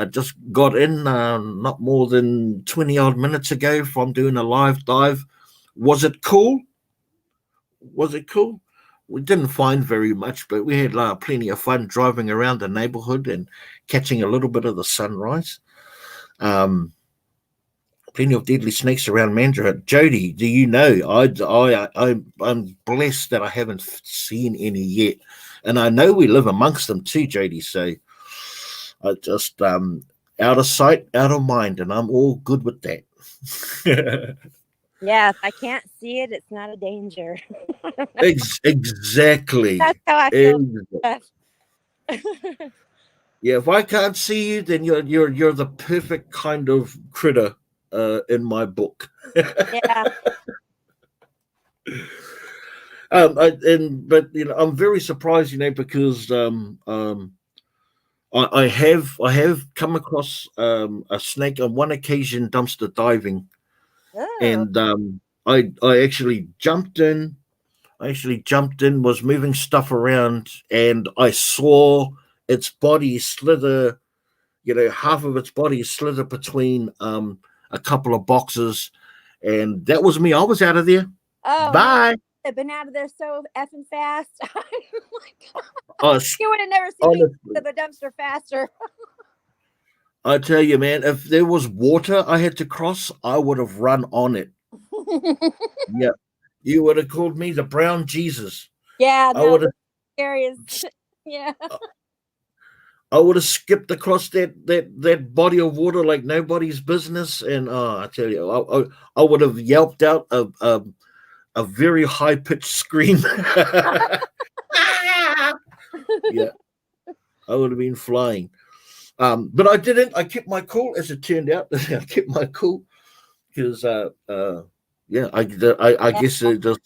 just got in not more than 20 odd minutes ago from doing a live dive. Was it cool? We didn't find very much, but we had plenty of fun driving around the neighborhood and catching a little bit of the sunrise. Plenty of deadly snakes around Mandurah. Jody, do you know? I'm blessed that I haven't seen any yet, and I know we live amongst them too, Jody. So I just out of sight, out of mind, and I'm all good with that. Yeah, if I can't see it, it's not a danger. Exactly. That's how I feel. Yeah, if I can't see you, then you're the perfect kind of critter in my book. Yeah. But I'm very surprised, because I have come across a snake on one occasion dumpster diving. Oh. And I actually jumped in. Was moving stuff around, and I saw its body slither. Half of its body slither between a couple of boxes, and that was me. I was out of there. Oh, bye. I've been out of there so effing fast. Oh my God. Us, You would have never seen me to honestly, the dumpster faster. I tell you, man, if there was water I had to cross, I would have run on it. Yeah, you would have called me the brown Jesus. Yeah, I no, would the have, scariest. Yeah. I would have skipped across that body of water like nobody's business, and I tell you, I would have yelped out a very high pitched scream. Yeah, I would have been flying. But I didn't. I kept my cool, as it turned out. I kept my cool because, yeah, I Yeah, guess it just.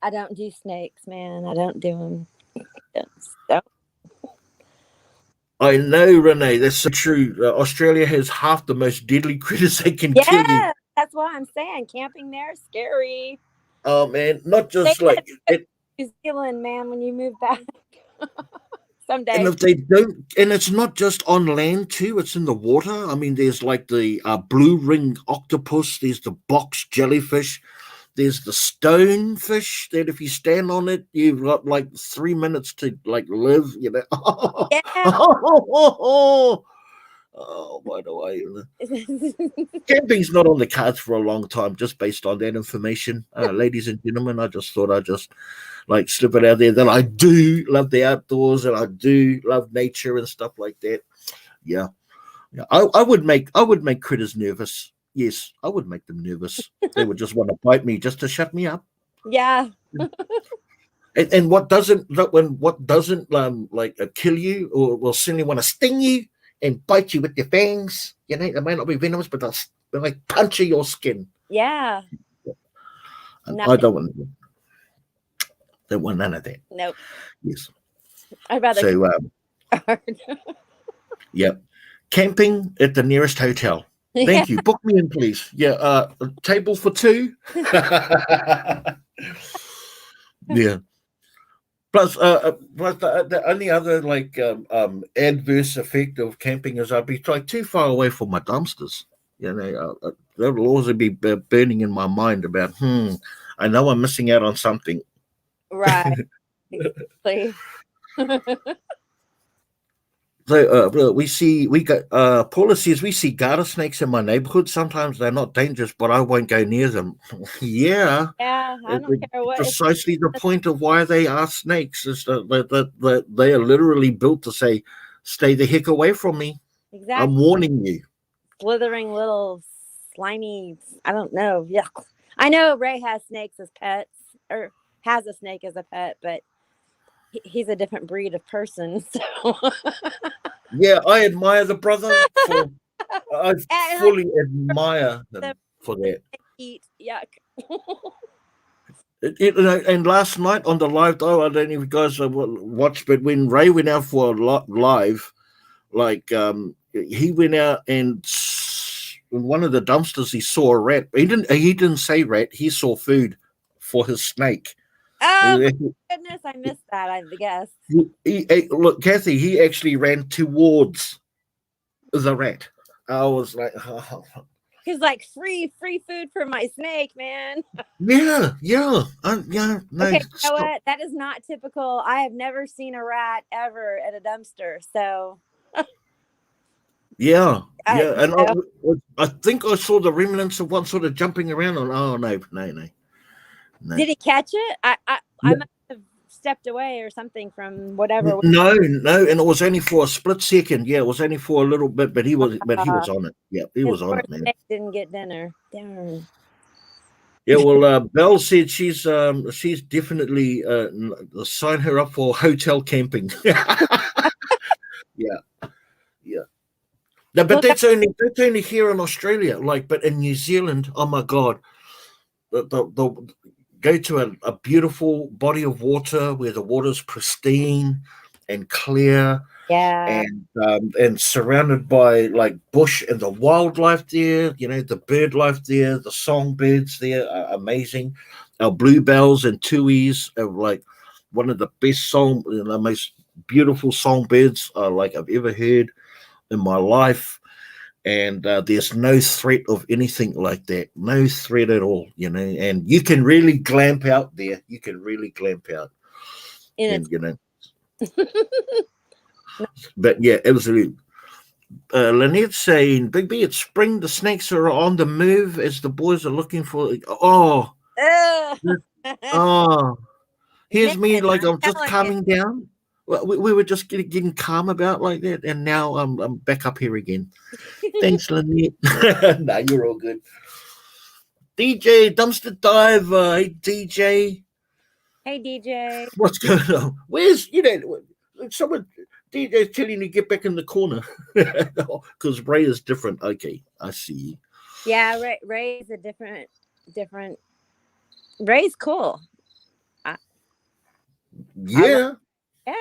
I don't do snakes, man. I don't do them. So, I know, Renee. That's so true. Australia has half the most deadly critters that can kill you. yeah, that's why I'm saying camping there is scary. Oh man, not They just said like it. New Zealand, man, when you move back And someday. if they don't, and it's not just on land too, it's in the water. I mean, there's like the blue ring octopus, there's the box jellyfish, there's the stonefish that if you stand on it, you've got like 3 minutes to like live, you know. Yeah. Oh, by the way, camping's not on the cards for a long time, just based on that information. Ladies and gentlemen, I just thought I'd just like slip it out there that I do love the outdoors and I do love nature and stuff like that. Yeah. Yeah. I would make critters nervous. Yes, I would make them nervous. They would just want to bite me just to shut me up. Yeah. And what doesn't like kill you or will certainly want to sting you and bite you with their fangs. You know, they may not be venomous, but they'll like puncture your skin. Yeah. And No, I don't want none of that. nope. Yes. I'd rather So hard. yeah. Camping at the nearest hotel. Yeah. Thank you. Book me in, please. Yeah, a table for two. Yeah. Plus the only other like adverse effect of camping is I'd be like too far away from my dumpsters. You know, that'll always be burning in my mind about. I know I'm missing out on something. Right. Exactly. So we got Paula says we see garter snakes in my neighborhood. Sometimes they're not dangerous, but I won't go near them. Yeah, Yeah, I don't care what. precisely the point of why they are snakes is that they are literally built to say, "Stay the heck away from me." Exactly. I'm warning you. Slithering little slimy. I don't know. Yeah. I know Ray has snakes as pets, or has a snake as a pet, but he's a different breed of person. So Yeah, I admire the brother. I and fully admire them for that. eat yuck. And last night on the live, though, I don't know if you guys watched, but when Ray went out for a live, like he went out and in one of the dumpsters he saw a rat. He didn't say rat. He saw food for his snake. Oh my goodness, I missed that. I guess. Look, Kathy, he actually ran towards the rat. I was like, oh. He's like free food for my snake, man. Yeah. No, Okay, you know what? That is not typical. I have never seen a rat ever at a dumpster. So yeah, and I think I saw the remnants of one sort of jumping around. Oh no. Did he catch it? I must have stepped away or something from whatever. No, and it was only for a split second. Yeah, it was only for a little bit, but he was on it. Yeah, he was on it, man. Didn't get dinner. Darn. Yeah, well, Belle said she's definitely sign her up for hotel camping. Yeah. No, but that's only here in Australia. Like, but in New Zealand, oh my God, the go to a beautiful body of water where the water's pristine and clear. Yeah. And surrounded by like bush and the wildlife there, you know, the bird life there, the songbirds there are amazing. Our bluebells and tuis are like one of the best the most beautiful songbirds like I've ever heard in my life. and there's no threat of anything like that. No threat at all, and you can really glamp out there. You can really glamp out, And and but yeah, absolutely. Lynette's saying, Big B, it's spring. The snakes are on the move as the boys are looking for. Oh, oh. Here's me, man, like I'm I'm just telling you. calming down. Well, we were just getting calm about like that, and now I'm back up here again. Thanks, Lynette. Nah, you're all good. DJ Dumpster Diver, hey DJ, Hey, DJ. what's going on? Where's someone DJ's telling you to get back in the corner because Ray is different. Okay, I see. Yeah, Ray's a different. Ray's cool. I love. Yeah, Yeah,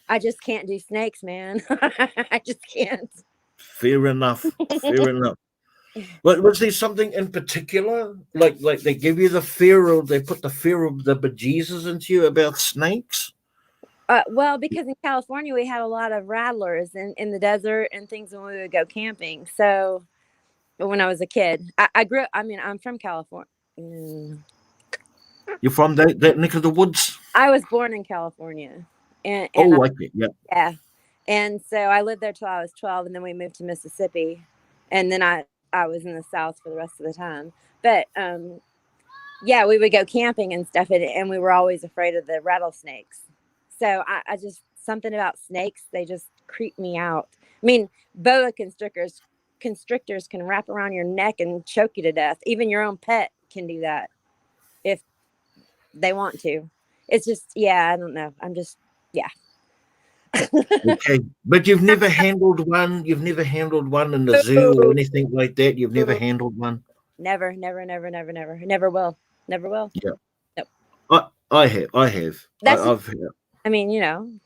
I just can't do snakes, man. I just can't. fair enough. Fair enough. But was there something in particular, like they give you the fear, or they put the fear of the bejesus into you about snakes? Well, because in California we had a lot of rattlers in the desert and things when we would go camping. So when I was a kid, I grew up. I mean, I'm from California. You're from that neck of the woods? I was born in California, and Oh, okay, yeah. yeah, and so I lived there till I was 12, and then we moved to Mississippi, and then I was in the South for the rest of the time. But yeah, we would go camping and stuff, and we were always afraid of the rattlesnakes. So I just something about snakes, they just creep me out. I mean, boa constrictors can wrap around your neck and choke you to death. Even your own pet can do that if they want to. It's just, yeah, I don't know. I'm just, yeah. Okay, but you've never handled one. You've never handled one in the zoo or anything like that. You've never handled one. Never, never will, never will. Yeah, Nope. I have. That's I've. I mean,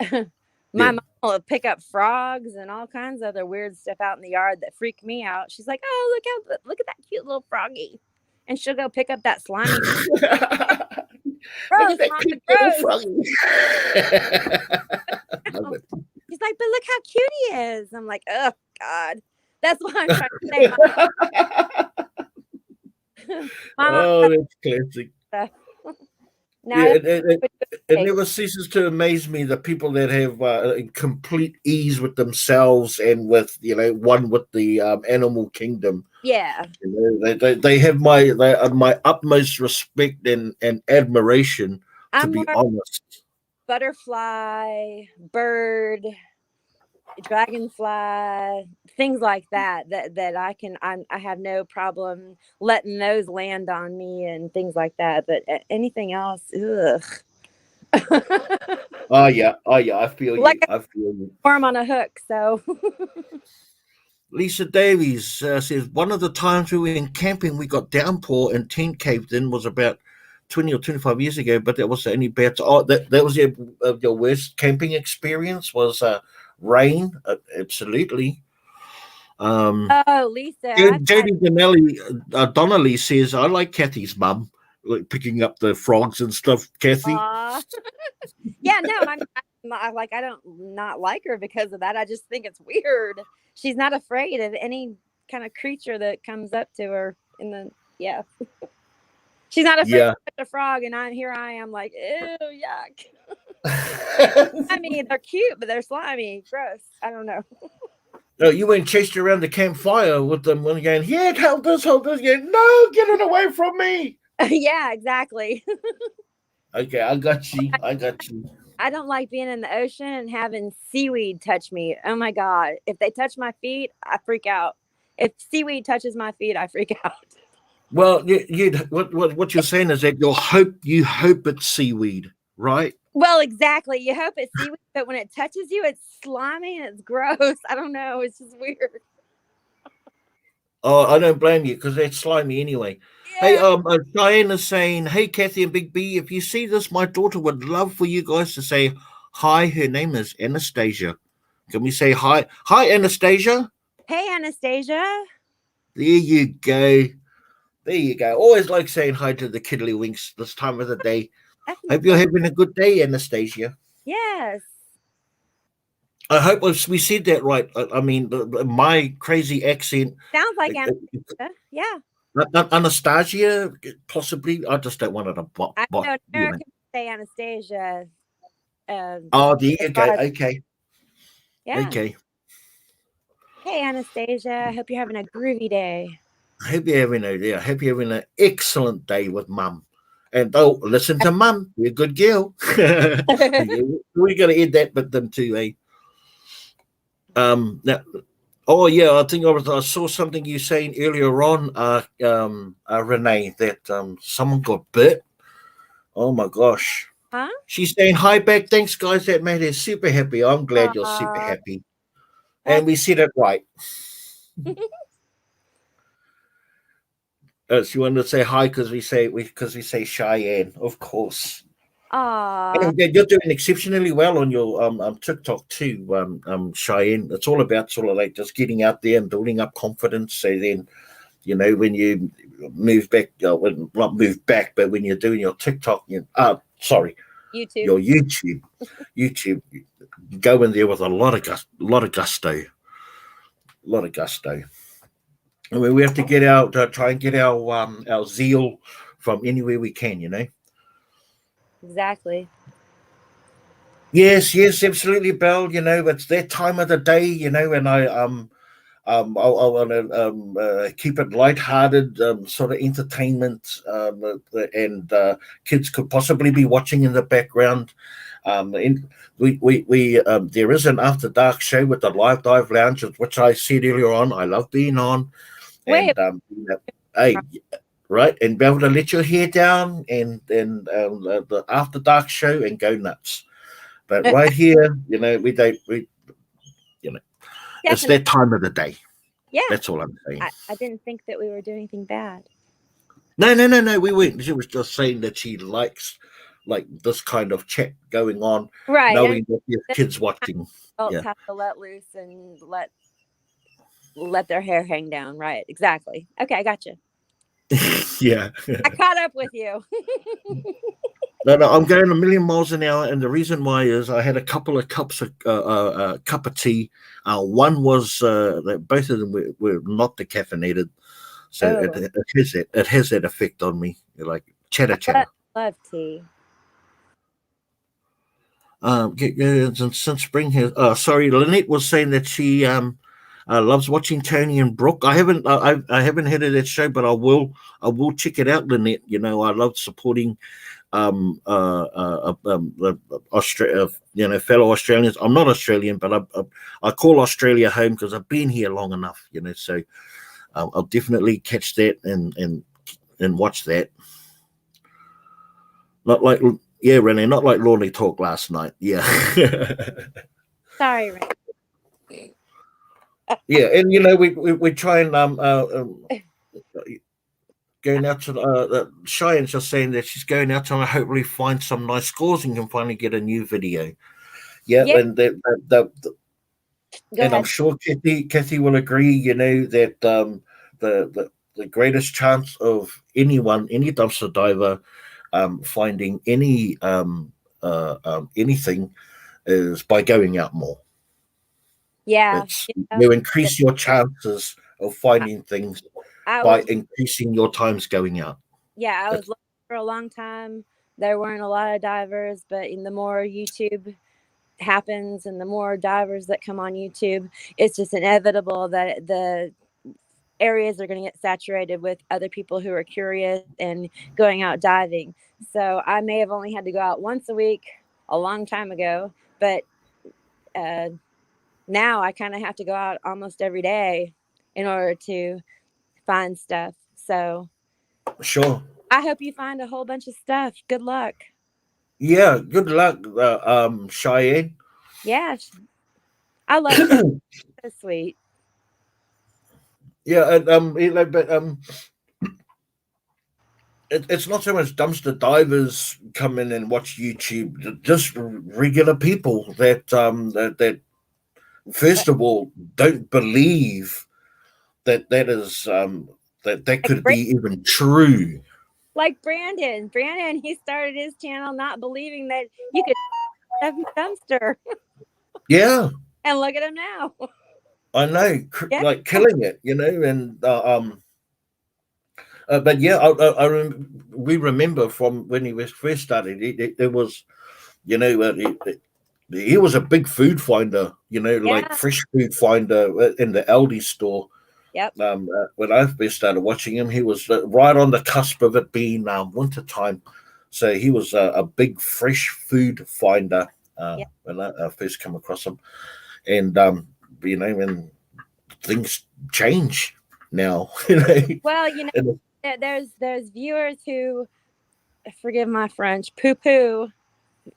my mom will pick up frogs and all kinds of other weird stuff out in the yard that freak me out. She's like, "Oh, look at that cute little froggy," and she'll go pick up that slimy. Gross, Mama, gross. He's like, "But look how cute he is." I'm like, "Oh God." That's why I'm trying to say. Oh, that's classic. Now, yeah, it never ceases to amaze me the people that have complete ease with themselves and with one with the animal kingdom. Yeah, they have my utmost respect and admiration. To I'm be more honest, butterfly, bird, dragonfly, things like that I have no problem letting those land on me and things like that. But anything else, ugh. oh yeah, I feel Like you. I feel you. Worm on a hook. So Lisa Davies says one of the times we were in camping, we got downpour and tent caved in was about 20 or 25 years ago, but that was the only bad. Oh, that was your worst camping experience was rain. Absolutely. oh, Lisa, Jody Donnelly says, I like Kathy's mum, like picking up the frogs and stuff. Kathy. Yeah, no, I don't not like her because of that. I just think it's weird. She's not afraid of any kind of creature that comes up to her she's not afraid of a frog, and I am like, ew, yuck. I mean, they're cute, but they're slimy, gross. I don't know. No, you went chased around the campfire with them when going, yeah, hold this. Yeah, no, get it away from me. Yeah, exactly. Okay, I got you. I don't like being in the ocean and having seaweed touch me. Oh my God. If they touch my feet, I freak out. If seaweed touches my feet, I freak out. Well, what you're saying is that you hope it's seaweed, right? Well, exactly. You hope it's seaweed, but when it touches you, it's slimy and it's gross. I don't know. It's just weird. Oh, I don't blame you because that's slimy anyway. Yeah. Hey, Diane is saying, hey, Kathy and Big B, if you see this, my daughter would love for you guys to say hi. Her name is Anastasia. Can we say hi? Hi, Anastasia. Hey, Anastasia. There you go. Always like saying hi to the kiddlywinks this time of the day. Hope you're having a good day, Anastasia. Yes. I hope we said that right. I mean, my crazy accent, Sounds like uh, Anastasia. Yeah. Anastasia, possibly. I just don't want it to I bot, know you know. Americans say Anastasia. Oh, there As you go. far as, Okay, yeah. okay. Hey, Anastasia. I hope you're having a groovy day. I hope you're having I hope you're having an excellent day with Mum. And oh, listen to Mum. You're a good girl. We got to add that bit then too, eh? Now, oh yeah, I saw something you saying earlier on, Renee, that someone got bit. Oh my gosh. Huh? She's saying hi back. Thanks, guys. That made her super happy. I'm glad you're super Aw, happy. And that's we said it right. She wanted to say hi because we say Cheyenne, of course. aw. And you're doing exceptionally well on your TikTok too, Cheyenne. It's all about sort of like just getting out there and building up confidence. So then, when you move back, when not move back, but when you're doing your TikTok, sorry, YouTube. your YouTube, go in there with a lot of gusto, a lot of gusto. I mean, we have to get out, try and get our zeal from anywhere we can. Exactly. Yes, yes, absolutely, Belle. It's that time of the day. And I want to keep it light-hearted, sort of entertainment, and kids could possibly be watching in the background. And there is an after dark show with the Live Dive Lounge, which I said earlier on. I love being on, Wait. and hey, right, and be able to let your hair down and the after dark show and go nuts. But right here, we don't we it's Definitely. that time of the day. Yeah. That's all I'm saying. I didn't think that we were doing anything bad. No, no, no, no. We weren't. She was just saying that she likes like this kind of chat going on, Right. And knowing that there's the kids watching. adults Yeah, have to let loose and let their hair hang down. Right. Exactly. Okay, I got you. yeah. I caught up with you. No, no, I'm going a million miles an hour, and the reason why is I had a couple of cups of cup of tea. One was both of them were not decaffeinated, so it, Oh, it has that effect on me. You're like chatter, chatter. love tea. Since spring has. Sorry, Lynette was saying that she loves watching Tony and Brooke. I haven't. I haven't heard of that show, but I will. I will check it out, Lynette. I love supporting Australia. Fellow Australians. I'm not Australian, but I call Australia home because I've been here long enough. So I'll definitely catch that and watch that. Not like yeah, Renee. Not like Lordy talk last night. Yeah. Sorry, Ray. Yeah, and we try and going out to Cheyenne's just saying that she's going out to hopefully find some nice scores and can finally get a new video. Yeah, Yeah, and go and I'm ahead. sure Kathy will agree. That the greatest chance of any dumpster diver, finding anything is by going out more. Yeah. It's Yeah. you increase your chances of I, finding things I by was increasing your times going out. yeah, I was That's looking for a long time. There weren't a lot of divers, but in the more YouTube happens and the more divers that come on YouTube, it's just inevitable that the areas are going to get saturated with other people who are curious and going out diving. So I may have only had to go out once a week a long time ago, but uh, now I kind of have to go out almost every day in order to find stuff. So sure. I hope you find a whole bunch of stuff. Good luck. Yeah. Good luck, Cheyenne. Yeah, I love Shay. So sweet. Yeah, and but it's not so much dumpster divers come in and watch YouTube. Just regular people that first of all don't believe that Like, could be even true. like Brandon. Brandon, he started his channel not believing that you could have a dumpster. Yeah. And look at him now. I know, Yeah. like killing it, and but yeah, we remember from when he was first started. It was, he was a big food finder, like Yeah. fresh food finder in the Aldi store. Yep. When I first started watching him, he was right on the cusp of it being winter time, so he was a big fresh food finder Yeah. when I first come across him, and when things change now, Well, and there's viewers who, forgive my French, poo poo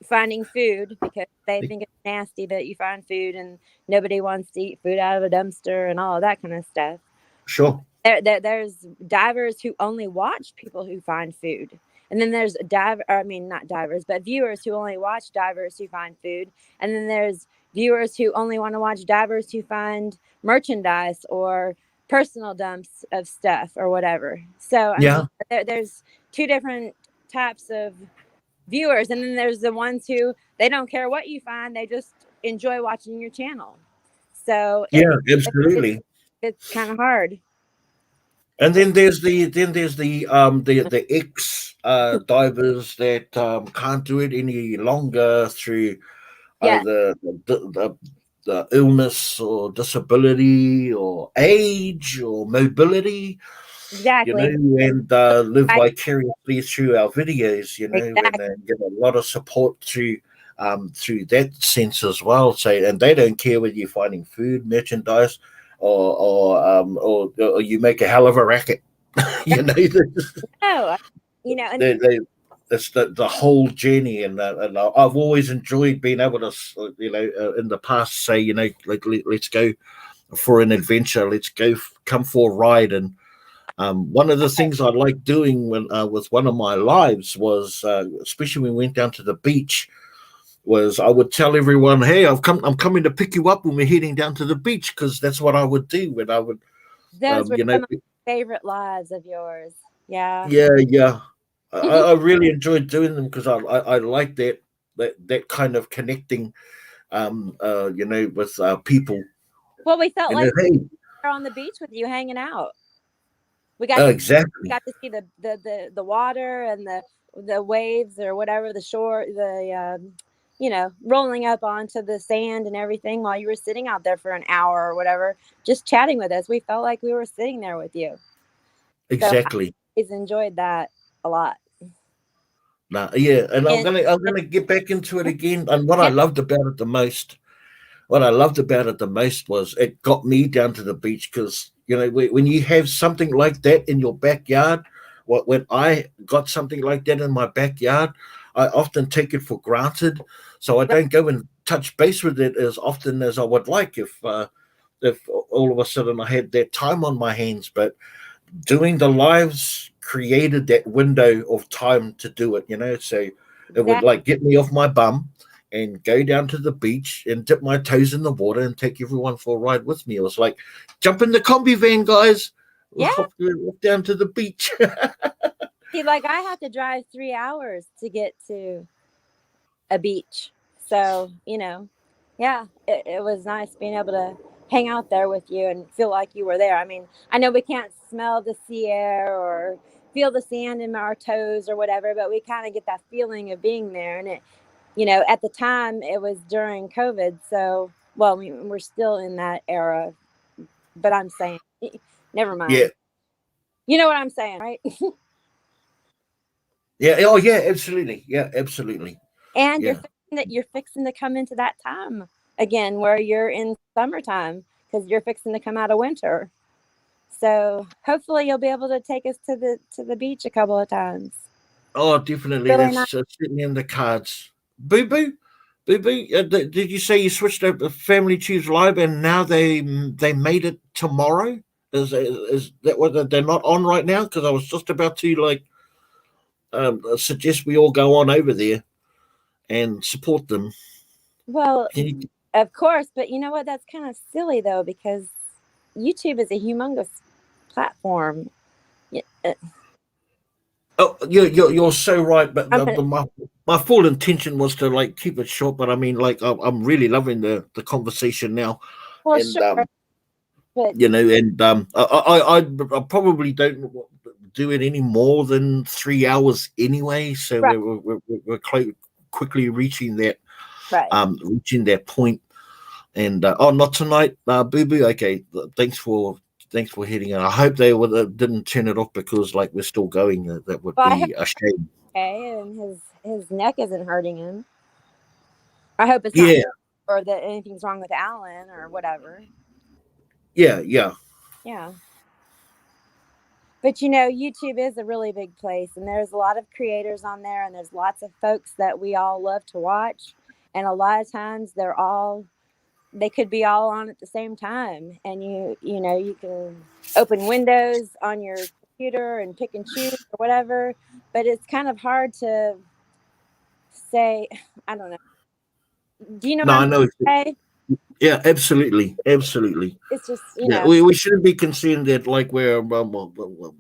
finding food because they think it's nasty that you find food and nobody wants to eat food out of a dumpster and all of that kind of stuff. sure, There's divers who only watch people who find food. And then there's not divers, but viewers who only watch divers who find food. And then there's viewers who only want to watch divers who find merchandise or personal dumps of stuff or whatever. So, I yeah, mean, there's two different types of viewers. And then there's the ones who they don't care what you find, they just enjoy watching your channel. So yeah, it absolutely. it's kind of hard. And then there's the ex divers that can't do it any longer through Yeah, either the illness or disability or age or mobility, exactly. and live I, vicariously through our videos, and exactly. get a lot of support through that sense as well. So, and they don't care whether you're finding food, merchandise, or you make a hell of a racket. you know, No, and they it's the whole journey, and I've always enjoyed being able to, in the past say, let's go for an adventure, let's go come for a ride. And one of the things I like doing when with one of my lives was, especially when we went down to the beach, was I would tell everyone, "Hey, I'm coming to pick you up when we're heading down to the beach," because that's what I would do when I would, those were you know, some of my favorite lives of yours. Yeah, yeah, yeah. I really enjoyed doing them because I like that kind of connecting, with people. well, we felt like Hey, we were on the beach with you, hanging out. We got to exactly, see the water and the waves or whatever, the shore, the rolling up onto the sand and everything while you were sitting out there for an hour or whatever, just chatting with us. We felt like we were sitting there with you. So I exactly. always enjoyed that a lot. Nah, yeah, and I'm And, gonna I'm and gonna get back into it again. And what I yeah, loved about it the most, was it got me down to the beach because when you have something like that in your backyard, when I got something like that in my backyard, I often take it for granted, so I don't go and touch base with it as often as I would like if all of a sudden I had that time on my hands. But doing the lives created that window of time to do it, so it would exactly. like get me off my bum and go down to the beach and dip my toes in the water and take everyone for a ride with me. It was like, jump in the combi van, guys. Yeah. Walk down to the beach. See, like I have to drive 3 hours to get to a beach. So, yeah, it was nice being able to hang out there with you and feel like you were there. I mean, I know we can't smell the sea air or feel the sand in our toes or whatever, but we kind of get that feeling of being there. And at the time it was during COVID. So, well, we're still in that era, but I'm saying, never Yeah. mind. You know what I'm saying, right? Yeah. Oh, yeah. Absolutely. Yeah. Absolutely. And Yeah. you're fixing to come into that time again where you're in summertime because you're fixing to come out of winter. So hopefully you'll be able to take us to the beach a couple of times. Oh, definitely. Really nice. That's certainly in the cards. Boo boo. Boo boo. Did you say you switched up the Family Choose Live and now they made it tomorrow? Is that what they're not on right now? Because I was just about to suggest we all go on over there and support them. Well, Can you, of course, but you know what? That's kind of silly though because YouTube is a humongous platform. Yeah, oh, you're so right. But I'm gonna, my full intention was to like keep it short, but I mean, like I'm really loving the conversation now, Well, and sure, but and I probably don't do it any more than 3 hours anyway. So right, we're quickly right. reaching that point. And not tonight, Boo Boo. Okay, thanks for hitting it. I hope didn't turn it off because like we're still going. That would Well, I hope be a shame. okay, and his neck isn't hurting him. I hope it's not, Yeah, or that anything's wrong with Alan or whatever. yeah. Yeah. But YouTube is a really big place, and there's a lot of creators on there, and there's lots of folks that we all love to watch. And a lot of times they could be all on at the same time. And you can open windows on your computer and pick and choose or whatever. But it's kind of hard to say, I don't know. Do you know what No, I'm I know. trying to say? Yeah, absolutely. It's just, Yeah, we shouldn't be concerned that like we're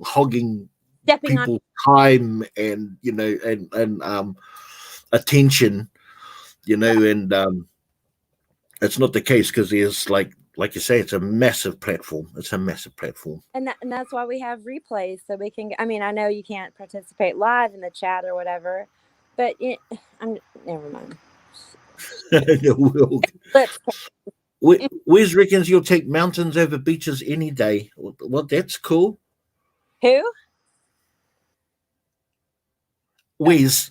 hogging stepping on. people's time and and attention, Right. and it's not the case because there's like you say, it's a massive platform. It's a massive platform. And that's why we have replays, so we can. I mean, I know you can't participate live in the chat or whatever, but I'm never mind. Lips. Wes reckons you'll take mountains over beaches any day. Well, that's cool. Who? Oh, Wes,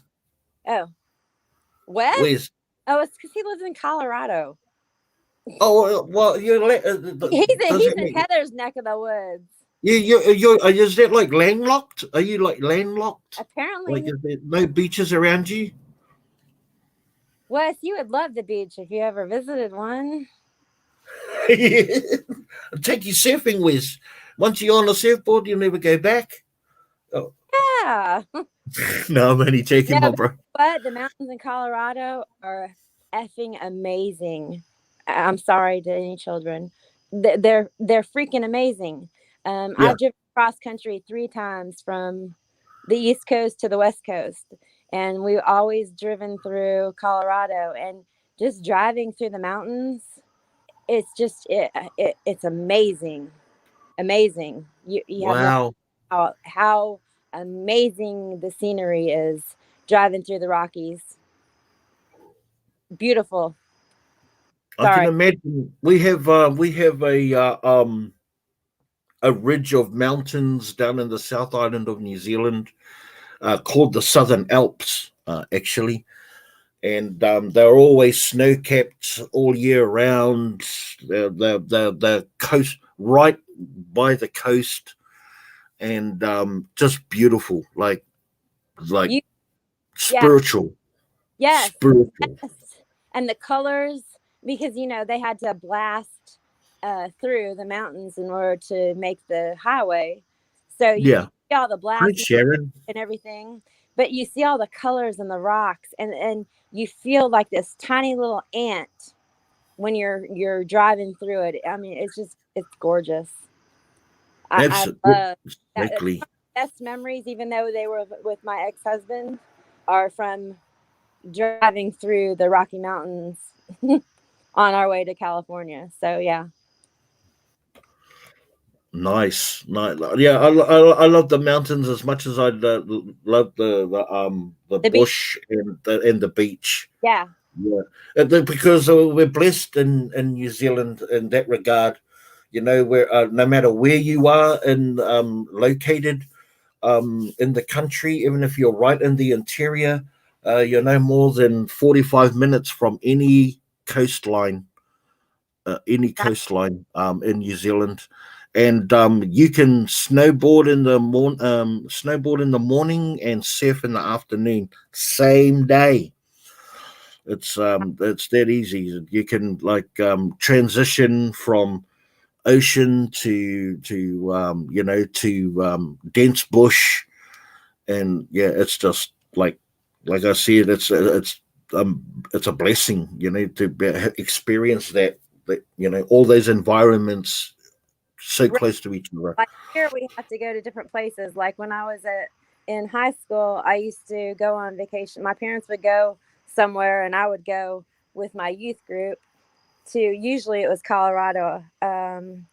oh, Wes. Wes. Oh, it's because he lives in Colorado. Oh well, does He's it in make Heather's neck of the woods. is that like landlocked? Are you like landlocked? Like, Apparently, is there no beaches around you? Wes, you would love the beach if you ever visited one. Take you surfing, Wes. Once you're on a surfboard, you'll never go back. Oh, Yeah. no, I'm only taking No, my bro. but the mountains in Colorado are effing amazing. I'm sorry to any children. They're freaking amazing. Yeah. I've driven cross country 3 times from the East Coast to the West Coast, and we've always driven through Colorado. And just driving through the mountains, it's just it's amazing, amazing. You have no Wow. how amazing the scenery is driving through the Rockies. Beautiful. I can Sorry. imagine we have a ridge of mountains down in the South Island of New Zealand called the Southern Alps, actually, and they're always snow capped all year round. The coast right by the coast, and just beautiful, like You yeah, spiritual, yes. spiritual. Yes. And the colors, because they had to blast through the mountains in order to make the highway. So you Yeah. see all the Hi, blasting Sharon. and everything, but you see all the colors and the rocks, and you feel like this tiny little ant when you're driving through it. I mean, it's gorgeous. I love that. Exactly. Best memories, even though they were with my ex-husband, are from driving through the Rocky Mountains on our way to California. So yeah, Nice. Yeah, I love the mountains as much as I love the the beach. bush and the beach. Yeah, Yeah, because we're blessed in New Zealand in that regard. Where no matter where you are in located in the country, even if you're right in the interior, you're no more than 45 minutes from any coastline in New Zealand, and you can snowboard in the morning and surf in the afternoon, same day. It's that easy. You can like transition from ocean to dense bush, and yeah, it's just like I said, it's a blessing, experience that all those environments so right. close to each other. Like here we have to go to different places. Like when I was at in high school, I used to go on vacation. My parents would go somewhere, and I would go with my youth group to, usually it was Colorado. Trying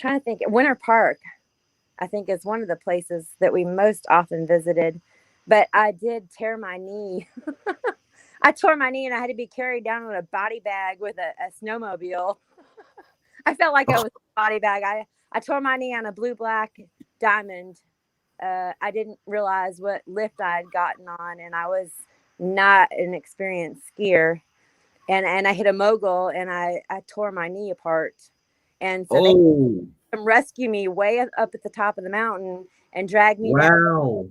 to think, Winter Park, I think, is one of the places that we most often visited. But I did tear my knee. I tore my knee and I had to be carried down with a body bag with a snowmobile. I felt like I was a body bag. I tore my knee on a blue black diamond. I didn't realize what lift I had gotten on, and I was not an experienced skier. And I hit a mogul and I tore my knee apart. And so they Oh, come rescue me way up at the top of the mountain and drag me down. wow.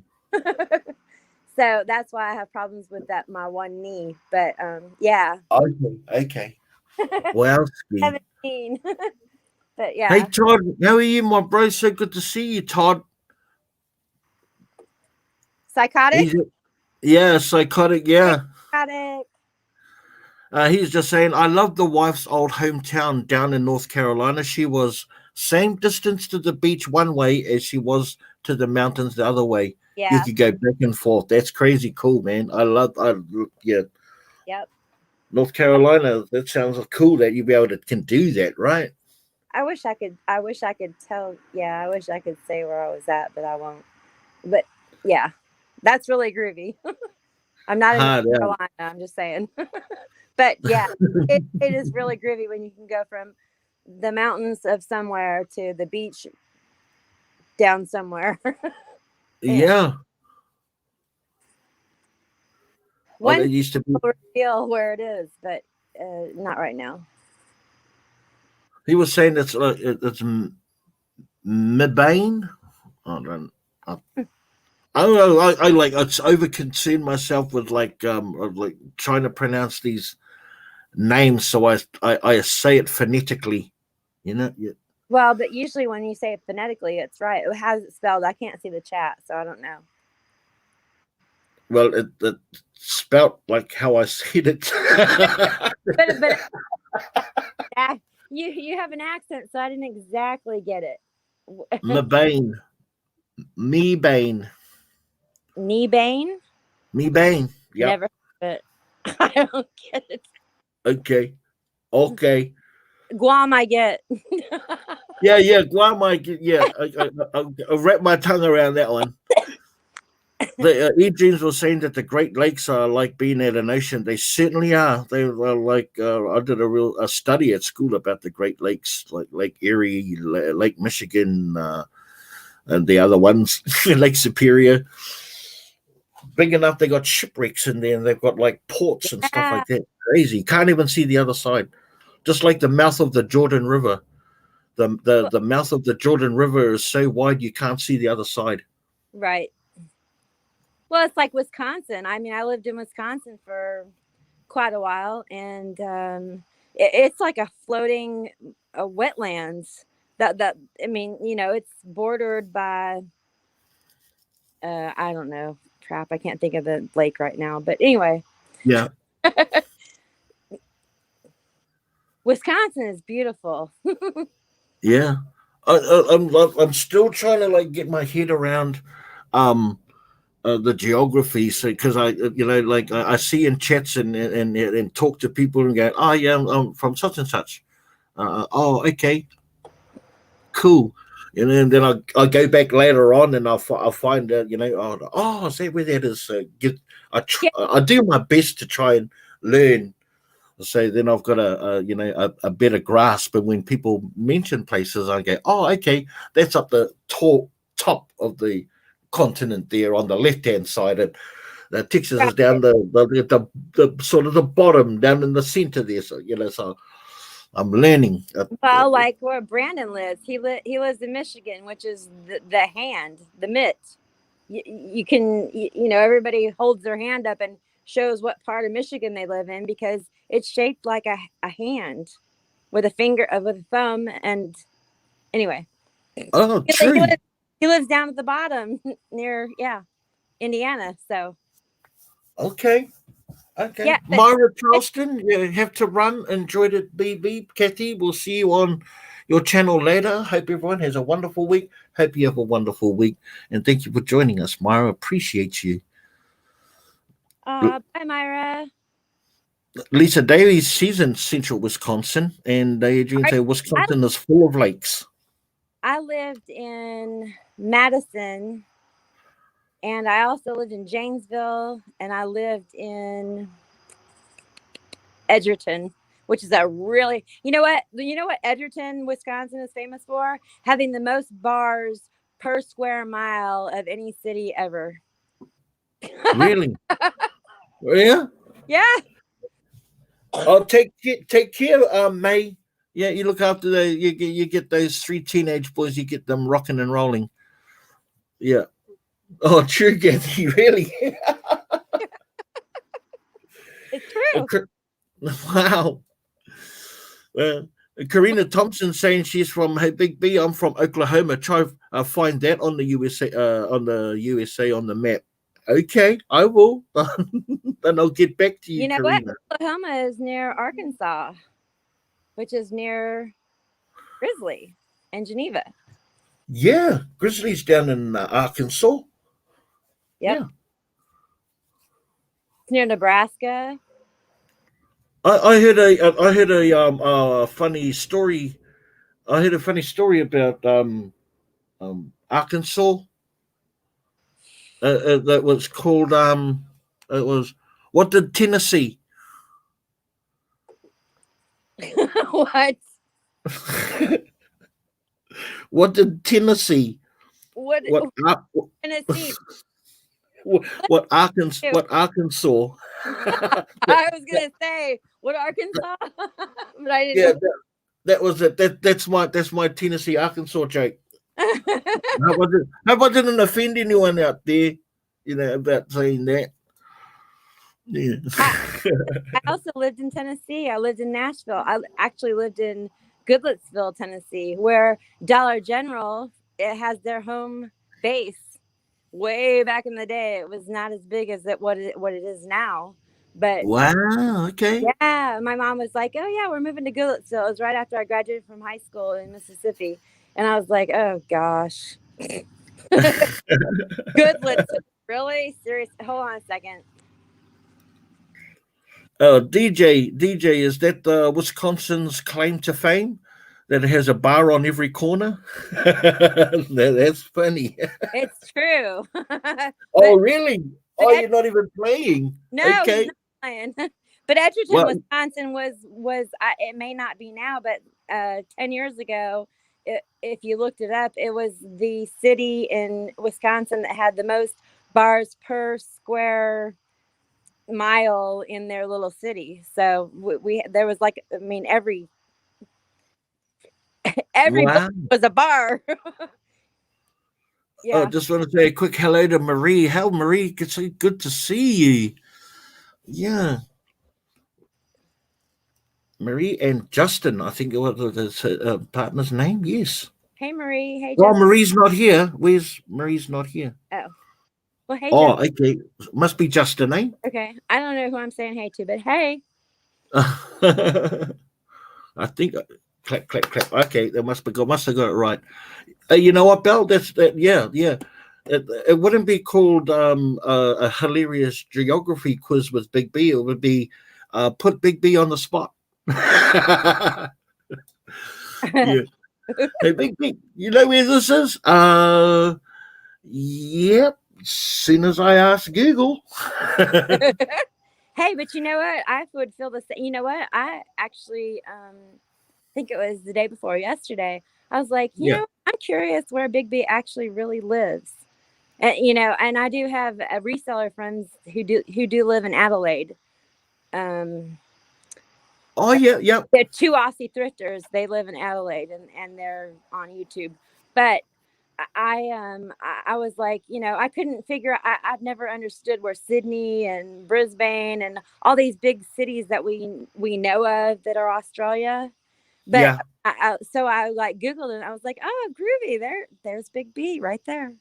So that's why I have problems with that, my one knee. But yeah. Okay. Well, Ski. 17. But Hey, yeah. Todd, how are you, my bro? So good to see you, Todd. Psychotic? He's, yeah, psychotic, yeah. Psychotic. He's just saying, I love the wife's old hometown down in North Carolina. She was same distance to the beach one way as she was to the mountains the other way. You Yeah. could go back and forth. That's crazy cool, man. Yeah, Yep. North Carolina. That sounds cool that you be able to can do that, right? I wish I could tell. Yeah, I wish I could say where I was at, but I won't. But yeah, that's really groovy. I'm not in North Hard out. Carolina, I'm just saying. But yeah, it is really groovy when you can go from the mountains of somewhere to the beach down somewhere. Anyway, Yeah. Oh, one that day used to be. I'll reveal where it is, but not right now. He was saying it's Mebane. I don't. I don't know. I like it's over concerned myself with like trying to pronounce these names, so I say it phonetically. You know. Yeah. Well, but usually when you say it phonetically, it's right. It has it spelled. I can't see the chat, so I don't know. Well, it spelt like how I said it. But you have an accent, so I didn't exactly get it. Mebane, Mebane, Kneebane? Mebane. Yep. Never heard of it. I don't get it. Okay. Okay. Guam, I get. Yeah. Guam, yeah. I wrap my tongue around that one. The Adrians was saying that the Great Lakes are like being at an ocean. They certainly are. They are like I did a study at school about the Great Lakes, like Lake Erie, Lake Michigan, and the other ones, Lake Superior. Big enough, they got shipwrecks in there, and they've got like ports and stuff like that. Crazy. Can't even see the other side. Just like the mouth of the Jordan River. The mouth of the Jordan River is so wide you can't see the other side. Right. Well, it's like Wisconsin. I mean, I lived in Wisconsin for quite a while, and it's like a floating wetlands. That I mean, it's bordered by I don't know, crap. I can't think of the lake right now, but anyway. Yeah. Wisconsin is beautiful. Yeah. I'm still trying to like get my head around the geography, so because I see in chats and talk to people and go, oh yeah, I'm from such and such. Oh, okay, cool. And then I go back later on and I'll find out, oh, I see where that is. So I do my best to try and learn. So then I've got a better grasp. And when people mention places, I go, oh, okay, that's up the top of the continent there on the left hand side, and Texas is down the sort of the bottom, down in the center there. So so I'm learning. Well, like where Brandon lives, he lives in Michigan, which is the hand, the mitt. You can everybody holds their hand up and shows what part of Michigan they live in, because it's shaped like a hand with a finger with a thumb. And anyway, oh, true. He lives down at the bottom near Indiana. So okay. Yeah, Myra Charleston, you have to run. Enjoyed it, BB. Kathy, we'll see you on your channel later. Hope everyone has a wonderful week. Hope you have a wonderful week. And thank you for joining us, Myra. Appreciate you. Bye, Myra. Lisa Davies, she's in central Wisconsin, and Adrian Are- said I, Wisconsin is full of lakes. I lived in Madison, and I also lived in Janesville, and I lived in Edgerton, which is a really, you know what Edgerton, Wisconsin is famous for? Having the most bars per square mile of any city ever. Really? Yeah. Yeah. Oh, take care, May. Yeah, you look after the you get those three teenage boys. You get them rocking and rolling. Yeah. Oh, true, Kathy. Really? It's true. Wow. Well, Karina Thompson saying she's from Hey Big B. I'm from Oklahoma. Try find that on the USA on the map. Okay, I will. Then I'll get back to you, You know what? Karina. Oklahoma is near Arkansas, which is near Grizzly and Geneva. Yeah, Grizzlies down in Arkansas. Yep. Yeah, It's near Nebraska. I heard a funny story. I heard a funny story about Arkansas. That was called it was what did Tennessee? What? What did Tennessee? What? What Ar- Tennessee. what Arkansas? I was gonna say what Arkansas, but I didn't Yeah, know. that was it. That's my Tennessee Arkansas joke. Hope I didn't offend anyone out there, about saying that. Yeah. I, I also lived in Tennessee. I lived in Nashville. I actually lived in Goodlettsville, Tennessee, where Dollar General it has their home base. Way back in the day, it was not as big as what it is now. But Wow. Okay. yeah, my mom was like, "Oh yeah, we're moving to Goodlettsville." It was right after I graduated from high school in Mississippi, and I was like, "Oh gosh, Goodlettsville, really serious?" Hold on a second. DJ, is that Wisconsin's claim to fame? That it has a bar on every corner? That's funny. It's true, Oh, but really? but Oh, you're not even playing. no, he's Okay. not lying. But Edgerton, Well, Wisconsin it may not be now, but 10 years ago, if you looked it up, it was the city in Wisconsin that had the most bars per square mile in their little city. So we there was like, I mean, every block wow. was a bar. Oh, Yeah. just want to say a quick hello to Marie. How Marie? It's so good to see you. Yeah, Marie and Justin. I think it was his partner's name. Yes. Hey Marie. Hey Well, Justin. Marie's not here. Where's Marie's not here? Oh, well, hey Oh, Justin. okay. Must be Justin, eh? Okay, I don't know who I'm saying hey to, but hey. I think clap, clap, clap. Okay, that must have got it right. You know what, Bell? That's that. Yeah, yeah. It wouldn't be called a hilarious geography quiz with Big B. It would be put Big B on the spot. Yeah. Hey, Big B, you know where this is? Yep. Soon as I ask Google. Hey, but you know what? I would feel the same. You know what? I actually think it was the day before yesterday. I was like, Yeah. I'm curious where Big B actually really lives. And and I do have reseller friends who do live in Adelaide. Um, Oh yeah, yeah. they're two Aussie thrifters. They live in Adelaide, and they're on YouTube. But I was like, I couldn't figure. I've never understood where Sydney and Brisbane and all these big cities that we know of that are Australia. But Yeah. so I like Googled it and I was like, oh, groovy. There's Big B right there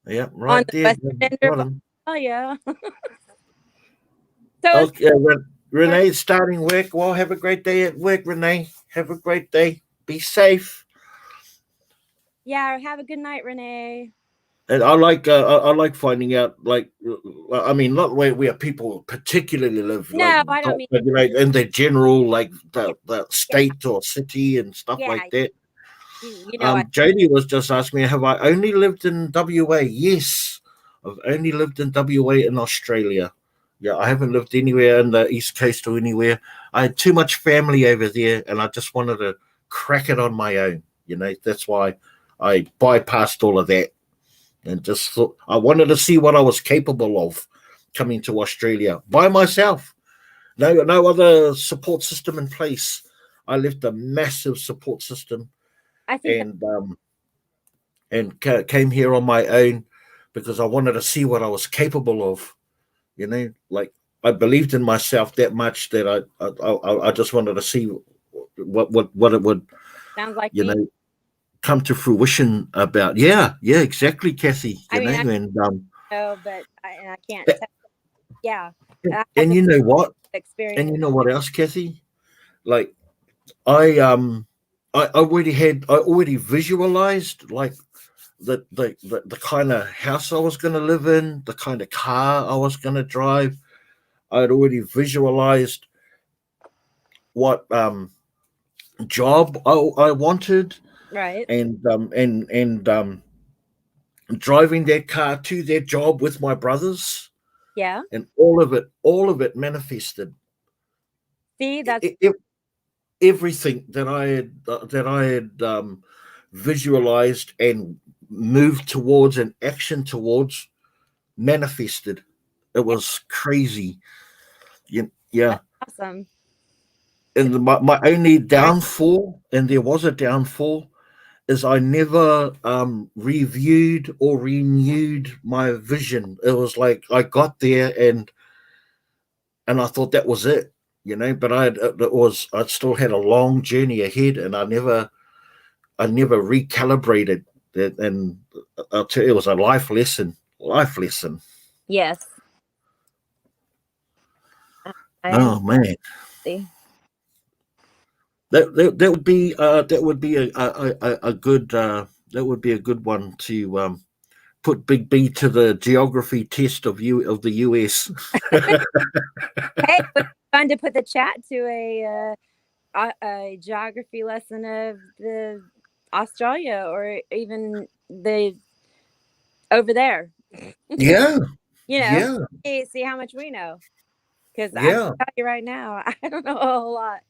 Yeah, on right the there. western end Got of him. Australia. So it's Okay, Renee's starting work. Well, have a great day at work, Renee. Have a great day. Be safe. Yeah. Have a good night, Renee. And I like finding out, like, I mean, not where people particularly live, like, No, I don't mean. but, in the general, like Yeah. the Yeah. state or city and stuff Yeah. like that. You know, Jodie was just asking me, have I only lived in WA? Yes, I've only lived in WA in Australia. Yeah, I haven't lived anywhere in the East Coast or anywhere. I had too much family over there, and I just wanted to crack it on my own. That's why I bypassed all of that and just thought I wanted to see what I was capable of coming to Australia by myself. No other support system in place. I left a massive support system I think that. and came here on my own because I wanted to see what I was capable of. Like I believed in myself that much that I just wanted to see what it would Sounds like you me. know come to fruition about. Yeah, exactly, Kathy. I mean, I And know, but I can't tell. Yeah, I have and the you know what? And experience. you know what else, Kathy? Like I I already visualized like the kind of house I was going to live in, the kind of car I was going to drive. I'd already visualized what job I wanted, Right. and driving that car to that job with my brothers, Yeah. and all of it manifested. See, that's E- e- Everything that I had visualized and moved towards and action towards manifested. It yeah, was crazy. Yeah. that's awesome. And my only Right. downfall, and there was a downfall, is I never reviewed or renewed my vision. It was like I got there and I thought that was it, But I still had a long journey ahead, and I never recalibrated it. And I'll tell you, it was a life lesson. Yes. I Oh man, see. that would be a good a good one to put Big B to the geography test of the US. Hey, it was fun to put the chat to a geography lesson of the Australia or even the over there. Yeah, You know, yeah, see how much we know. Because I can yeah. tell you right now, I don't know a whole lot.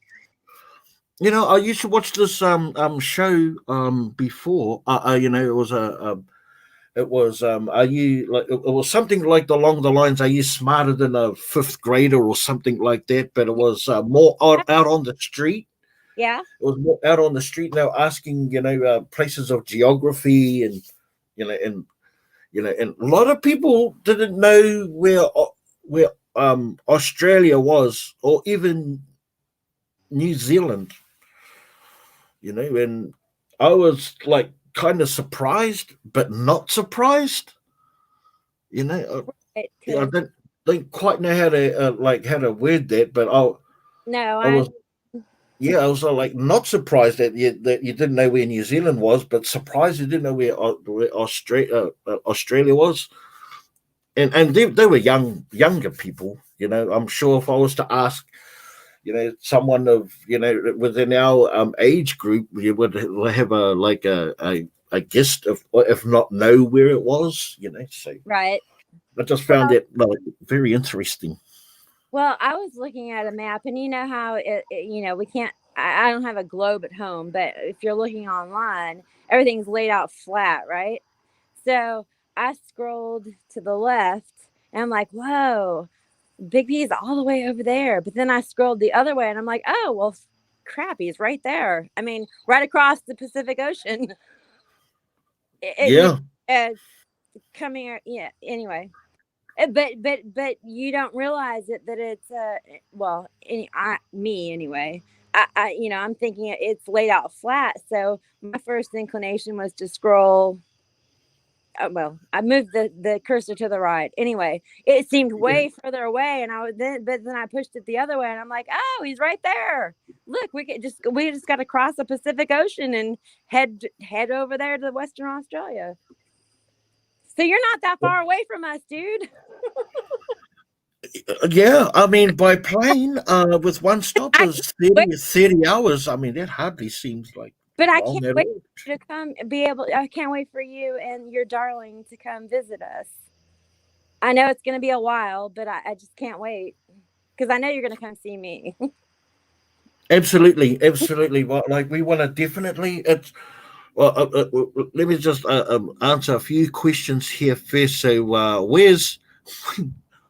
I used to watch this show before. It was are you like it was something like along the lines, are you smarter than a fifth grader or something like that? But it was more out on the street. Yeah, It was more out on the street now, asking places of geography, and and a lot of people didn't know where Australia was, or even New Zealand. And I was like kind of surprised, but not surprised. I because don't quite know how to word that, but no, I was yeah, I was like not surprised that you didn't know where New Zealand was, but surprised you didn't know where Australia was. And they were younger people. I'm sure if I was to ask, someone of within our age group, you would have a guess, if not know where it was. So right. I just found Well, that very interesting. well, I was looking at a map, and you know how we can't. I don't have a globe at home, but if you're looking online, everything's laid out flat, right? So I scrolled to the left, and I'm like, whoa, Big B's all the way over there. But then I scrolled the other way, and I'm like, oh well, crap, he's right there. I mean, right across the Pacific Ocean. Yeah, Coming, yeah. Anyway, but you don't realize it that it's well, me anyway. I'm thinking it's laid out flat. So my first inclination was to scroll well, I moved the cursor to the right. Anyway, it seemed way further away, and but then I pushed it the other way, and I'm like, oh, he's right there. Look, we just got to cross the Pacific Ocean and head over there to Western Australia. So you're not that far away from us, dude. Yeah, I mean, by plane, with one stop is 30 hours. I mean, that hardly seems like But I long can't at wait all. to come be able. I can't wait for you and your darling to come visit us. I know it's going to be a while, but I just can't wait because I know you're going to come see me. Absolutely, absolutely. Well, like we want to definitely. It's well. Let me just answer a few questions here first. So,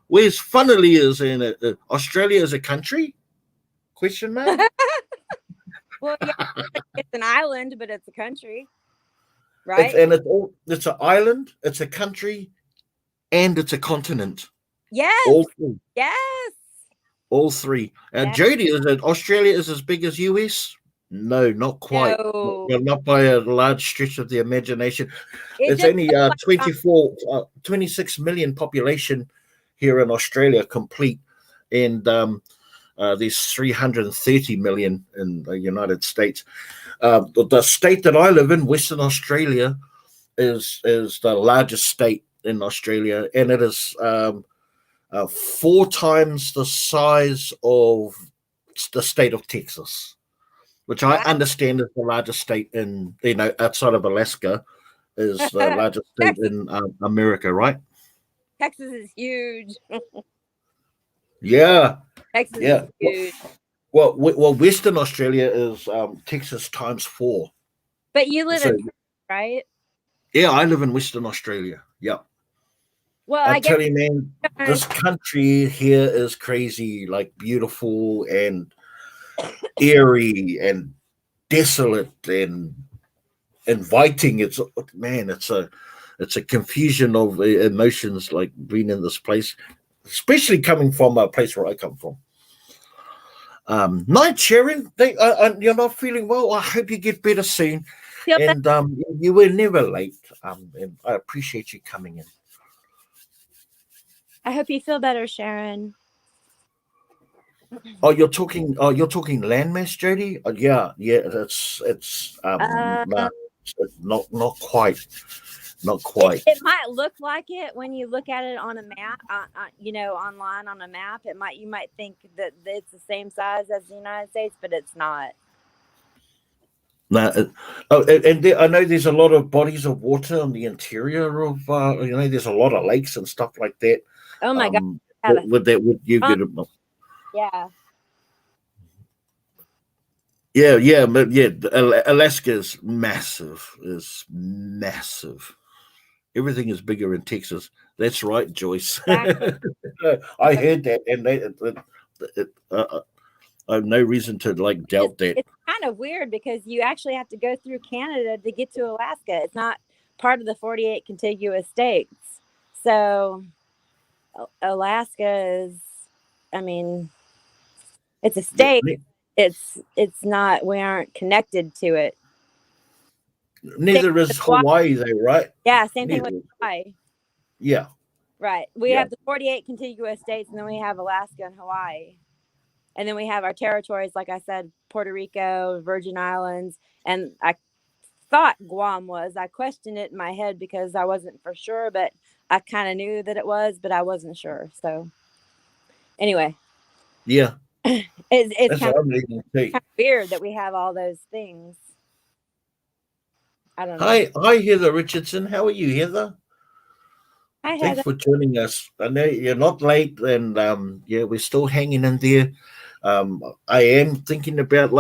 where's funnily is in Australia as a country? Question mark. Well, yeah, it's an island, but it's a country, right? It's an island, it's a country, and it's a continent. Yes, All three. yes, All three. yes. Jody, is it Australia is as big as US? No, not quite. No, Not by a large stretch of the imagination. it It's just only looks like 26 million population here in Australia complete. And there's 330 million in the United States. The state that I live in, Western Australia, is the largest state in Australia, and it is 4 times the size of the state of Texas, which I wow. understand is the largest state in outside of Alaska, is the largest state Texas, in America, right? Texas is huge. Yeah, Texas is yeah. huge. Well, Western Australia is Texas times 4. But you live So in Perth, right? yeah, I live in Western Australia. Yeah. Well, I I guess tell you, man, this country here is crazy, like beautiful and eerie and desolate and inviting. It's a confusion of emotions, like being in this place, especially coming from a place where I come from. Night, Sharon. You're not feeling well. I hope you get better soon. feel that. And you were never late. And I appreciate you coming in. I hope you feel better, Sharon. Oh, you're talking landmass, Jody. Yeah, yeah. It's Uh, no, it's not quite, not it, quite. it might look like it when you look at it on a map, online on a map. You might think that it's the same size as the United States, but it's not. No, I know there's a lot of bodies of water on the interior of. There's a lot of lakes and stuff like that. Oh my God. Um, would you get it? Yeah. Yeah, but yeah. Alaska is massive. Is massive. Everything is bigger in Texas. That's right, Joyce. Exactly. I heard that, and I have no reason to doubt that. It's kind of weird because you actually have to go through Canada to get to Alaska. It's not part of the 48 contiguous states. So Alaska is, I mean, it's a state. It's not. We aren't connected to it. Neither is Hawaii, though, right? Yeah, same thing with Hawaii. Yeah. Right. We have the 48 contiguous states, and then we have Alaska and Hawaii. And then we have our territories, like I said, Puerto Rico, Virgin Islands, and I thought Guam was. I questioned it in my head because I wasn't for sure, but I kind of knew that it was, but I wasn't sure. So anyway. Yeah. It's kind of weird that we have all those things. I don't know. Hi, Heather Richardson. How are you, Heather? Hi, Heather. Thanks for joining us. I know you're not late, and we're still hanging in there. I am thinking about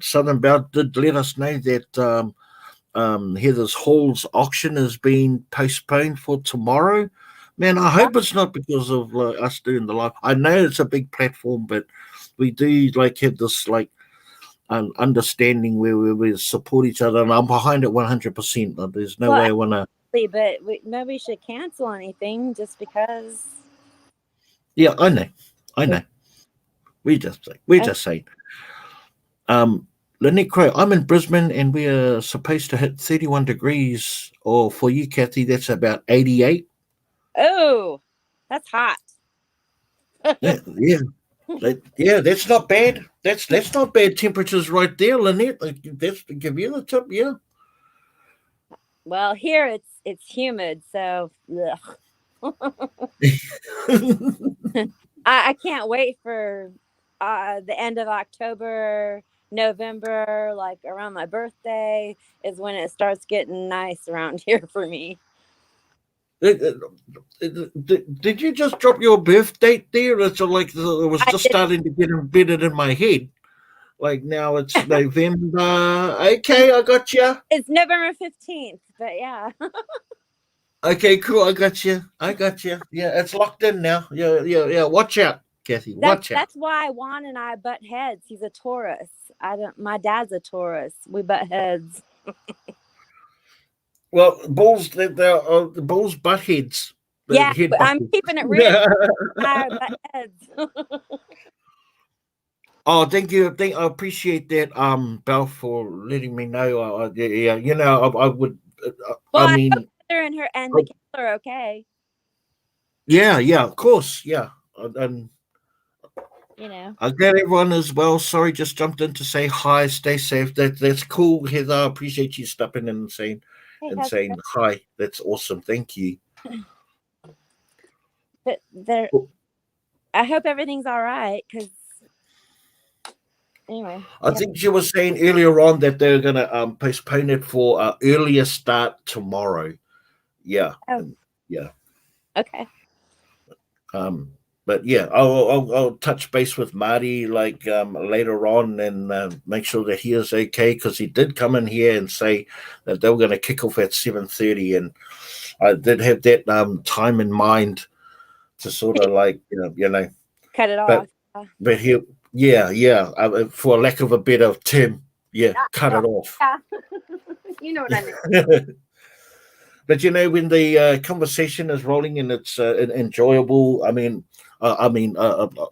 Southern Belle did let us know that Heather's Hall's auction has been postponed for tomorrow. Man, I hope it's not because of us doing the live. I know it's a big platform, but we do have this understanding where we support each other, and I'm behind it 100%. There's no way I want to. But nobody should cancel anything just because. Yeah, I know. We just say. Lynette Crow, I'm in Brisbane and we are supposed to hit 31 degrees. Or for you, Kathy, that's about 88. Oh, that's hot. Yeah, yeah, yeah, that's not bad. That's not bad temperatures right there, Lynette. Like, that's give you the tip, yeah. Well, here it's humid, so I can't wait for the end of October, November, like around my birthday is when it starts getting nice around here for me. Did you just drop your birth date there? It's like it was I just did. starting to get embedded in my head. Like now it's November. Okay, I got you. It's November 15th, but yeah. Okay, cool. I got you. I got you. Yeah, it's locked in now. Yeah, yeah, yeah. Watch out, Kathy. That's Watch out. that's why Juan and I butt heads. He's a Taurus. I don't. My dad's a Taurus. We butt heads. Well, bulls, the bulls butt heads. The Yeah, head but I'm butt keeping it real. I butt heads. Oh, thank you. I appreciate that, Belle, for letting me know. Yeah, yeah, I would. Well, I I hope mean, Heather and her and uh, the kids are okay. yeah, yeah, of course, yeah. And You know. I'm glad everyone is well. Sorry, just jumped in to say hi. Stay safe. That's cool, Heather. I appreciate you stepping in Hey, and Heather. saying hi. That's awesome. Thank you. But they're. I hope everything's all right. Cause anyway. I Yeah. think she was saying earlier on that they're gonna postpone it for earlier start tomorrow. Yeah, Oh. and yeah. Okay. Um, but yeah, I'll touch base with Marty like later on and make sure that he is okay because he did come in here and say that they were going to kick off at 7:30, and I did have that time in mind to sort of like Cut it but off. he yeah for lack of a better term, yeah, cut Yeah. it off. Yeah. You know what I mean. But when the conversation is rolling and it's enjoyable,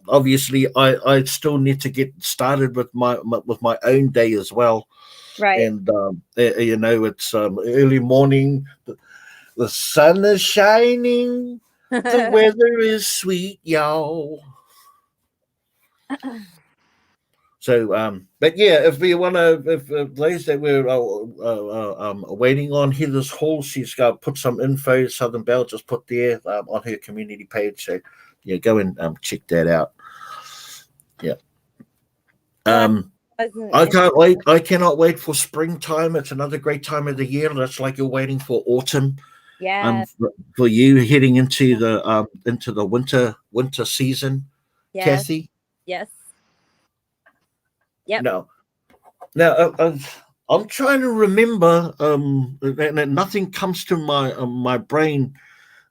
obviously, I still need to get started with my own day as well. Right. And it's early morning. The sun is shining. The weather is sweet, y'all. So, but yeah, if we want to, if those that we're waiting on Heather's Hall, she's got put some info. Southern Belle just put there on her community page. So, yeah, go and check that out. Yeah. Well, Um, that wasn't. I can't wait. I cannot wait for springtime. It's another great time of the year. That's like you're waiting for autumn. Yeah. For you heading into the winter season, Yes. Kathy. Yes. Yep. No. Now, I'm trying to remember, and nothing comes to my brain.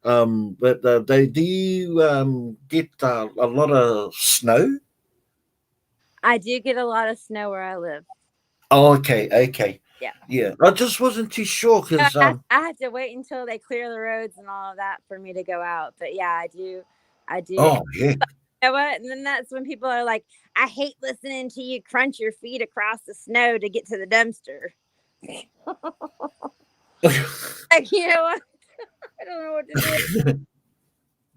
But they do you get a lot of snow? I do get a lot of snow where I live. Oh, okay, okay, Yeah. yeah. I just wasn't too sure I because have, I have to wait until they clear the roads and all of that for me to go out. But yeah, I do. I do. oh yeah, You know what? And then that's when people are like, I hate listening to you crunch your feet across the snow to get to the dumpster. Like, you know what? I don't know what to do.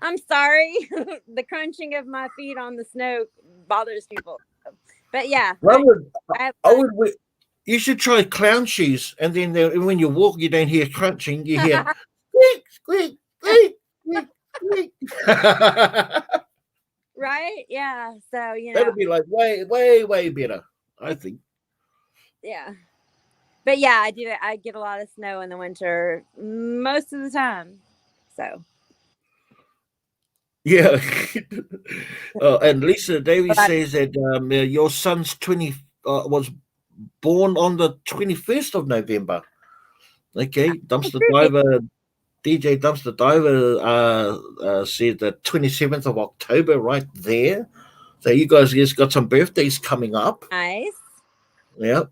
I'm sorry. The crunching of my feet on the snow bothers people. But yeah, I would. You should try clown shoes, and then when you walk, you don't hear crunching. You hear squeak, squeak, squeak, squeak, squeak. right? Yeah. So That'd be like way, way, way better, I think. yeah. But yeah, I do. I get a lot of snow in the winter most of the time. So. Yeah. And Lisa Davies says that your son's 20 was born on the 21st of November. Okay, Dumpster Diver, DJ Dumpster Diver said the 27th of October right there. So you guys just got some birthdays coming up. Nice. Yeah,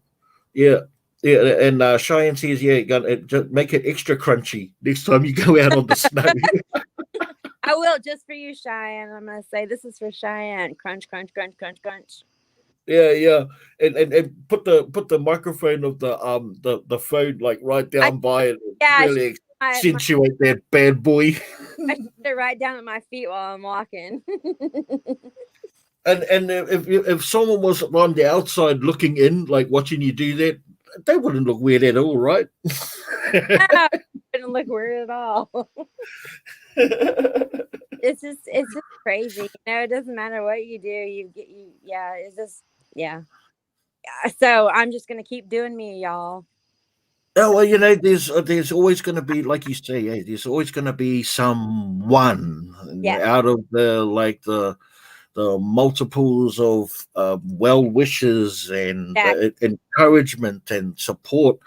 yeah. Yeah, and Cheyenne says, "Yeah, just make it extra crunchy next time you go out on the snow." I will just for you, Cheyenne. I'm gonna say this is for Cheyenne. Crunch, crunch, crunch, crunch, crunch. Yeah, yeah, and put the microphone of the phone like right I down by it, yeah, really my accentuate that bad boy. I should put it right down at my feet while I'm walking. And if someone was on the outside looking in, like watching you do that, they wouldn't look weird at all, right? No, it didn't look weird at all. It's just crazy. It doesn't matter what you do, yeah, it's just yeah. So I'm just gonna keep doing me, y'all. Oh So well, there's always going to be, like you say, there's always going to be someone yeah, out of the multiples of well wishes and exactly, encouragement and support.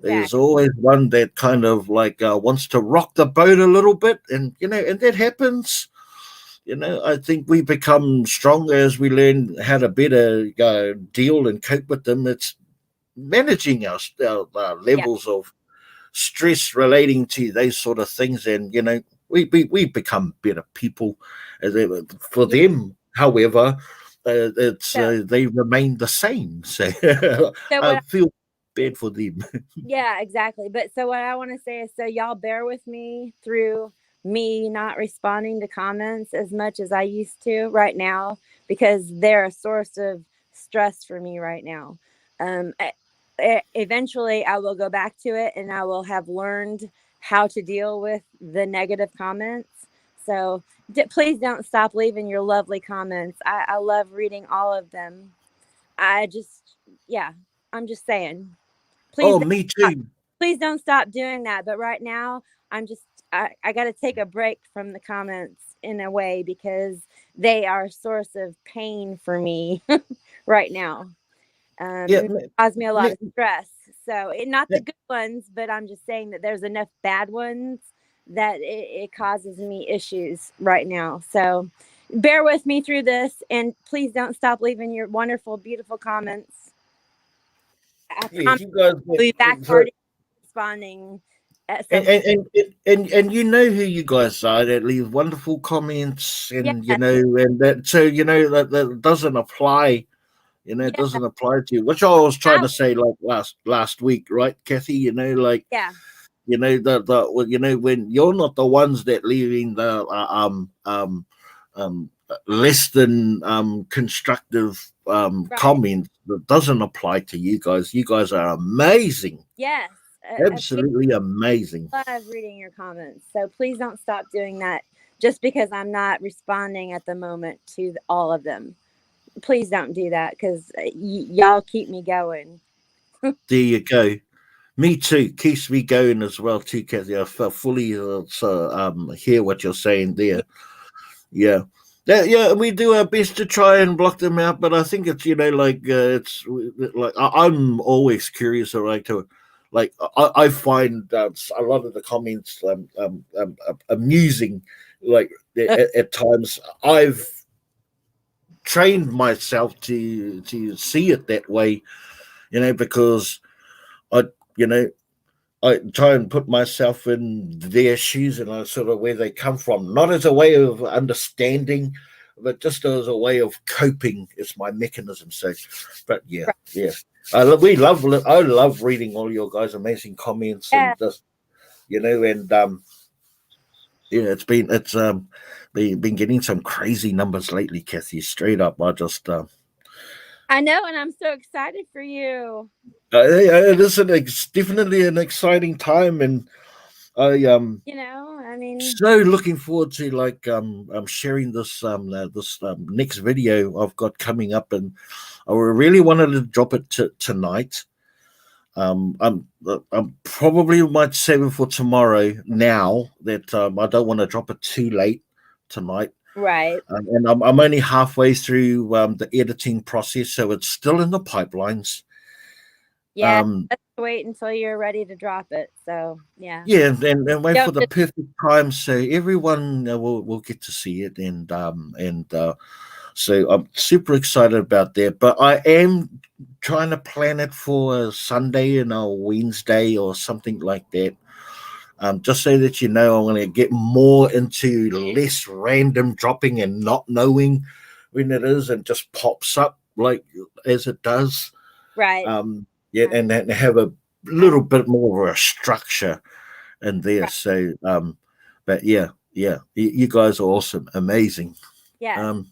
There's exactly. always one that kind of like wants to rock the boat a little bit, and and that happens. I think we become stronger as we learn how to better deal and cope with them. It's managing our Yeah, levels of stress relating to those sort of things, and we become better people. For yeah. them, however, it's So they remain the same. So so I what feel bad for them. Yeah, exactly. But so what I want to say is, so y'all bear with me through me not responding to comments as much as I used to right now, because they're a source of stress for me right now. Eventually I will go back to it and I will have learned how to deal with the negative comments. So please don't stop leaving your lovely comments. I love reading all of them. I just, yeah, I'm just saying, please Oh, don't me stop. too. Please don't stop doing that. But right now, I'm just I got to take a break from the comments in a way, because they are a source of pain for me right now. Yeah, And cause me a lot me, of stress. So not me, the good ones, but I'm just saying that there's enough bad ones that it causes me issues right now. So bear with me through this, and please don't stop leaving your wonderful, beautiful comments. I yes, promise you guys. I'll be back So, hard responding at and, some point. and you know who you guys are that leave wonderful comments, and Yes, and that, so that doesn't apply. It yes, doesn't apply to you, which I was trying I, to say like last week, right, Kathy? Like yeah, the well, when you're not the ones that leaving the less than constructive right. comments, that doesn't apply to you guys. You guys are amazing, Yes, absolutely amazing. I love reading your comments. So please don't stop doing that just because I'm not responding at the moment to all of them. Please don't do that, because y'all keep me going. There you go. Me too. Keeps me going as well too, Kathy. I fully hear what you're saying Yeah, there. Yeah. Yeah, we do our best to try and block them out, but I think it's like it's like I'm always curious. Like to, like I find a lot of the comments amusing. Like at times, I've trained myself to see it that way. Because I you know I try and put myself in their shoes, and I sort of where they come from, not as a way of understanding, but just as a way of coping. It's my mechanism. So, but yeah, right. yeah, I love reading all your guys' amazing comments, Yeah, and just and yeah, it's been getting some crazy numbers lately, Kathy. Straight up, I just I know, and I'm so excited for you. it is definitely an exciting time, and I I mean, so looking forward to like sharing this next video I've got coming up, and I really wanted to drop it tonight. I'm probably might save it for tomorrow. Now that I don't want to drop it too late tonight, right. and I'm only halfway through the editing process, so it's still in the pipelines. Yeah, Um, let's wait until you're ready to drop it. So, yeah. Yeah, and wait for Don't the just, perfect time so everyone will get to see it, and so I'm super excited about that. But I am trying to plan it for a Sunday and a Wednesday or something like that. Just so that I'm going to get more into less random dropping and not knowing when it is, and just pops up. like as it does. Right. Yeah, Right. and have a little bit more of a structure in there. Right. So, but yeah, you guys are awesome, amazing. Yes. Um,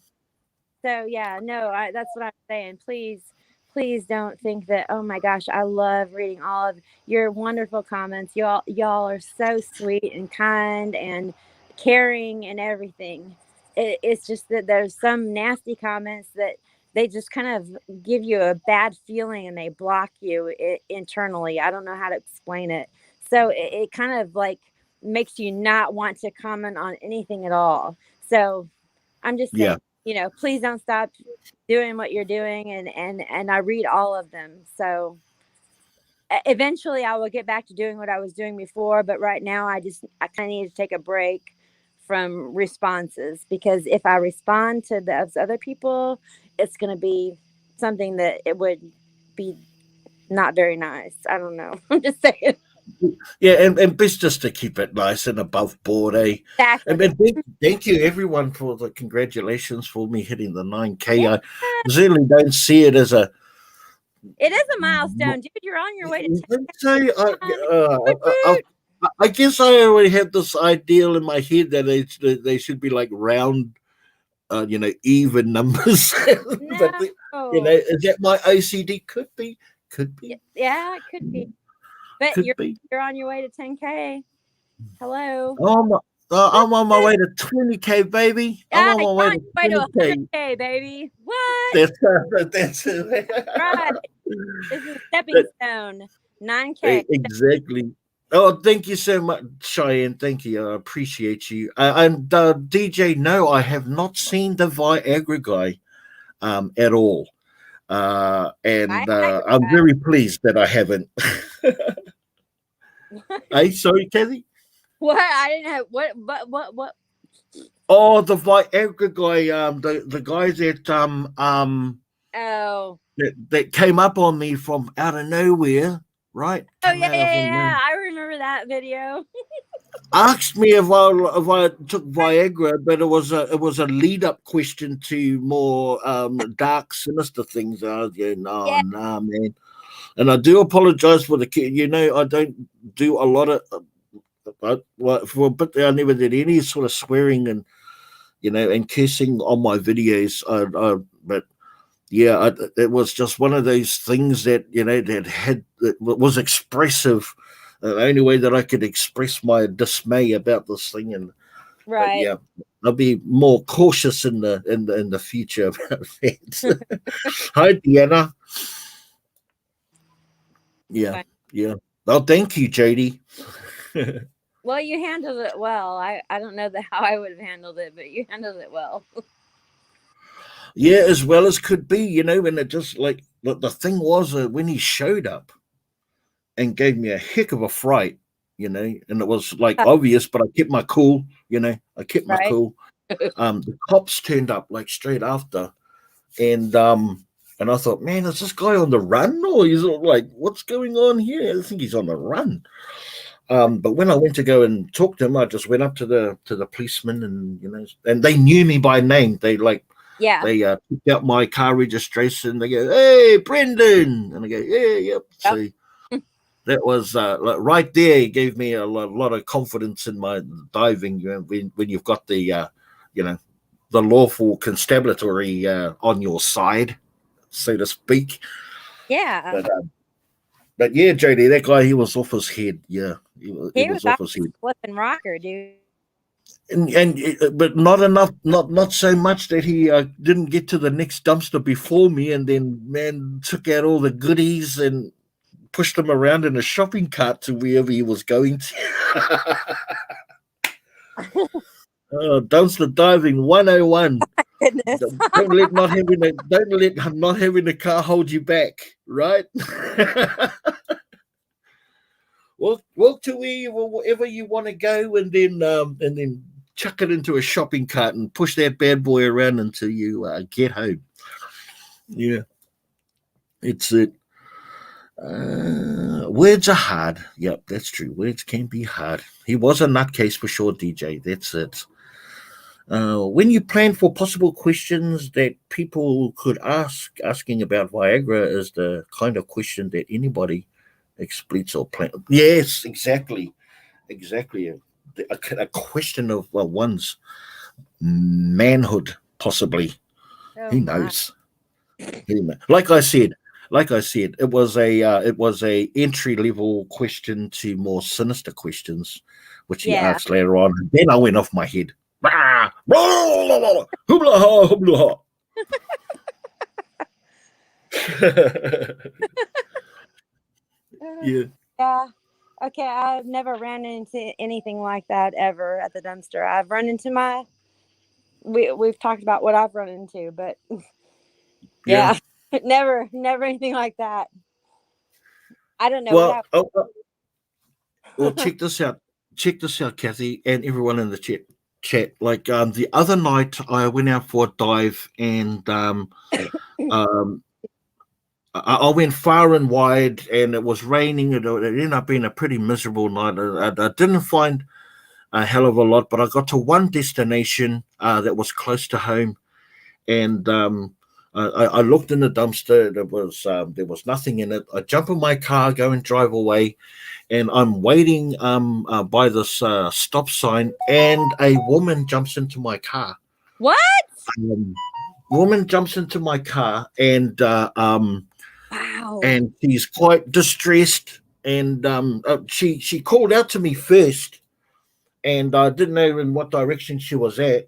So yeah, no, that's what I'm saying. Please don't think that. Oh my gosh, I love reading all of your wonderful comments. Y'all are so sweet and kind and caring and everything. It's just that there's some nasty comments that they just kind of give you a bad feeling and they block you internally. I don't know how to explain it. So it kind of like makes you not want to comment on anything at all. So I'm just saying, yeah, please don't stop doing what you're doing, and I read all of them. So eventually I will get back to doing what I was doing before, but right now I kind of need to take a break from responses, because if I respond to those other people, it's going to be something that it would be not very nice. I don't know. I'm just saying. yeah, and best just to keep it nice and above board, eh? Exactly. And thank you everyone for the congratulations for me hitting the 9K. Yeah, I certainly don't see it as a. it is a milestone, dude. You're on your way to Say, 10. Woot, woot. I guess I already have this ideal in my head that they should be like round, even numbers. But No. is that my OCD? Could be, Yeah, it could be. But could be. you're on your way to 10K. Hello. Oh, I'm on my way to 20K, baby. I'm Ah, on you're my way on to your way to 20K. 100K, baby. What? That's Right. This is a stepping stone. 9K. exactly. Oh, thank you so much, Cheyenne. Thank you. I appreciate you. And DJ, no, I have not seen the Viagra guy at all. I And agree. I'm very pleased that I haven't. What? Hey, sorry, Kathy. What? I didn't have what? Oh, the Viagra guy, the guys Oh. that came up on me from out of nowhere, right? Oh Came yeah, out of yeah, yeah. I remember that video. asked me if I took Viagra, but it was a lead up question to more dark, sinister things. I was going, no, Yeah, nah, man. And I do apologize for the kid. I don't do a lot of. For a bit there, I never did any sort of swearing and cursing on my videos. But yeah, it was just one of those things that was expressive. The only way that I could express my dismay about this thing, but right. yeah, I'll be more cautious in the future about that. Hi, Deanna. Yeah, Fine. yeah. Oh, thank you, JD. Well, you handled it well. I don't know how I would have handled it, but you handled it well. Yeah, as well as could be, and it just like the thing was when he showed up and gave me a heck of a fright, and it was like obvious, but I kept my cool, I kept my Right. cool. The cops turned up like straight after, and I thought, man, is this guy on the run, or he's like, what's going on here? I think he's on the run. But when I went to go and talk to him, I just went up to the policeman, and they knew me by name. Yeah. They picked out my car registration. They go, "Hey, Brendan," and I go, "Yeah, yep." Yep. So that was like right there. It gave me a lot of confidence in my diving. When you've got you know, the lawful constabulary on your side, so to speak. Yeah. But but yeah, JD, that guy, he was off his head. Yeah, he He was was off his head. flipping rocker, dude. And but not enough, not so much that he didn't get to the next dumpster before me, and then man took out all the goodies and pushed them around in a shopping cart to wherever he was going to. Dumpster diving 101. Goodness. Don't let not having a car hold you back, right? Walk to wherever you want to go, and then chuck it into a shopping cart and push that bad boy around until you get home. Yeah, it's it. Words are hard. Yep, that's true. Words can be hard. He was a nutcase for sure, DJ. That's it. When you plan for possible questions that people could ask, asking about Viagra is the kind of question that anybody expletes or plan. Yes, exactly, exactly. A question of one's manhood, possibly. Oh Who my. knows? Like I said, it was a entry level question to more sinister questions, which he Yeah. asked later on. And then I went off my head. Rah, blah, blah, blah, hoobla ha, hoobla ha. Yeah. Yeah. Okay, I've never ran into anything like that ever at the dumpster. I've run into my we've talked about what I've run into, but Yeah. yeah, never anything like that. I don't know what Well, I well, check this out. Check this out, Kathy, and everyone in the chat. Like the other night, I went out for a dive, and um, I went far and wide, and it was raining. It ended up being a pretty miserable night. I didn't find a hell of a lot, but I got to one destination that was close to home, and I looked in the dumpster. There was nothing in it. I jump in my car, go and drive away, and I'm waiting by this stop sign, and a woman jumps into my car. what? Um, Woman jumps into my car, Wow. and she's quite distressed. And she called out to me first, and I didn't know in what direction she was at.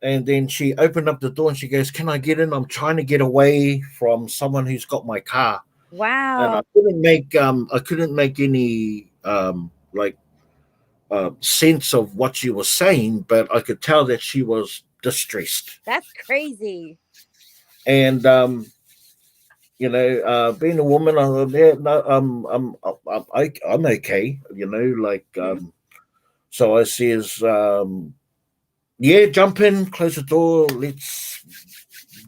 And then she opened up the door and she goes, "Can I get in? I'm trying to get away from someone who's got my car." And Wow. I couldn't make any like sense of what she was saying, but I could tell that she was distressed. That's crazy. And being a woman, yeah, no, I'm okay. Like Mhm. so I says, yeah, jump in, close the door, let's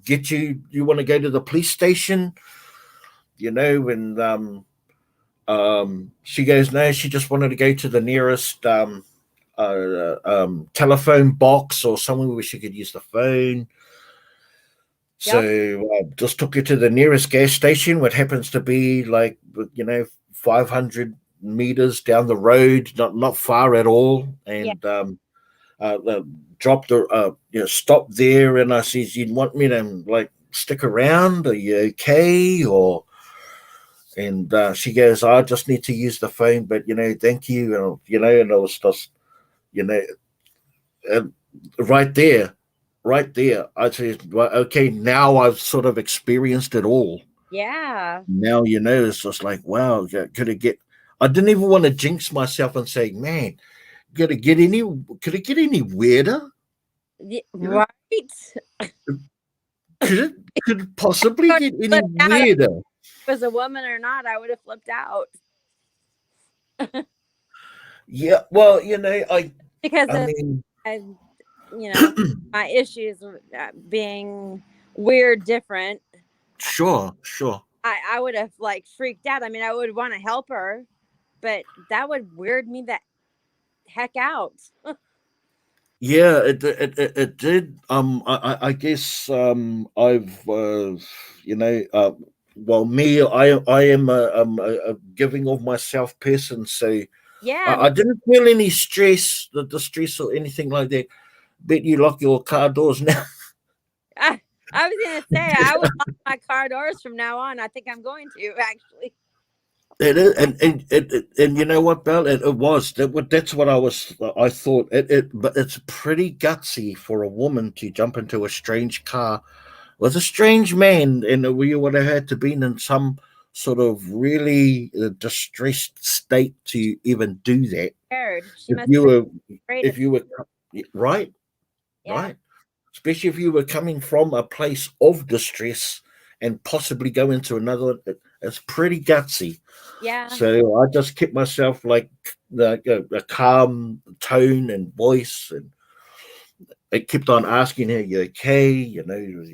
get you. You want to go to the police station, and she goes, no, she just wanted to go to the nearest telephone box or somewhere where she could use the phone. So Yep. just took her to the nearest gas station, what happens to be like 500 meters down the road, not far at all, Yeah. and dropped her, stopped there, and I says, "You want me to like stick around? Are you okay?" Or and she goes, "I just need to use the phone, but thank you." And I was just, you know, and right there, right there, I said, "Well, okay, now I've sort of experienced it all. Yeah. Now it's just like, wow, could it get?" I didn't even want to jinx myself and say, "Man, could it get any weirder?" You know, Right. could it possibly get any Flipped out. If weirder? it was a woman or not, I would have flipped out Yeah, well, because I of mean, uh, you know my issues with, being weird, different. sure, sure. I would have like freaked out. I mean, I would want to help her, but that would weird me the heck out. Yeah, it did. I guess I've well, me, I am a giving of myself person, so Yeah, I didn't feel any stress, the distress or anything like that. Bet you lock your car doors now. I was gonna say I would lock my car doors from now on. I think I'm going to actually. It is, and you know what, Bell? That's what I thought. But it's pretty gutsy for a woman to jump into a strange car with a strange man, and you would have had to been in some sort of really distressed state to even do that. Scared. She If must you have been were, afraid if of. you were, right, Yeah, right, especially if you were coming from a place of distress and possibly go into another. It's pretty gutsy. yeah, So I just kept myself like a calm tone and voice, and I kept on asking her, "You okay? You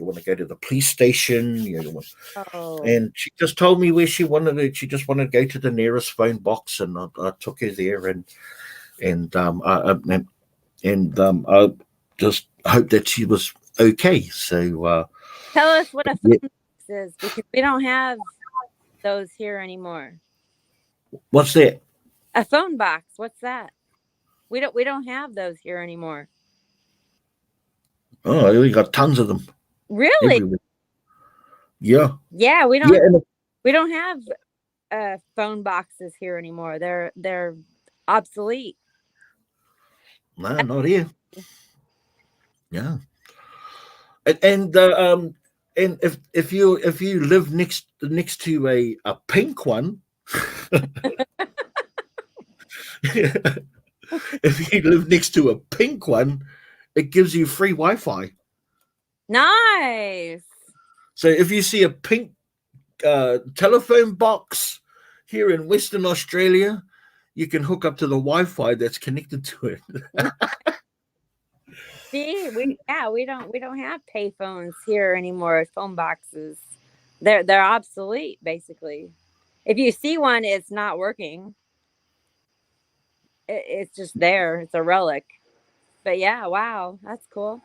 want to go to the police station? oh, And she just told me where she wanted to. She just wanted to go to the nearest phone box, and I took her there, and and um, I, I- and, and I just hope that she was okay. So Tell us what a yeah. phone box is, because we don't have those here anymore. What's that? A phone box. What's that? We don't have those here anymore. Oh, we got tons of them Really? everywhere. Yeah, Yeah, we yeah. don't we don't have phone boxes here anymore. They're obsolete. No, not here. Yeah, and if you live next to a pink one, if you live next to a pink one, it gives you free Wi-Fi. Nice. So if you see a pink telephone box here in Western Australia, you can hook up to the Wi-Fi that's connected to it. See, we don't have payphones here anymore. Phone boxes. They're obsolete basically. If you see one, it's not working. It's just there. It's a relic. But yeah, wow, that's cool.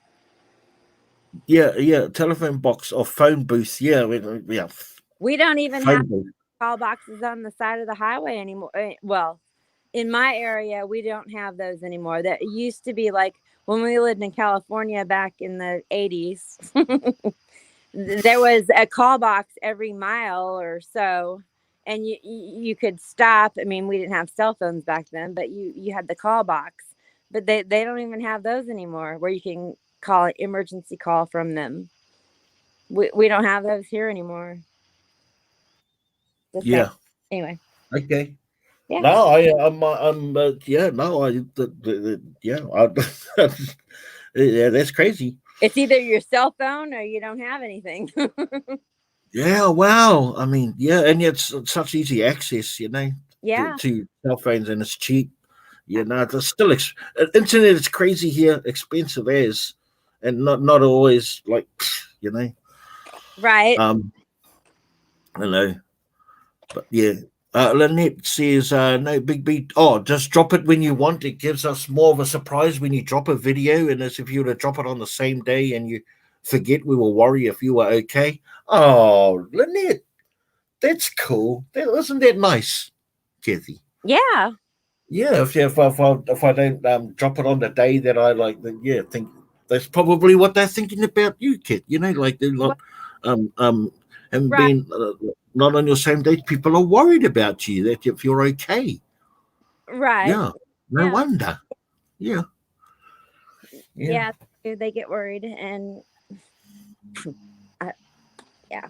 Yeah, yeah, telephone box or phone booth. Yeah, yeah, We don't even have phone booth. call boxes on the side of the highway anymore. Well, in my area, we don't have those anymore. That used to be like when we lived in California back in the 80s. There was a call box every mile or so, and you could stop. I mean, we didn't have cell phones back then, but you had the call box. But they don't even have those anymore, where you can call an emergency call from them. We don't have those here anymore. Just saying. Yeah. Anyway, Okay. yeah. No, I'm yeah, no, yeah, yeah, that's crazy. It's either your cell phone or you don't have anything. Yeah, wow. I mean, yeah, and yet it's such easy access, Yeah. to cell phones, and it's cheap. It's still internet is crazy here, expensive as, and not always like, you know, Right. um, I know, but yeah. Lynette says, no big beat. Oh, just drop it when you want. It gives us more of a surprise when you drop a video. And as if you were to drop it on the same day and you forget, we will worry if you were okay. Oh, Lynette, that's cool. Isn't that nice, Kathy? Yeah. Yeah, if I don't drop it on the day that I like, then yeah, think that's probably what they're thinking about you, kid. Like they're Well, not, um, and right. being not on your same day. People are worried about you that if you're okay. Right. Yeah, no Yeah. wonder. Yeah, yeah. Yeah. They get worried, and uh, yeah.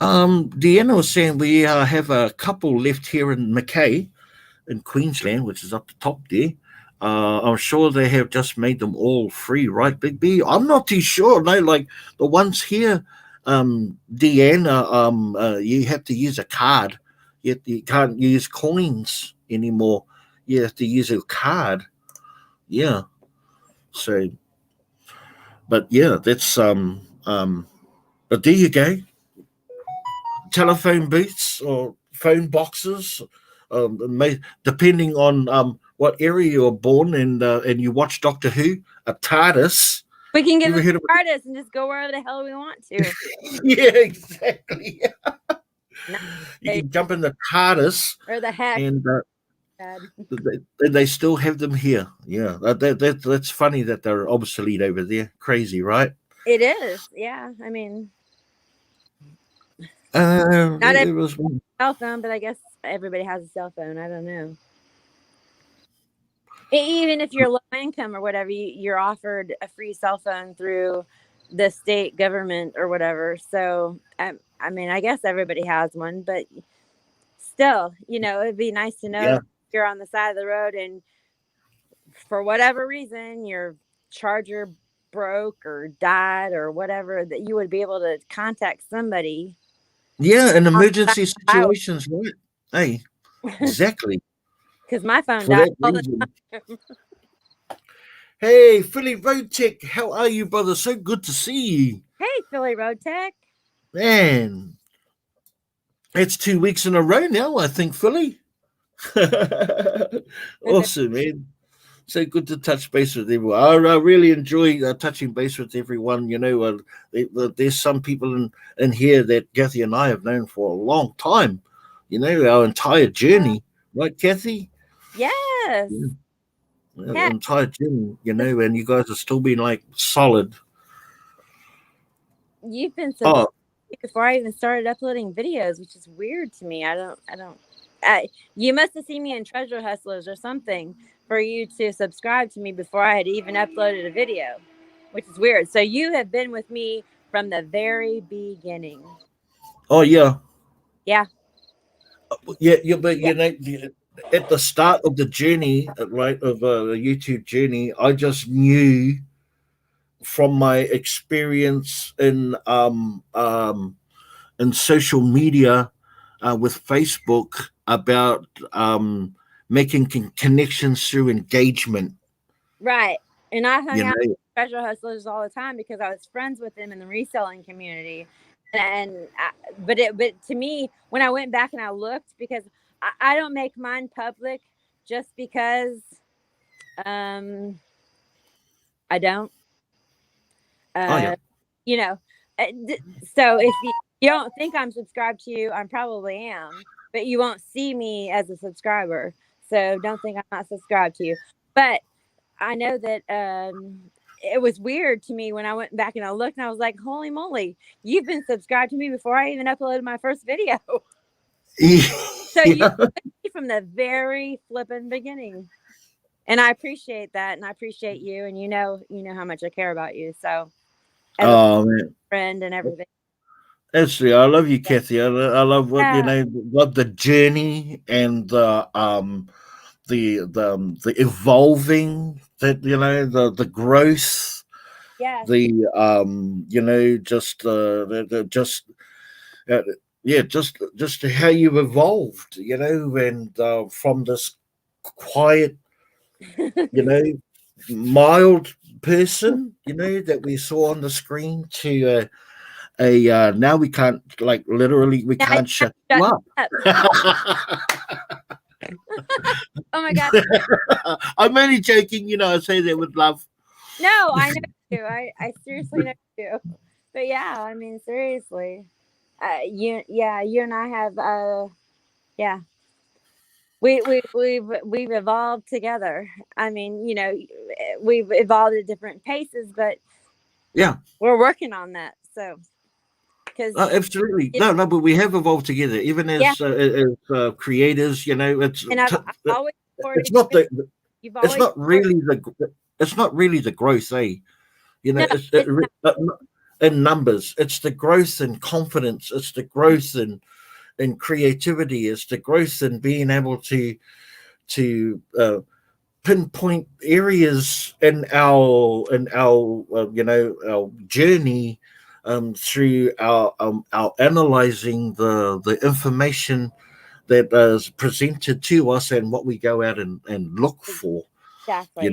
Deanna was saying we have a couple left here in Mackay, in Queensland, which is up the top there. I'm sure they have just made them all free, right, Big B? I'm not too sure. No, like the ones here, Deanne, you have to use a card. You can't use coins anymore. You have to use a card. Yeah. So, but yeah, that's But there you go. Telephone booths or phone boxes, depending on what area you were born in, and you watch Doctor Who, a TARDIS. We can You give ever them heard of artists and just go wherever the hell we want to. it? Yeah, exactly. Not You can jump in the TARDIS, or the heck. and Bad. they still have them here. Yeah, that's funny that they're obsolete over there. Crazy, right? It is. Yeah. I mean, not every It was. cell phone, but I guess everybody has a cell phone. I don't know. Even if you're low income or whatever, you're offered a free cell phone through the state government or whatever. So, I mean, I guess everybody has one, but still, it'd be nice to know Yeah, that you're on the side of the road and for whatever reason your charger broke or died or whatever, that you would be able to contact somebody yeah, in on the emergency highway. situations, right? Hey, exactly. Because my phone For died that all the reason. time. Hey, Philly Road Tech, how are you, brother? So good to see you. Hey, Philly Road Tech. Man, it's 2 weeks in a row now, I think, Philly. Awesome, man. So good to touch base with everyone. I really enjoy touching base with everyone. There's some people in here that Kathy and I have known for a long time. Our entire journey, right, Kathy? Yes. Yeah, our Heck, entire journey. And you guys have still been like solid. you've been subscribed Oh, before I even started uploading videos, which is weird to me. You must have seen me in Treasure Hustlers or something for you to subscribe to me before I had even uploaded a video, which is weird. So you have been with me from the very beginning. oh yeah, Yeah. yeah. But Yeah. at the start of the journey, right, of the YouTube journey, I just knew from my experience in social media with Facebook about making connections through engagement. Right. And I hung You out know, with Treasure Hustlers all the time because I was friends with them in the reselling community. But to me, when I went back and I looked, because I don't make mine public just because um, I don't. oh yeah, Uh, you know, so if you don't think I'm subscribed to you, I probably am, but you won't see me as a subscriber. So don't think I'm not subscribed to you. But I know that it was weird to me when I went back and I looked and I was like, holy moly, you've been subscribed to me before I even uploaded my first video. So you yeah. from the very flippin' beginning. And I appreciate that, and I appreciate you, and you know how much I care about you. So as a Oh man, friend and everything. actually, I love you, Kathy. I love what Yeah. love the journey and the evolving, that the growth, Yes. just just uh, yeah, just how you've evolved, and from this quiet, mild person, that we saw on the screen to a now we can't, like, literally we Now you can't have shut to you shut up. up. Oh my God. I'm only joking, I say that with love. No, I know you. I seriously know you. But yeah, I mean, seriously. You and I have, yeah, we've evolved together. I mean, we've evolved at different paces, but Yeah. we're working on that. So, because, Absolutely. No, no, but we have evolved together, even yeah, as creators. and I've always It's supported not you. the You've it's always not supported. really the growth, eh? No, it's not. In numbers, it's the growth in confidence. It's the growth in creativity. It's the growth in being able to pinpoint areas in our journey, through our analyzing the information that is presented to us and what we go out and look for. Exactly.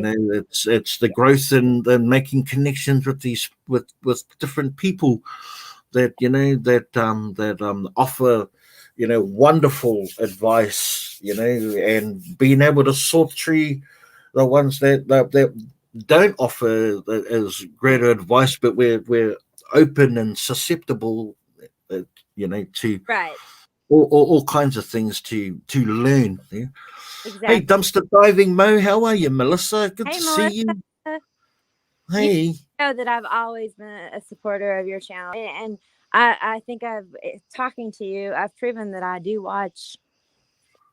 It's the growth in making connections with these with different people that offer wonderful advice, and being able to sort through the ones that don't offer as great advice, but we're open and susceptible, uh, to Right. all kinds of things to learn. Yeah? Hey, Exactly. dumpster diving Mo, how are you, Melissa? Good Hey, to see Melissa. you. You Hey. know that I've always been a supporter of your channel, and I think talking to you, I've proven that I do watch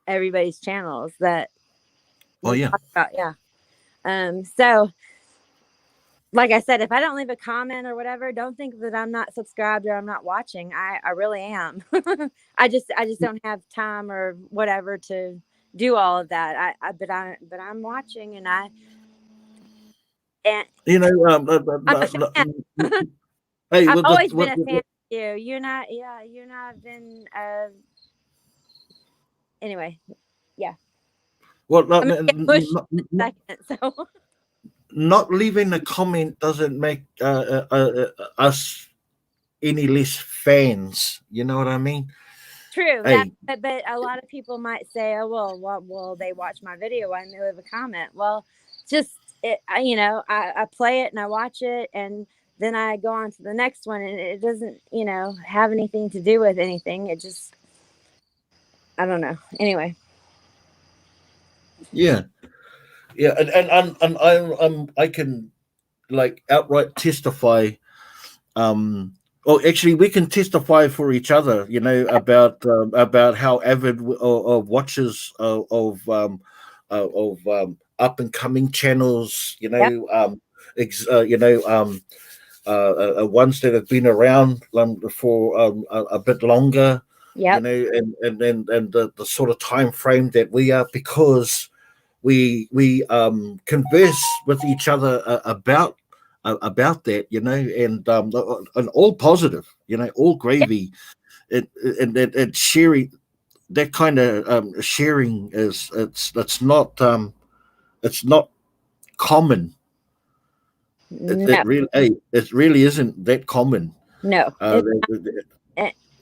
everybody's channels that Oh we yeah. talk about. Yeah. So like I said, if I don't leave a comment or whatever, don't think that I'm not subscribed or I'm not watching. I really am. I just don't have time or whatever to do all of that. But I'm watching, and You know, I'm a fan. hey, I've what, always been what, a fan what, of you. You and I have been anyway, yeah. what, I'm gonna get pushed in a second. So not leaving a comment doesn't make us any less fans. You know what I mean? true that, Hey, but a lot of people might say, oh well, they watch my video. Why didn't they leave a comment? Well, just I play it and I watch it, and then I go on to the next one, and it doesn't have anything to do with anything. It just, I don't know. Anyway. Yeah, yeah, and I can like outright testify. Actually, we can testify for each other. About how avid or watchers of up and coming channels. Yep. You know Ones that have been around for a bit longer, Yep. and the sort of time frame that we are, because we converse with each other about that, and all positive, all gravy, and sharing that kind of sharing is it's not common. No. It really isn't that common. No. Uh,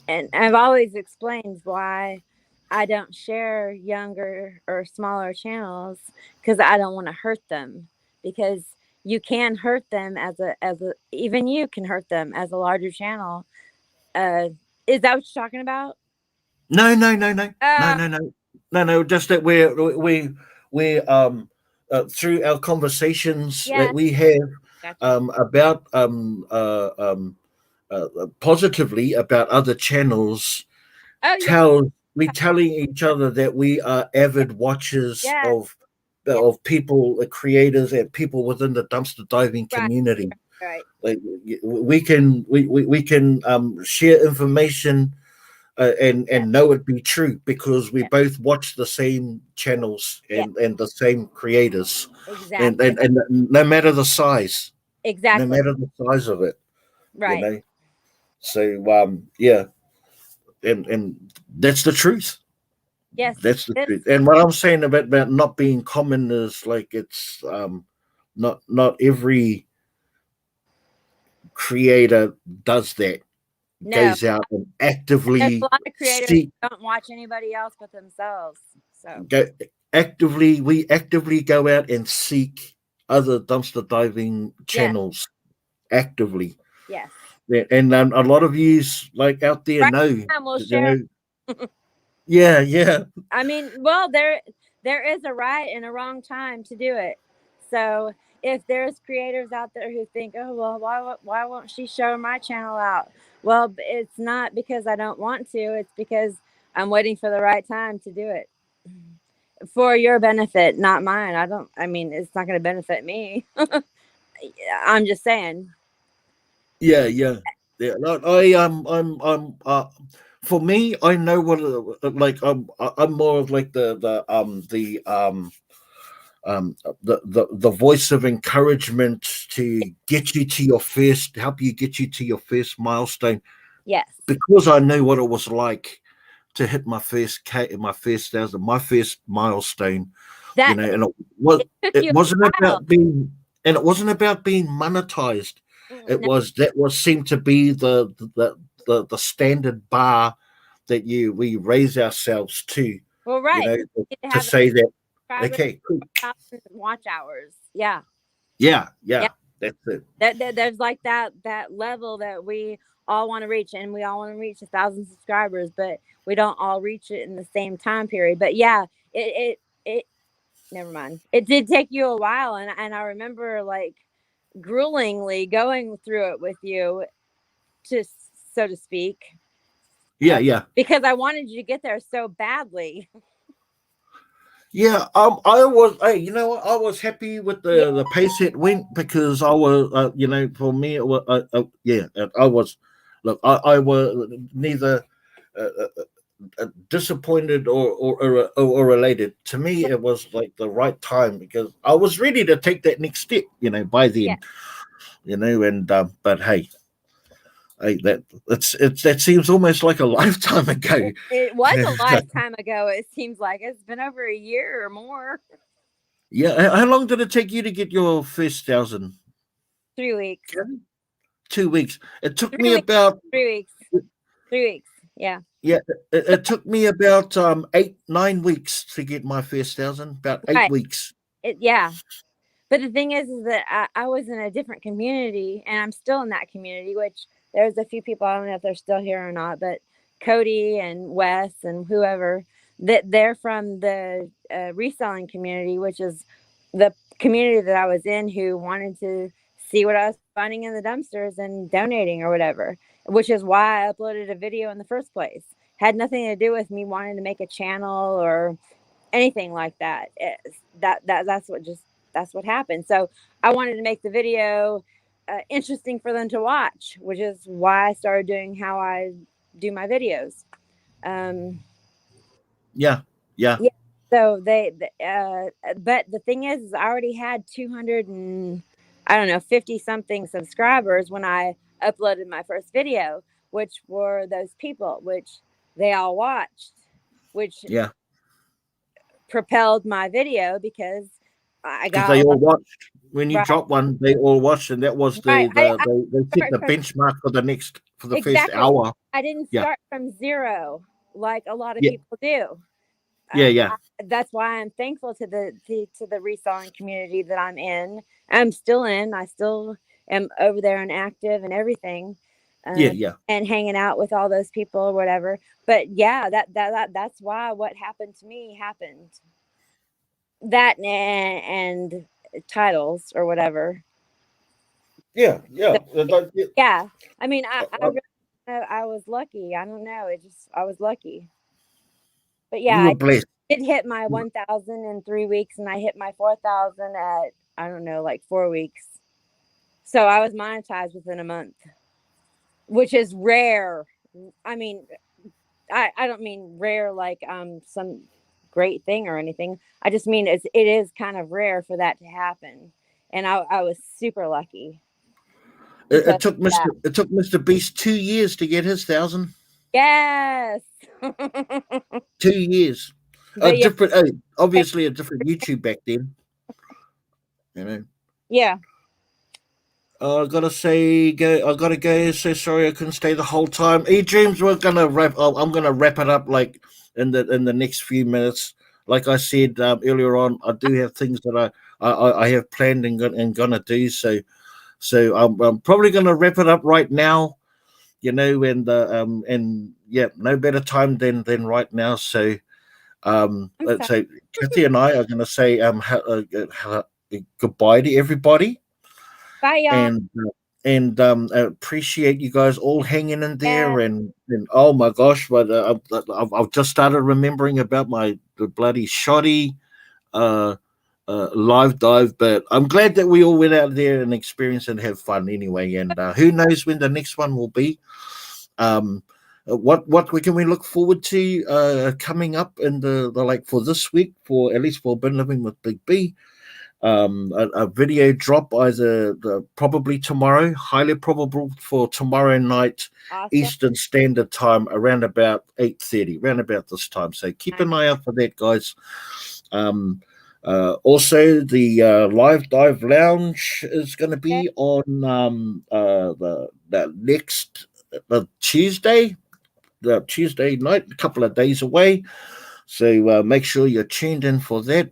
And I've always explained why I don't share younger or smaller channels, because I don't want to hurt them, because you can hurt them as a even you can hurt them as a larger channel. Uh, is that what you're talking about? No, no, no, no, no, Uh, no, no, no, no. Just that we through our conversations yeah, that we have gotcha. about positively about other channels, Oh yeah, telling each other that we are avid watchers yes, yeah, of people, creators, and people within the dumpster diving right, community. right, Like we can share information, yeah, and know it be true, because we yeah, both watch the same channels yeah, and the same creators, exactly, and no matter the size, no exactly, matter the size of it, you right, know. So yeah, and that's the truth. yes, That's the this, truth. And what I'm saying about not being common is like it's not every creator does that, no. goes out and There's a actively lot of creators seek that don't watch anybody else but themselves. So go actively we actively go out and seek other dumpster diving yes, channels actively. yes. Yeah, and a lot of yous like out there Right know, time we'll share. yeah, yeah, I mean, well, there is a right and a wrong time to do it. So if there's creators out there who think, oh well, why won't she show my channel out? Well, it's not because I don't want to. It's because I'm waiting for the right time to do it for your benefit, not mine. I don't. I mean, it's not going to benefit me. I'm just saying. yeah, yeah, yeah. Like, for me, I know what like I'm more of like the voice of encouragement to get you to your first, help you get you to your first milestone, Yes, because I knew what it was like to hit my first my first thousand, my first milestone. that And took it you wasn't a while. about being, and it wasn't about being monetized. It No, was that was seemed to be the standard bar that you we raise ourselves to, well, right. You need to to have say that, subscribers, okay, cool, 1,000 watch hours. Yeah, yeah, yeah. yeah, that's it. There's like that level that we all want to reach, and we all want to reach 1,000 subscribers, but we don't all reach it in the same time period. But yeah, it never mind. It did take you a while, and I remember like gruelingly going through it with you, to so to speak, Yeah, uh, yeah. because I wanted you to get there so badly. Yeah, I was, hey, you know what? I was happy with Yeah, the pace it went, because I was, for me, it was, yeah, I was, look, I was neither uh, disappointed or related. To me, it was like the right time, because I was ready to take that next step, by yeah. then, and but hey, that seems almost like a lifetime ago. It was a lifetime ago. It seems like it's been over a year or more. Yeah, how long did it take you to get your first thousand? 3 weeks. 2 weeks. It took me 3 weeks. about 3 weeks. 3 weeks. Yeah. yeah. It took me about 8 9 weeks to get my first thousand. About eight Right. weeks. Yeah. But the thing is that I was in a different community, and I'm still in that community, which there's a few people, I don't know if they're still here or not, but Cody and Wes and whoever, that they're from the reselling community, which is the community that I was in, who wanted to see what I was finding in the dumpsters and donating or whatever, which is why I uploaded a video in the first place. Had nothing to do with me wanting to make a channel or anything like that. That's what happened. So I wanted to make the video interesting for them to watch, which is why I started doing how I do my videos. Yeah. Yeah. So but the thing is I already had 200 and I don't know 50 something subscribers when I uploaded my first video, which were those people, which they all watched, which Yeah. propelled my video because I Because got they a all lot. watched when you Right, drop one. They all watched, and that was right. they set Start the from benchmark for the first exactly. hour. I didn't Yeah. start from zero like a lot of Yeah. people do. Yeah. Yeah. That's why I'm thankful to the reselling community that I'm in. I'm still in. I still am over there and active and everything, Yeah. uh, Yeah. and hanging out with all those people or whatever. But yeah, that's why what happened to me happened. That and titles or whatever. Yeah. Yeah. So, yeah, I mean, I Uh, really I was lucky. I don't know. It just I was lucky. But you yeah, were I blessed. did hit my 1,000 in 3 weeks, and I hit my 4,000 at I don't know, like 4 weeks. So I was monetized within a month, which is rare. I mean, I don't mean rare like some great thing or anything. I just mean it is kind of rare for that to happen, and I was super lucky because of that. It took Mr. Beast 2 years to get his 1,000. Yes. 2 years. A But yeah, different, obviously a different YouTube back then. You know. yeah. I gotta say, I gotta go. So sorry I couldn't stay the whole time. E dreams, we're gonna wrap. I'm gonna wrap it up like in the next few minutes. Like I said earlier on, I do have things that I have planned and gonna do. So I'm probably gonna wrap it up right now. You know, and yeah, no better time than right now. I'm sorry. So Kathy and I are gonna say goodbye to everybody Bye, y'all. and appreciate you guys all hanging in Yeah. there and oh my gosh, but I've just started remembering about the bloody shoddy uh, live dive, but I'm glad that we all went out there and experienced and have fun anyway. And who knows when the next one will be? Um, what can we look forward to coming up in the like for this week for at least for Been Living with Big B? A video drop either probably tomorrow, highly probable for tomorrow night Awesome. Eastern Standard Time around about 8:30, around about this time. So keep Nice. an eye out for that, guys. Um, Also, the live dive lounge is going to Okay. be on the next Tuesday, the Tuesday night, a couple of days away. So make sure you're tuned in for that.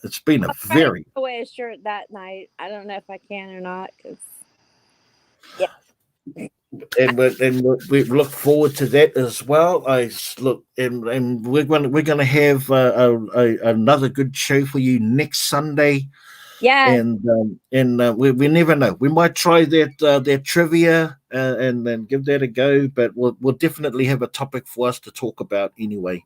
It's been a I'll try to give very away a shirt that night. I don't know if I can or not because yeah. we look forward to that as well. Look, and we're going to have another good show for you next Sunday, Yes. and we never know. We might try that trivia and then give that a go, but we'll definitely have a topic for us to talk about anyway.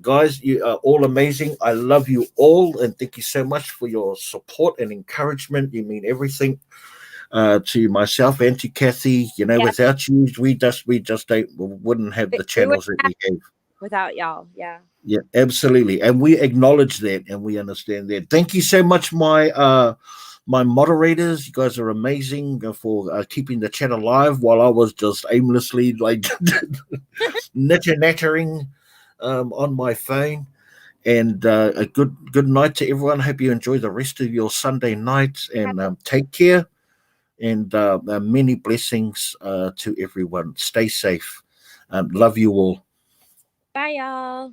Guys, you are all amazing. I love you all, and thank you so much for your support and encouragement. You mean everything to myself and to Kathy. You know, Yeah. without you, we just wouldn't have the We would channels that have we have. without y'all. Yeah. Yeah, absolutely, and we acknowledge that and we understand that. Thank you so much, my moderators. You guys are amazing for keeping the chat alive while I was just aimlessly like nattering on my phone. And a good night to everyone. Hope you enjoy the rest of your Sunday night and take care. And many blessings to everyone. Stay safe. Love you all. Bye, y'all.